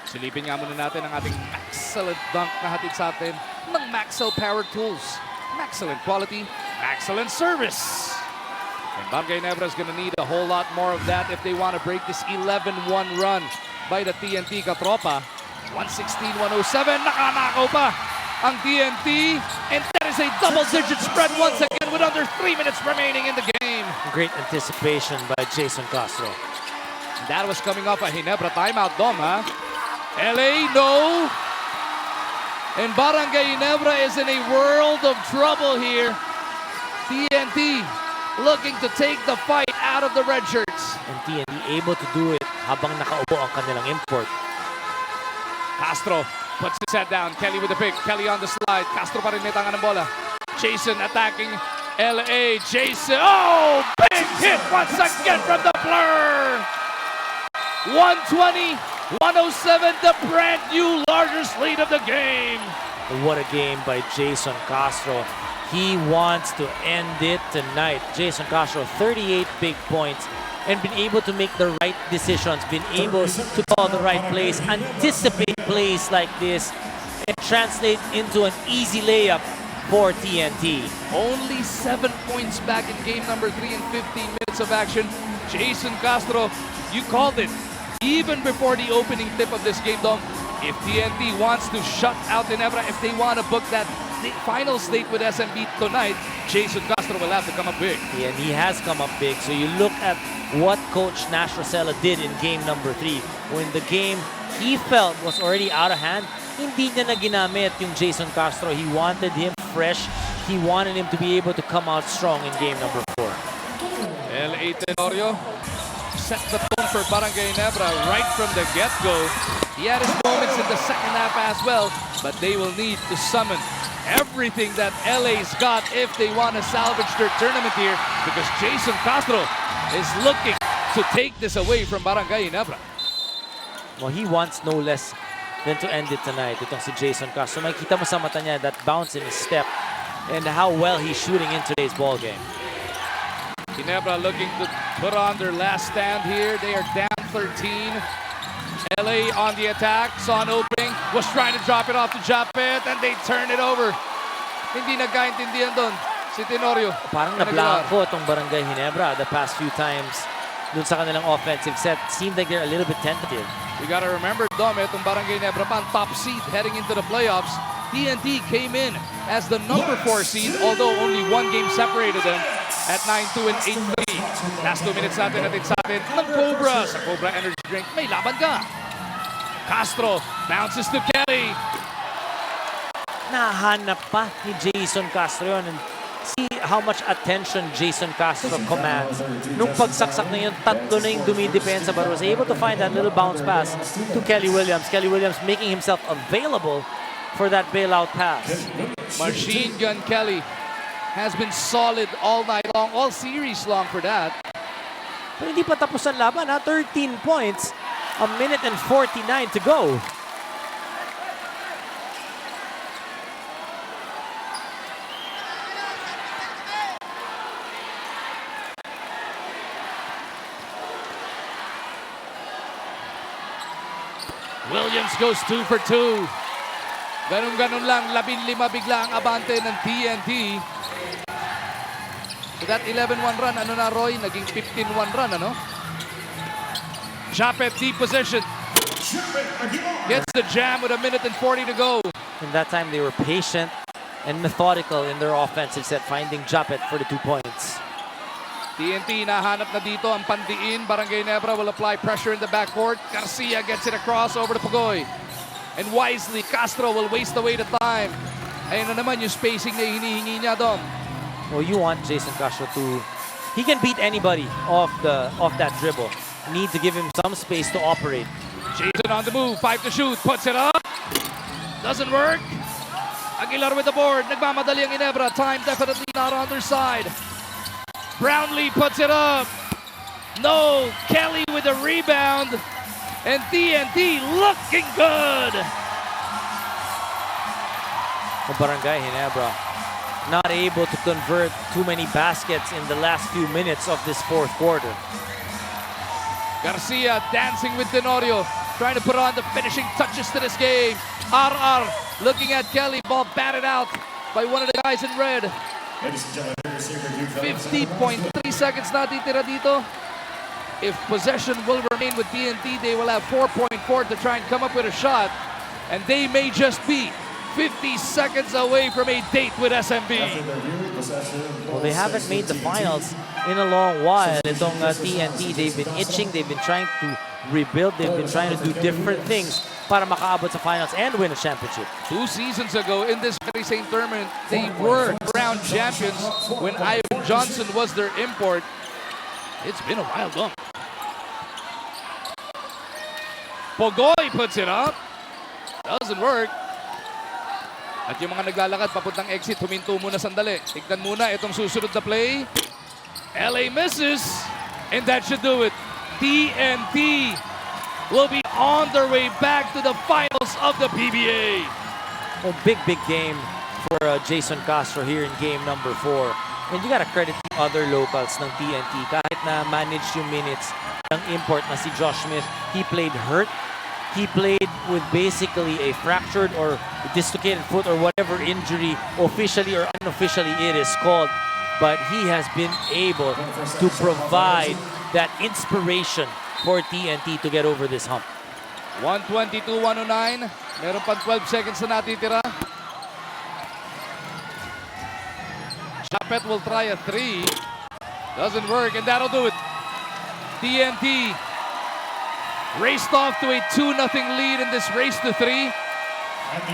Silipin nga muna natin ang ating excellent dunk na hatid sa atin ng Maxell Power Tools. Excellent quality, excellent service. And Barangay Ginebra is going to need a whole lot more of that if they want to break this 11-1 run by the TNT Katropa. 116-107, nakanakaw pa ang TNT, and that is a double-digit spread once again with under 3 minutes remaining in the game. Great anticipation by Jason Castro. That was coming off a Ginebra timeout, Dom, huh? LA, no. And Barangay Ginebra is in a world of trouble here. TNT looking to take the fight out of the red shirts. And TNT able to do it habang nakaupo ang kanilang import. Castro puts his head down. Kelly with the pick. Kelly on the slide. Castro pa rin may tangan ng bola. Jason attacking LA. Jason. Oh! Big hit once again from the blur. 120-107, the brand new largest lead of the game. What a game by Jason Castro. He wants to end it tonight. Jason Castro, 38 big points and been able to make the right decisions, been able to call the right plays, anticipate plays like this, and translate into an easy layup for TNT. Only 7 points back in game number 3 in 15 minutes of action. Jason Castro, you called it. Even before the opening tip of this game, Dom, if TNT wants to shut out Ginebra, if they want to book that final state with SMB tonight, Jason Castro will have to come up big. Yeah, and he has come up big. So you look at what Coach Nash Rosella did in game number 3. When the game he felt was already out of hand, hindi niya na ginamit yung Jason Castro. He wanted him fresh. He wanted him to be able to come out strong in game number 4. L.A. Tenorio set the tone for Barangay Ginebra right from the get-go. He had his moments in the second half as well, but they will need to summon everything that LA's got if they want to salvage their tournament here, because Jason Castro is looking to take this away from Barangay Ginebra. Well, he wants no less than to end it tonight. Itong si Jason Castro. Makikita mo sa mata niya that bounce in his step and how well he's shooting in today's ball game. Ginebra looking to put on their last stand here. They are down 13. LA on the attack. Saw an opening. Was trying to drop it off to Japet and they turn it over. Hindi nagkaintindihan doon si Tenorio. Parang nablangko itong Barangay Ginebra the past few times dun sa kanilang offensive set. Seemed like they're a little bit tentative. You gotta remember, Dom, itong Barangay Ginebra pa, top seed heading into the playoffs. TNT came in as the number 4 seed, although only one game separated them at 9-2 and 8-3. Last 2 minutes natin sa atin ng Cobra. Sa Cobra Energy Drink, may laban ka. Castro bounces to Kelly. Nahanap pa ni Jason Castro yun. And see how much attention Jason Castro commands. Nung pagsaksak na yun, tatlo na yung dumidepensa, but was able to find that little bounce pass to Kelly Williams. Kelly Williams making himself available for that bailout pass. Machine Gun Kelly has been solid all night long, all series long for that. Pero hindi pa tapos ang laban, ha? 13 points, a minute and 49 to go. Williams goes 2 for 2. Ganun-ganun lang, 15 bigla ang abante ng TNT. So that 11-1 run, ano na Roy? Naging 15-1 run, ano? Japet deep position. Gets the jam with a minute and 40 to go. And that time they were patient and methodical in their offensive set, finding Japet for the 2 points. TNT nahanap na dito ang pandiin. Barangay Ginebra will apply pressure in the backcourt. Garcia gets it across over to Pugoy. And wisely, Castro will waste away the time. Ayun na naman yung spacing na hinihingi niya, Dom. Well, you want Jason Castro to... He can beat anybody off that dribble. Need to give him some space to operate. Jason on the move, 5 to shoot, puts it up. Doesn't work. Aguilar with the board. Nagmamadali ang Ginebra. Time definitely not on their side. Brownlee puts it up. No, Kelly with a rebound. And TNT looking good. The Barangay Ginebra not able to convert too many baskets in the last few minutes of this fourth quarter. Garcia dancing with Tenorio, trying to put on the finishing touches to this game. RR looking at Kelly, ball batted out by one of the guys in red. 50.3 seconds na titira dito. If possession will remain with TNT, they will have 4.4 to try and come up with a shot. And they may just be 50 seconds away from a date with SMB. Well, they haven't made the finals in a long while. Itong TNT, they've been itching, they've been trying to rebuild, they've been trying to do different things para makaabot sa finals and win a championship. 2 seasons ago in this very same tournament, they were crowned champions when Ivan Johnson was their import. It's been a while long. Pogoy puts it up. Doesn't work. At yung mga naglalakad papuntang exit, huminto muna sandali. Tignan muna itong susunod na play. LA misses. And that should do it. TNT will be on their way back to the finals of the PBA. Oh, big game for Jason Castro here in game number 4. And you gotta credit the other locals ng TNT. Kahit na manage yung minutes ng import na si Josh Smith, he played hurt. He played with basically a fractured or dislocated foot or whatever injury officially or unofficially it is called. But he has been able to provide that inspiration for TNT to get over this hump. 122-109. Meron pang 12 seconds na natitira. Japet will try a 3. Doesn't work, and that'll do it. TNT raced off to a 2-0 lead in this race to 3.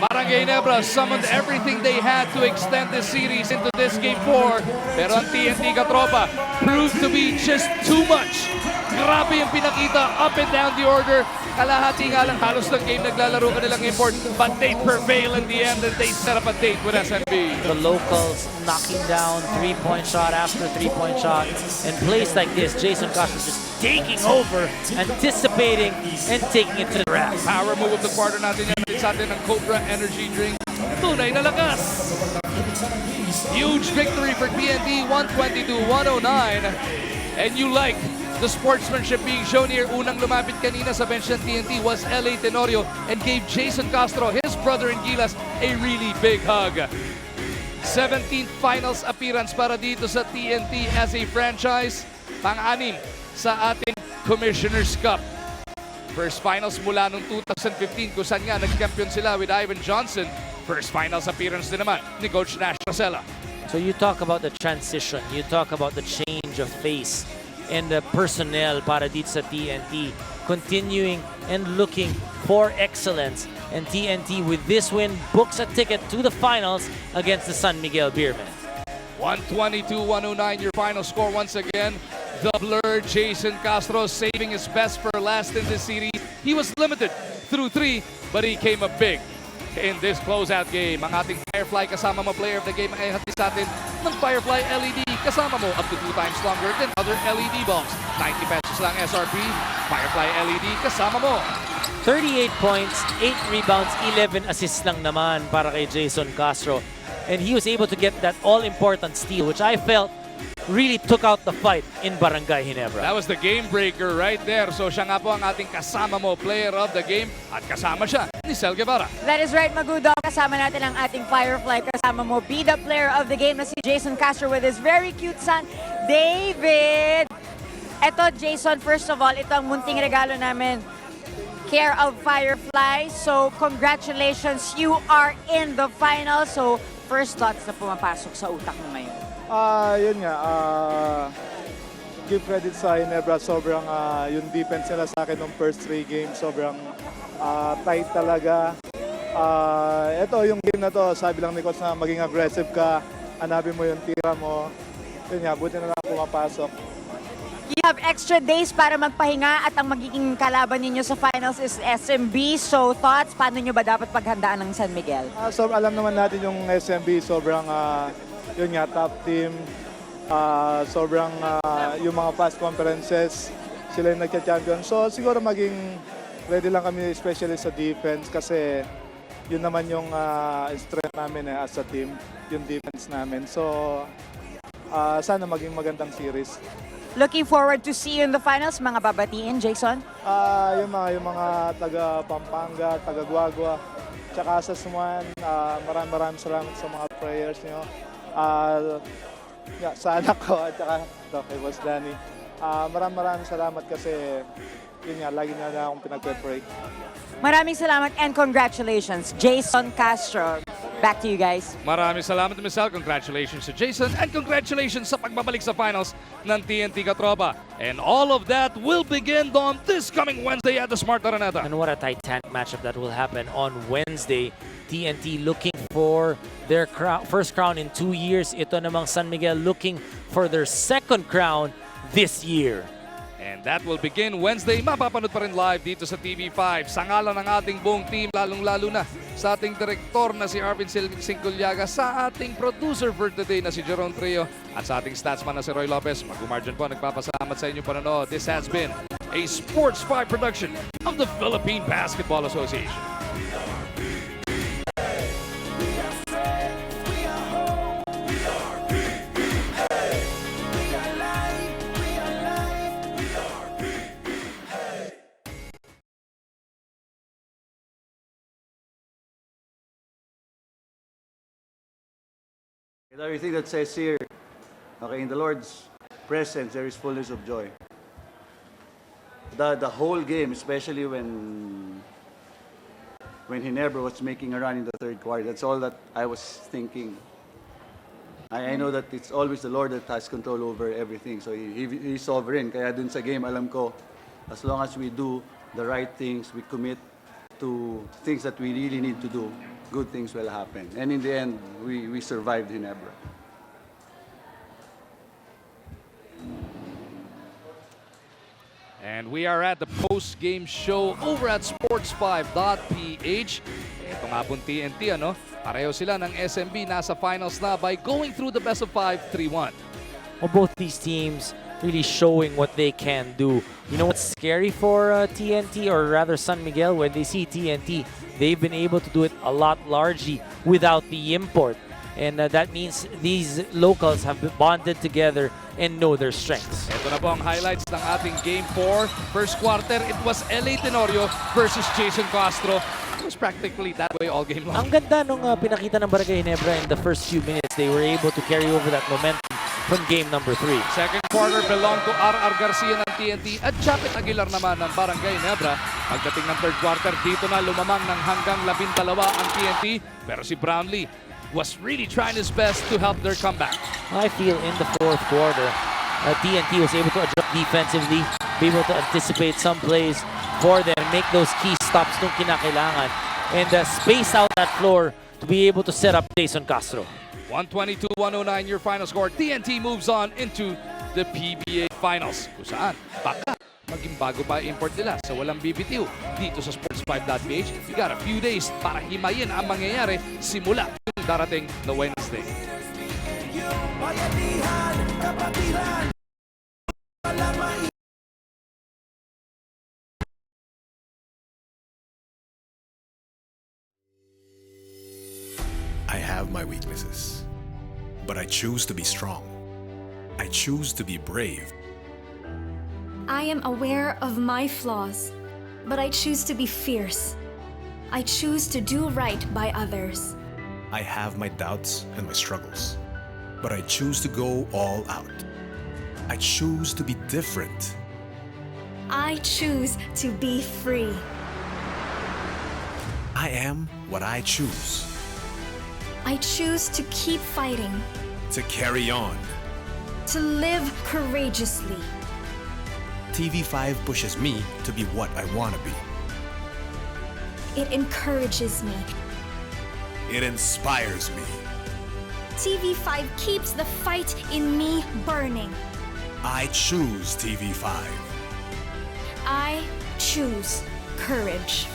Barangay Ginebra summoned everything they had to extend this series into this game 4. Pero ang TNT katropa proved to be just too much. Grabe yung pinakita up and down the order. Kalahati nga lang halos ng game naglalaro kanilang import. But they prevail in the end and they set up a date with SMB. The locals knocking down 3-point shot after 3-point shot. And plays like this, Jason Castro just taking over, anticipating, and taking it to the rack. Power move of the quarter natin yan. Sa atin ng Cobra Energy Drink. Tunay na lakas. Huge victory for TNT, 122-109. And you like the sportsmanship being shown here. Unang lumapit kanina sa bench ng TNT was LA Tenorio and gave Jason Castro, his brother in Gilas, a really big hug. 17th finals appearance para dito sa TNT as a franchise. Pang-anim sa ating Commissioner's Cup. First finals mula noong 2015 kung saan nga nag-champion sila with Ivan Johnson. First finals appearance din naman ni Coach Nash Rosella. So you talk about the transition, you talk about the change of face and the personnel para dito sa TNT, continuing and looking for excellence. And TNT with this win books a ticket to the finals against the San Miguel Beermen. 122-109 your final score once again. The Blur, Jason Castro saving his best for last in this series. He was limited through 3, but he came up big in this closeout game. Ang ating Firefly kasama mo player of the game ay hatid sa atin ng Firefly LED. Kasama mo up to 2 times longer than other LED bulbs. 90 pesos lang SRP. Firefly LED kasama mo. 38 points, 8 rebounds, 11 assists lang naman para kay Jason Castro. And he was able to get that all-important steal, which I felt really took out the fight in Barangay Ginebra. That was the game breaker right there. So siya nga po ang ating kasama mo player of the game at kasama siya ni Sel Guevara. That is right, Magudo. Kasama natin ang ating Firefly. Kasama mo, be the player of the game na si Jason Castro with his very cute son, David. Eto, Jason, first of all, ito ang munting regalo namin. Care of Firefly. So, congratulations. You are in the final. So, first thoughts na pumapasok sa utak mo ngayon. Yun nga, give credit sa Ginebra, sobrang yung defense nila sa akin ng first 3 games, sobrang tight talaga. Ito yung game na to, sabi lang ni Coach na maging aggressive ka, hanapin mo yung tira mo. Yun nga, buti na lang pumapasok. You have extra days para magpahinga at ang magiging kalaban ninyo sa finals is SMB. So, thoughts, paano nyo ba dapat paghandaan ng San Miguel? So, alam naman natin yung SMB, sobrang yun nga, top team. Sobrang yung mga past conferences, sila yung nagka-champion. So, siguro maging ready lang kami, especially sa defense, kasi yun naman yung strength namin as a team, yung defense namin. So, sana maging magandang series. Looking forward to see you in the finals. Mga babatiin, Jason? Yung mga taga Pampanga, taga Guagua, tsaka sa Sumuan, maraming salamat sa mga prayers niyo. Sa anak ko at saka kay Boss Danny. Maraming salamat kasi yun nga, lagi na akong pinagpe-pray. Maraming salamat and congratulations, Jason Castro. Back to you guys. Maraming salamat, Michelle. Congratulations to Jason and congratulations sa pagbabalik sa finals ng TNT Katropa. And all of that will begin on this coming Wednesday at the Smart Araneta. And what a titanic matchup that will happen on Wednesday. TNT looking for their first crown in 2 years. Ito namang San Miguel looking for their second crown this year. And that will begin Wednesday. Mapapanood pa rin live dito sa TV5. Sa ngalan ng ating buong team, lalong-lalo na sa ating direktor na si Arvin Singculyaga, sa ating producer for today na si Jerome Trio, at sa ating statsman na si Roy Lopez. Mag-umargin po, nagpapasalamat sa inyong panonood. This has been a Sports 5 production of the Philippine Basketball Association. Everything that says here, okay, in the Lord's presence, there is fullness of joy. The whole game, especially when Ginebra was making a run in the third quarter, that's all that I was thinking. I know that it's always the Lord that has control over everything, so He's sovereign. Kaya dun sa game, alam ko, as long as we do the right things, we commit to things that we really need to do, good things will happen. And in the end, we survived Ginebra. And we are at the post-game show over at sports5.ph. Ito nga pong TNT, ano? Pareho sila ng SMB, nasa finals na by going through the best of 5, 3-1. Well, both these teams really showing what they can do. You know what's scary for TNT, or rather San Miguel, when they see TNT, they've been able to do it a lot largely without the import. And that means these locals have bonded together and know their strengths. Ito na po ang highlights ng ating Game 4. First quarter, it was LA Tenorio versus Jason Castro. It was practically that way all game long. Ang ganda nung pinakita ng Barangay Ginebra in the first few minutes. They were able to carry over that momentum from game number 3. Second quarter belonged to R.R. Garcia ng TNT at Japet Aguilar naman ng Barangay Ginebra. Pagdating ng third quarter, dito na lumamang ng hanggang 12 ang TNT. Pero si Brownlee was really trying his best to help their comeback. I feel in the fourth quarter, TNT was able to adjust defensively, be able to anticipate some plays for them, make those key stops nung kinakailangan, and space out that floor to be able to set up Jason Castro. 122-109 your final score. TNT moves on into the PBA Finals. Kung saan, baka maging bago pa import nila sa walang BBTU dito sa sports5.ph. We got a few days para himayin ang mangyayari simula yung darating na Wednesday. I have my weaknesses, but I choose to be strong. I choose to be brave. I am aware of my flaws, but I choose to be fierce. I choose to do right by others. I have my doubts and my struggles, but I choose to go all out. I choose to be different. I choose to be free. I am what I choose. I choose to keep fighting. To carry on. To live courageously. TV5 pushes me to be what I want to be. It encourages me. It inspires me. TV5 keeps the fight in me burning. I choose TV5. I choose courage.